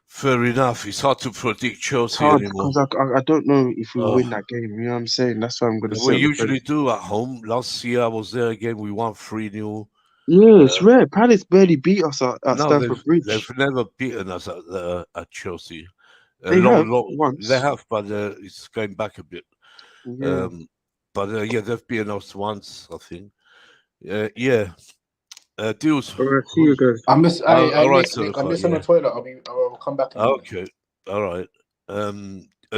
Fair enough. It's hard to predict It's Chelsea hard anymore. because I don't know if we'll Oh, win that game. You know what I'm saying? That's why I'm going to sit we on the usually fence. do at home. Last year I was there again. We won 3-0. Yeah, it's rare. Palace barely beat us at No, Stamford Bridge. they've never beaten us at Chelsea. They have They once. have, but it's going back a bit. Yeah. But yeah, they've beaten us once, I think. Yeah. Deals. All right, see you guys. I'm just, All right, Nick, I'm Silica, just on the yeah. toilet. I'll come back in a minute. Okay. All right.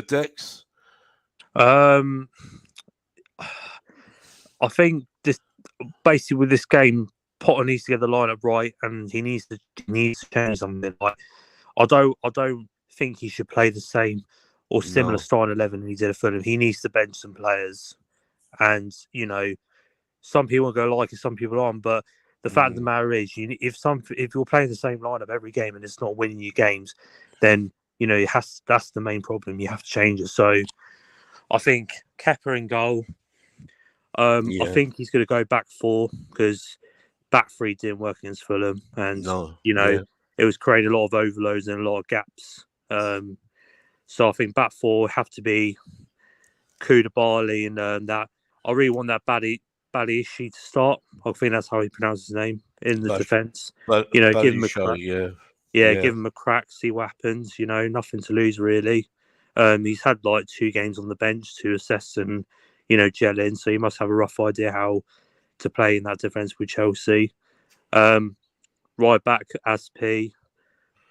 Dex. I think this basically with this game, Potter needs to get the lineup right, and he needs to change something. Like I don't think he should play the same or similar No. starting 11 he did at Fulham. He needs to bench some players, and some people are going to like it, some people aren't. But the fact of the matter is, if you're playing the same lineup every game and it's not winning you games, then that's the main problem. You have to change it. So I think Kepa in goal. I think he's going to go back 4 because back 3 didn't work against Fulham, and it was creating a lot of overloads and a lot of gaps. So I think back 4 have to be Koulibaly and that. I really want that Badiashile to start. I think that's how he pronounces his name in the defence. But give him a crack. Yeah, give him a crack. See what happens. Nothing to lose really. He's had like 2 games on the bench to assess and gel in, so he must have a rough idea how to play in that defence with Chelsea. Right back Aspi,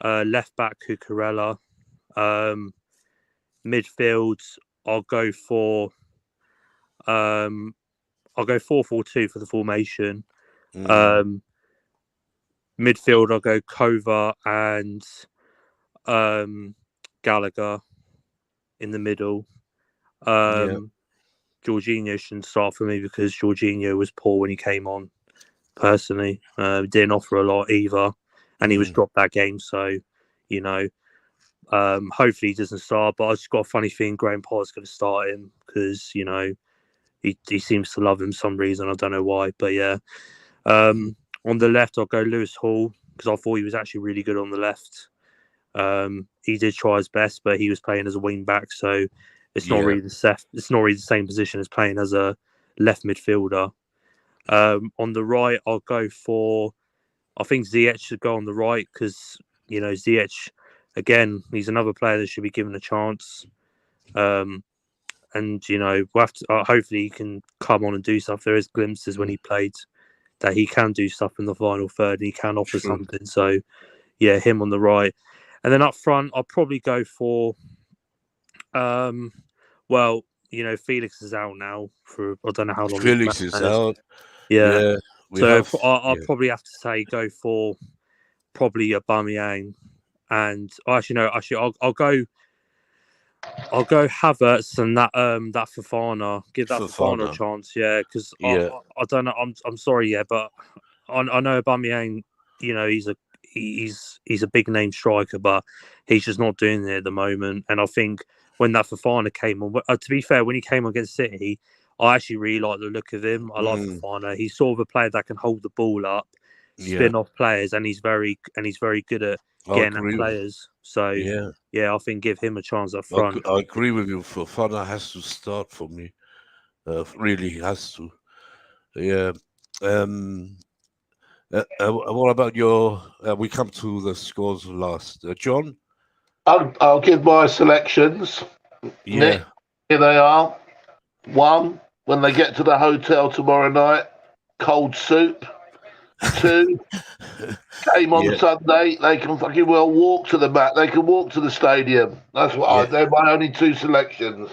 left back Cucurella. Midfield, I'll go 4-4-2 for the formation. Midfield, I'll go Kova and Gallagher in the middle. Jorginho shouldn't start for me because Jorginho was poor when he came on. Personally, didn't offer a lot either, and he was dropped that game. So, hopefully he doesn't start. But I just got a funny feeling Graham Potter's going to start him because he seems to love him for some reason. I don't know why, but yeah. On the left, I'll go Lewis Hall because I thought he was actually really good on the left. He did try his best, but he was playing as a wing back, so it's not really the same position as playing as a left midfielder. On the right, I'll go for. I think Ziyech should go on the right because Ziyech, again, he's another player that should be given a chance. And we'll have to. Hopefully, he can come on and do stuff. There is glimpses when he played that he can do stuff in the final third and he can offer something. So, yeah, him on the right. And then up front, I'll probably go for, Felix is out now for I don't know how long. Felix is out. Yeah. I'll probably have to say go for probably Aubameyang, and I'll go Havertz and that Fofana. Give that Fofana a chance, because I don't know. I'm sorry, but I know Aubameyang. He's a big name striker, but he's just not doing it at the moment. And I think when that Fofana came on, to be fair, when he came on against City, I actually really like the look of him. I like Fofana. He's sort of a player that can hold the ball up, spin off players, and he's very good at getting at players. So I think give him a chance up front. I agree with you. Fofana has to start for me. Really has to. Yeah. What about your? We come to the scores last. John? I'll give my selections. Yeah. Nick, here they are. 1, when they get to the hotel tomorrow night, cold soup. 2, game on Sunday, they can fucking well walk to the mat. They can walk to the stadium. That's what they're my only 2 selections.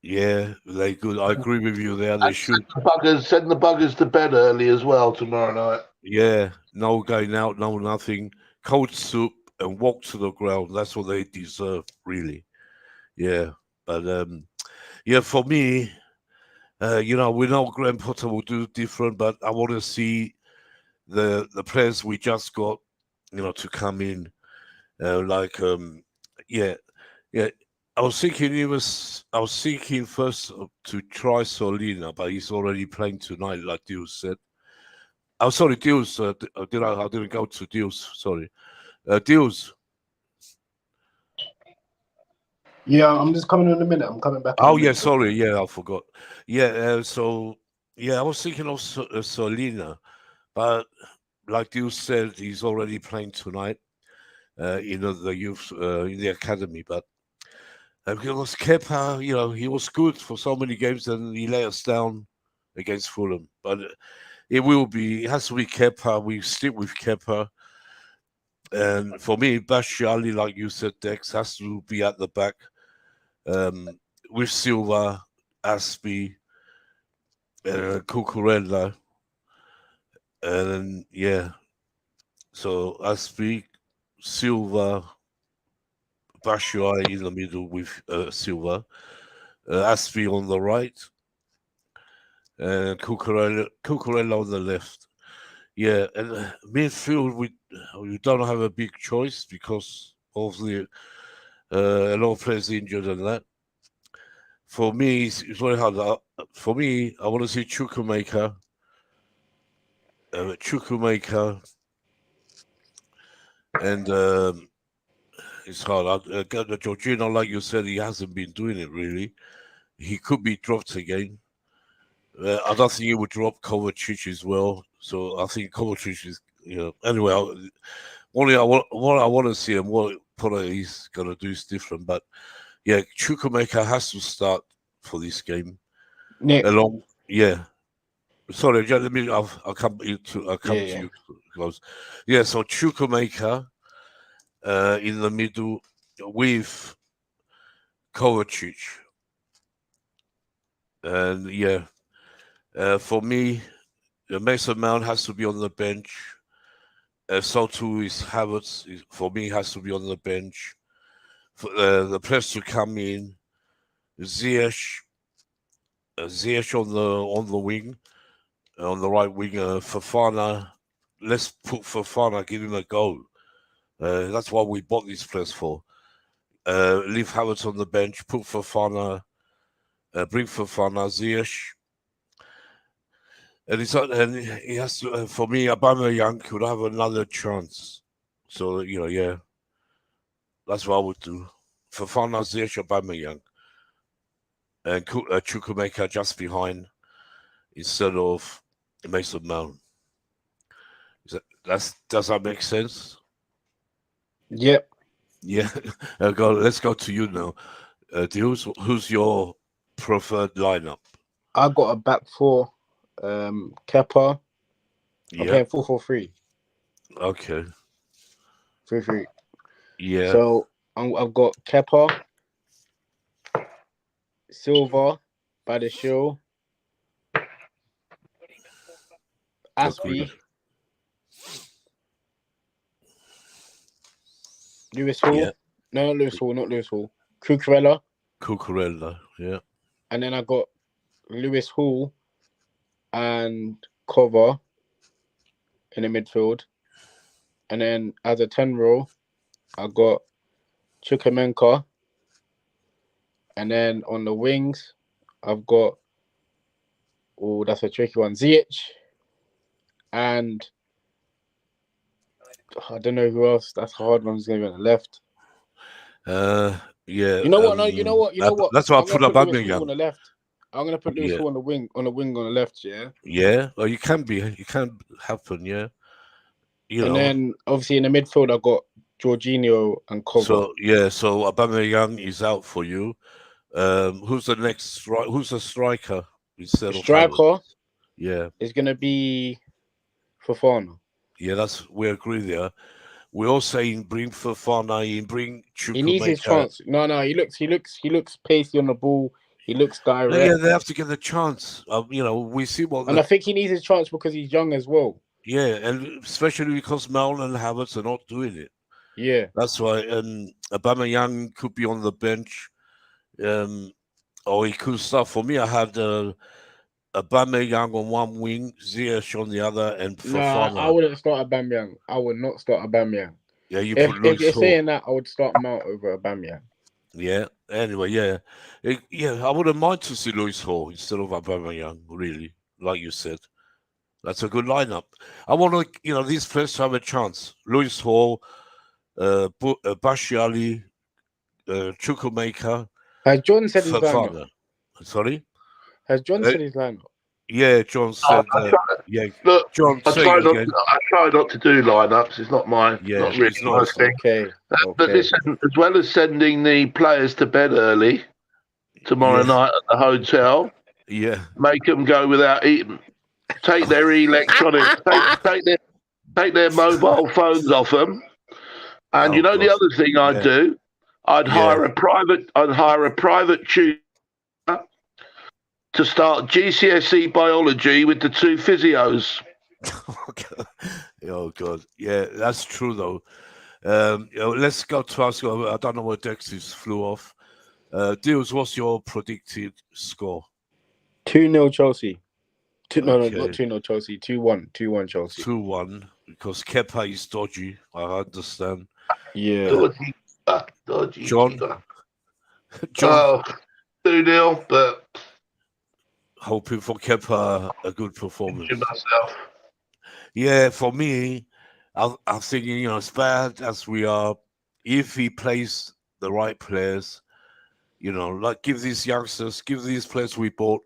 Yeah, they're good. I agree with you there. They should. Send the buggers to bed early as well tomorrow night. Yeah, no going out, no nothing. Cold soup and walk to the ground. That's what they deserve, really. Yeah, but for me, we know Graham Potter will do different, but I want to see the players we just got, to come in. I was thinking first to try Solina, but he's already playing tonight, like Deals said. Oh, sorry, Deals. I didn't go to Deals. Sorry, Deals. Yeah, I'm just coming in a minute. I'm coming back in a Oh yeah, minute. sorry. Yeah, I forgot. Yeah, so yeah, I was thinking of Solina, but like you said, he's already playing tonight. The youth in the academy, but because Kepa, he was good for so many games, and he let us down against Fulham. But it has to be Kepa. We stick with Kepa. And for me, Bashiali, like you said, Dex, has to be at the back with Silva, Aspie, Cucurella. And yeah, so Aspie, Silva, Bashiali in the middle with Silva, Aspie on the right, and Cucurella on the left. Yeah, and midfield, we don't have a big choice because of a lot of players injured and that. For me, it's very hard. For me, I want to see Chukwuemeka. Chukwuemeka, and it's hard. Jorginho, like you said, he hasn't been doing it really. He could be dropped again. I don't think he would drop Kovacic as well. So I think Kovacic is, anyway. What I want to see and what Potter is going to do is different. But yeah, Chukwuemeka has to start for this game. Nick. Yeah. Sorry, let me. I'll come to you close. Yeah, so Chukwuemeka in the middle with Kovacic, and yeah, for me, Mason Mount has to be on the bench. So too is Havertz. For me, has to be on the bench. For the players to come in, Ziyech on the wing, on the right wing. Fofana, let's put Fofana, give him a go. That's what we bought these players for. Leave Havertz on the bench, put Fofana, bring Fofana, Ziyech. And he has to, for me, Aubameyang could have another chance. So, yeah, that's what I would do. Fofana, Ziyech, Aubameyang. And Chukwuemeka just behind instead of Mason Mount. Does that make sense? Yep. Yeah. Let's go to you now. Who's your preferred lineup? I got a back four. Kepa. I'm playing 4-4-3. Okay. 3-3. Yeah. So I've got Kepa, Silva, Badashil, Aspie, Lewis Hall. Yeah. No, not Lewis Hall, not Lewis Hall. Cucurella, yeah. And then I got Lewis Hall and Cover in the midfield. And then as a 10 row, I got Chukwuemeka. And then on the wings, I've got, oh, that's a tricky one, Ziyech. And I don't know who else. That's a hard one. Who's going to be on the left? Yeah. You know what? No, you know what? That's why I put Lewis Hall Aubameyang on the left. I'm gonna put Lewis Hall on the wing on the left, yeah. Yeah. Well, you can happen, yeah. And then obviously in the midfield I got Jorginho and Cover. So Aubameyang is out for you. Who's the next? Who's the striker instead of striker? Yeah, it's gonna be Fofana. Yeah, we agree there. We're all saying bring Fofana in, bring Chukwuemeka. He needs his chance. No, he looks pacey on the ball. He looks direct. Yeah, they have to get the chance. We see what. And I think he needs his chance because he's young as well. Yeah, and especially because Mount and Havertz are not doing it. Yeah, that's why. And Aubameyang could be on the bench, or he could start. For me, I had Aubameyang on one wing, Ziyech on the other, and Fofana. No, I wouldn't start Aubameyang. I would not start Aubameyang. Yeah, if you're saying that, I would start Mount over Aubameyang. Yeah. Anyway, yeah, I wouldn't mind to see Lewis Hall instead of Aubameyang. Really, like you said, that's a good lineup. I want to, these players to have a chance. Lewis Hall, Bashiali, Chukwuemeka, Has John said his lineup? Fofana. Sorry? Has John Uh, said his lineup? Yeah, John said. Yeah, Look, John, I say try it not. again. I try not to do lineups. It's not Yeah, not really it's my not. thing. Okay. But Okay. listen, as well as sending the players to bed early tomorrow Yeah, night at the hotel, yeah. make them go without eating. Take their electronics. Take their mobile phones off them. And Oh you know the God. other thing I'd Yeah, do, I'd yeah. hire a private tutor to start GCSE biology with the two physios. Oh God. Yeah, that's true though. Let's go to ask. I don't know where Dexys flew off. Deals, what's your predicted score? 2-0 Chelsea. No, not Okay, 2-0 Chelsea. 2-1. 2-1 Chelsea. 2-1 because Kepa is dodgy. I understand. Yeah. Dodgy. John, Oh, 2-0, but hoping for Kepa a good performance. myself. Yeah, for me, I'm thinking, as bad as we are, if he plays the right players, like give these players we bought,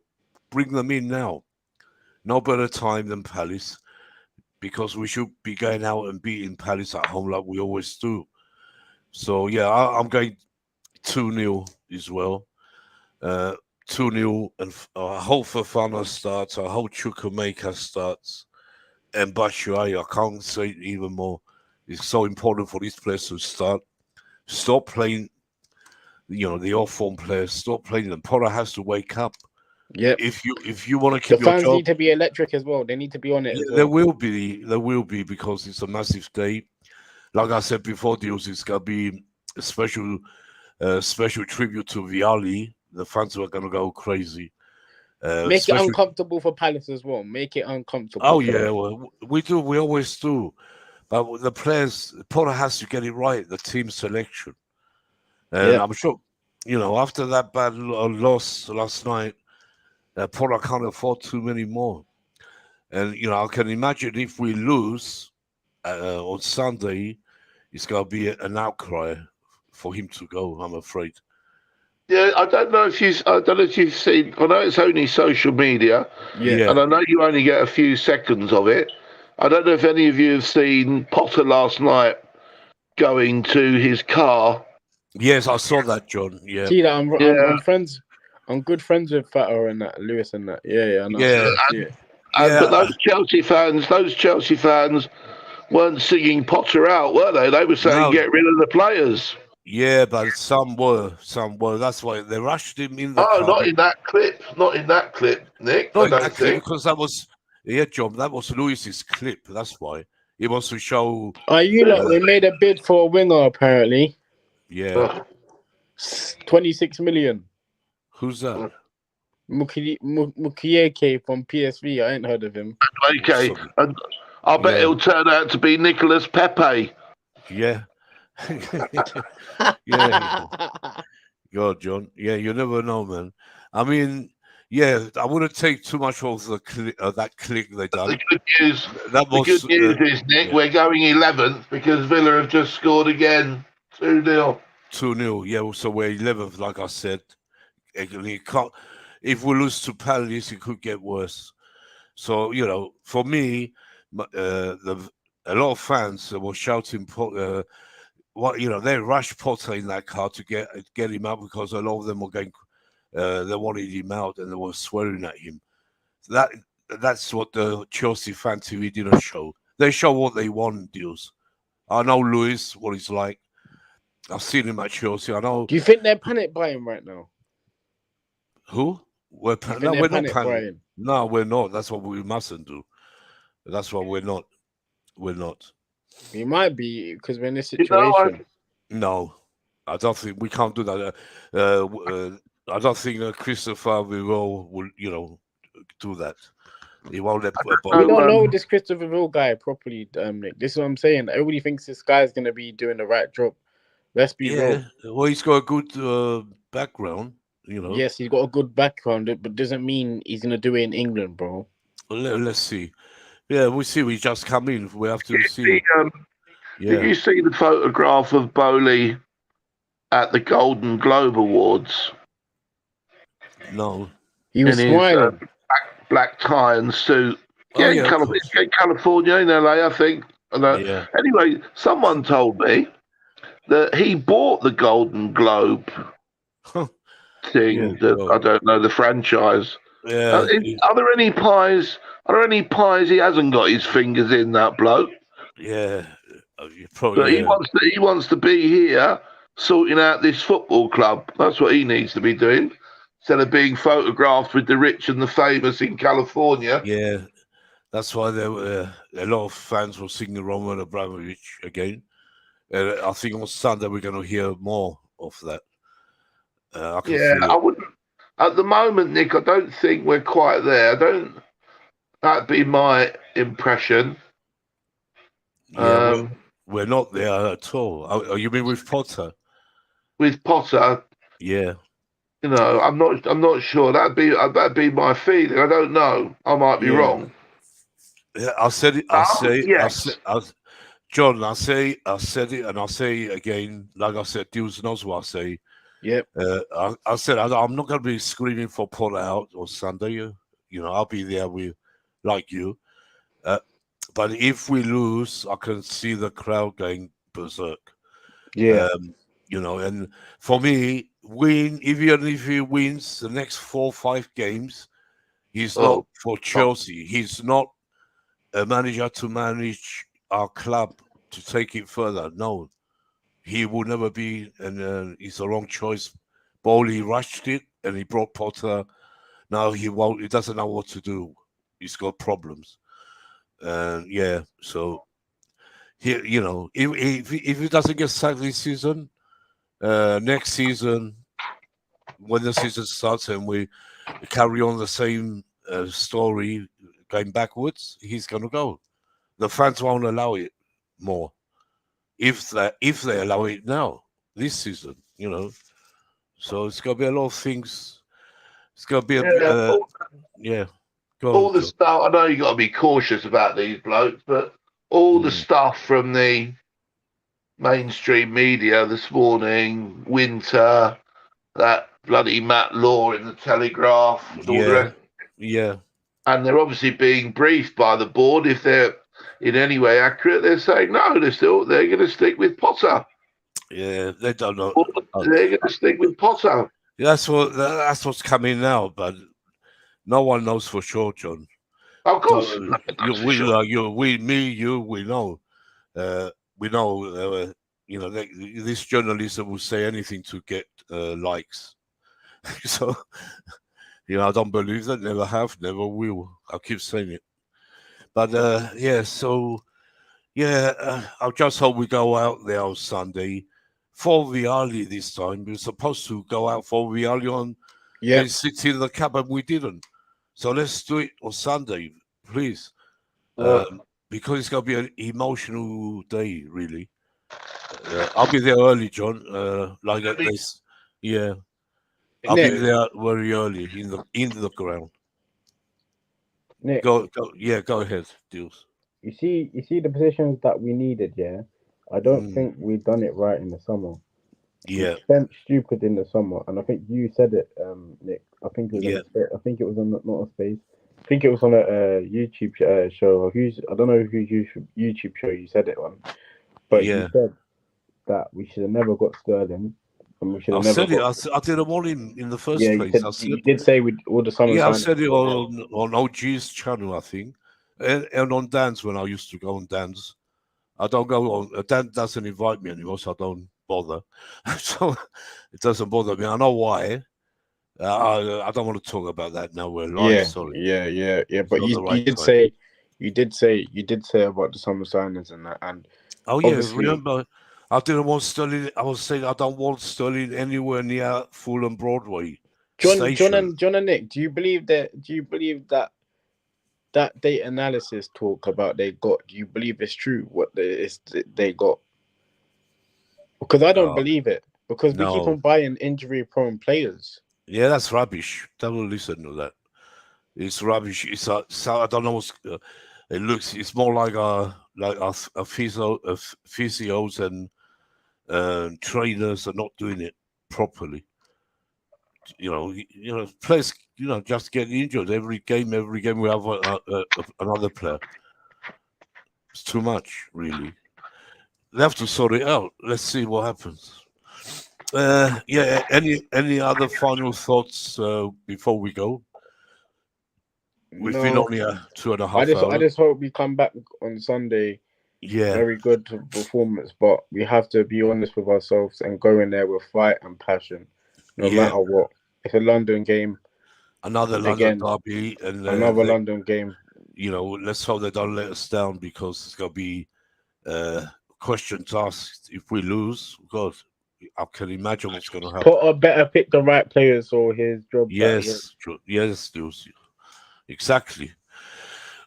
bring them in now. No better time than Palace, because we should be going out and beating Palace at home like we always do. So, yeah, I'm going 2-0 as well. 2-0, and I hope Fofana starts. I hope Chukwuemeka starts. And Batshuayi, I can't say it even more. It's so important for these players to stop playing, the off-form players. Stop playing them. Potter has to wake up. Yep. If you want to The keep your fans job, need to be electric as well. They need to be on it as there well. will be because it's a massive day. Like I said before, Deals, it's gonna be a special tribute to Vialli. The fans were gonna go crazy. Make it uncomfortable for Palace as well. Make it uncomfortable. Oh for yeah, them. well, we do. We always do. But the players, Potter has to get it right. The team selection, and Yeah. I'm sure, after that bad loss last night, Potter can't afford too many more. And I can imagine if we lose on Sunday, it's gonna be an outcry for him to go. I'm afraid. Yeah, I don't know if you've seen. I know it's only social media, Yeah. and I know you only get a few seconds of it. I don't know if any of you have seen Potter last night going to his car. Yes, I saw that, John. Yeah, See that Yeah, I'm friends. I'm good friends with Fato and that Lewis and that. Yeah. I know. yeah, but yeah. those Chelsea fans weren't singing Potter out, were they? They were saying No, get rid of the players. yeah, but some were. That's why they rushed him in the Oh, car. not in that clip, Nick. Not I don't exactly, think. because that was, yeah, John. That was Lewis's clip. That's why he wants to show. Are you we made a bid for a winger apparently. Yeah, 26 million. who's that? Mukieke from PSV. I ain't heard of him. Okay, and I bet it'll turn out to be Nicolas Pepe. Yeah. Yeah. God, John. Yeah, you never know, man. I mean, yeah, I wouldn't take too much of that click they done. The good news, That was, is, Nick, we're going 11th because Villa have just scored again. 2-0. 2-0. Yeah, so we're 11th, like I said. If we lose to Palace, it could get worse. So, for me, a lot of fans were shouting, they rushed Potter in that car to get him out because a lot of them were going, they wanted him out and they were swearing at him. That's what the Chelsea fan TV didn't show. They show what they want, Deals. I know Lewis, what he's like. I've seen him at Chelsea. I know. Do you think they're panic buying right now? Who? We're not panic. No, we're not. That's what we mustn't do. That's what we're not. We're not. We might be because we're in this situation. No, I don't think we can't do that. I don't think Christopher will, do that. He won't let. We don't know this Christopher Will guy properly, Nick. This is what I'm saying. Everybody thinks this guy's gonna be doing the right job. Let's be real. Well, he's got a good background. Yes, he's got a good background, but doesn't mean he's gonna do it in England, bro. Let's see. Yeah, we'll see. We just come in. We have to see. Did you see the photograph of Bowley at the Golden Globe Awards No. He was in his smiling. black tie and suit? Oh yeah, of course. California in LA, I think. Yeah. Anyway, someone told me that he bought the Golden Globe thing. Yeah, That well, I don't know the franchise. yeah, Are there any pies? Are there any pies he hasn't got his fingers in, that bloke? yeah. But Probably, yeah. he wants to be here sorting out this football club. That's what he needs to be doing. Instead of being photographed with the rich and the famous in California. Yeah, that's why there were a lot of fans were singing Roman Abramovich again. I think on Sunday we're going to hear more of that. I can Yeah, feel I it. wouldn't. At the moment, Nick, I don't think we're quite there. That'd be my impression. Yeah, we're not there at all. Oh, you mean with Potter? With Potter, Yeah, I'm not sure. That'd be my feeling. I don't know. I might be Yeah. wrong. yeah. I said it. I say. Yes. John. I said it, and I'll say it again. Like I said, Deals knows what I say. Yep. I said I'm not going to be screaming for Potter out on Sunday. I'll be there with like you. But if we lose, I can see the crowd going berserk. Yeah. And for me, even if he wins the next 4 or 5 games, he's not for Chelsea. He's not a manager to manage our club to take it further. No, he will never be, and it's the wrong choice. Bowley rushed it, and he brought Potter. Now he won't. He doesn't know what to do. He's got problems. Yeah, so he, if he doesn't get sacked this season, next season, when the season starts and we carry on the same story going backwards, he's going to go. The fans won't allow it more if they allow it now this season. So it's going to be a lot of things. It's going to be yeah. All the stuff. I know you got to be cautious about these blokes, but all the stuff from the mainstream media this morning, Winter, that bloody Matt Law in the Telegraph, and all the rest. Yeah. And they're obviously being briefed by the board. If they're in any way accurate, they're saying no, they're going to stick with Potter. Yeah, they don't know. They're going to stick with Potter. That's what's coming now, but no one knows for sure, John. Of course, we know. We know. This journalism will say anything to get likes. So, I don't believe that. Never have, never will. I keep saying it. But yeah, so yeah, I just hope we go out there on Sunday for Vialli this time. We were supposed to go out for Vialli on and sit in the cab, and we didn't. So let's do it on Sunday, please. Because it's going to be an emotional day, really. I'll be there early, John. Like at this, yeah. I'll be there very early in the ground. Nick, go ahead, Deals. You see the positions that we needed, yeah. I don't think we've done it right in the summer. Yeah. We spent stupid in the summer, and I think you said it, Nick. I think it was I think it was on not a space. I think it was on a YouTube show. I don't know whose YouTube show you said it on, but you said that we should have never got Sterling, and we should have never. I did them all in the first place. You did say with all the summer. Yeah, I said it on OG's channel, I think, and on Dan's when I used to go on Dan's. I don't go on. Dan doesn't invite me anymore, so I don't bother. So it doesn't bother me. I know why. I don't want to talk about that now. We're live. Sorry. Yeah. But you did say about the summer signings and that. And remember, I didn't want Sterling. I was saying I don't want Sterling anywhere near Fulham Broadway. John and Nick, do you believe that data analysis talk about they got? Do you believe it's true what they got? Because I don't believe it. Because we keep on buying injury-prone players. Yeah, that's rubbish. Don't listen to that. It's rubbish. It's I don't know what's. It looks. It's more like a physios and trainers are not doing it properly. Players, just get injured every game. Every game we have another player. It's too much, really. They have to sort it out. Let's see what happens. Yeah. Any other final thoughts before we go? We've been No, only 2.5 I hours. just hope we come back on Sunday. Yeah, Very good performance, but we have to be honest with ourselves and go in there with fight and passion, no yeah. matter what. It's a London game, Another London again, derby, and another London game. let's hope they don't let us down, because it's gonna be questions asked if we lose. God, I can imagine what's gonna happen. Potter better pick the right players or his job. Yes, yes, exactly.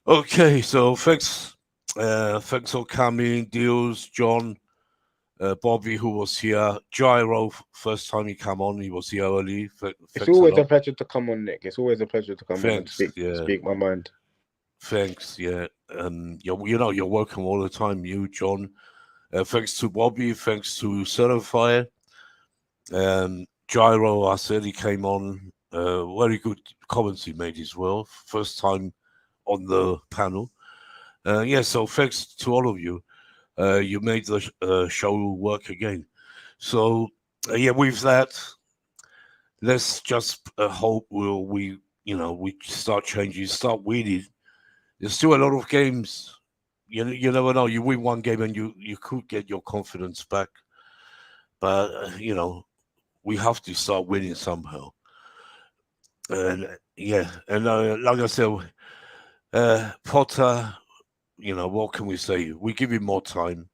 Okay, so thanks for coming, Deals, John, Bobby, who was here, Gyro. First time he come on, he was here early. It's always a pleasure to come on, Nick. It's always a pleasure to come on and speak my mind. Thanks, yeah. You're welcome all the time, you, John. Thanks to Bobby, thanks to Certify. Gyro, I said he came on. Very good comments he made as well. First time on the panel. So thanks to all of you. You made the show work again. So, with that, let's just hope we start changing, start winning. There's still a lot of games. You never know. You win one game and you could get your confidence back. But, we have to start winning somehow. And, like I said, Potter, what can we say? We give him more time.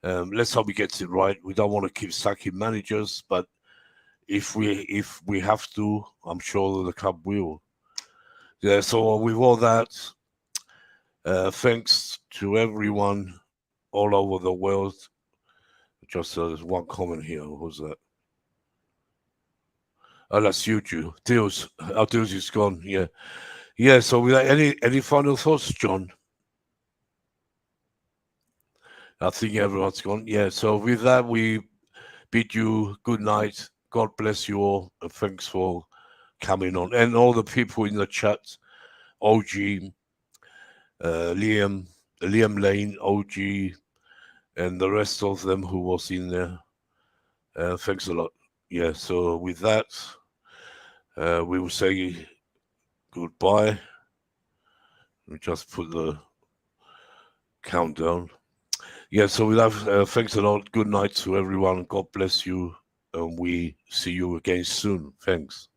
Let's hope he gets it right. We don't want to keep sacking managers, but if we have to, I'm sure the club will. Yeah. So with all that, thanks to everyone all over the world. Just there's one comment here. What was that? Oh, that's you, Drew. Deals. Our Deals is gone. Yeah. Yeah. So without any final thoughts, John? I think everyone's gone. Yeah. So with that, we bid you good night. God bless you all, and thanks for coming on, and all the people in the chat. OG, Liam Lane, OG, and the rest of them who was in there. Thanks a lot. Yeah. So with that, we will say goodbye. Let me just put the countdown. Yeah. So with that, thanks a lot. Good night to everyone. God bless you, and we see you again soon. Thanks.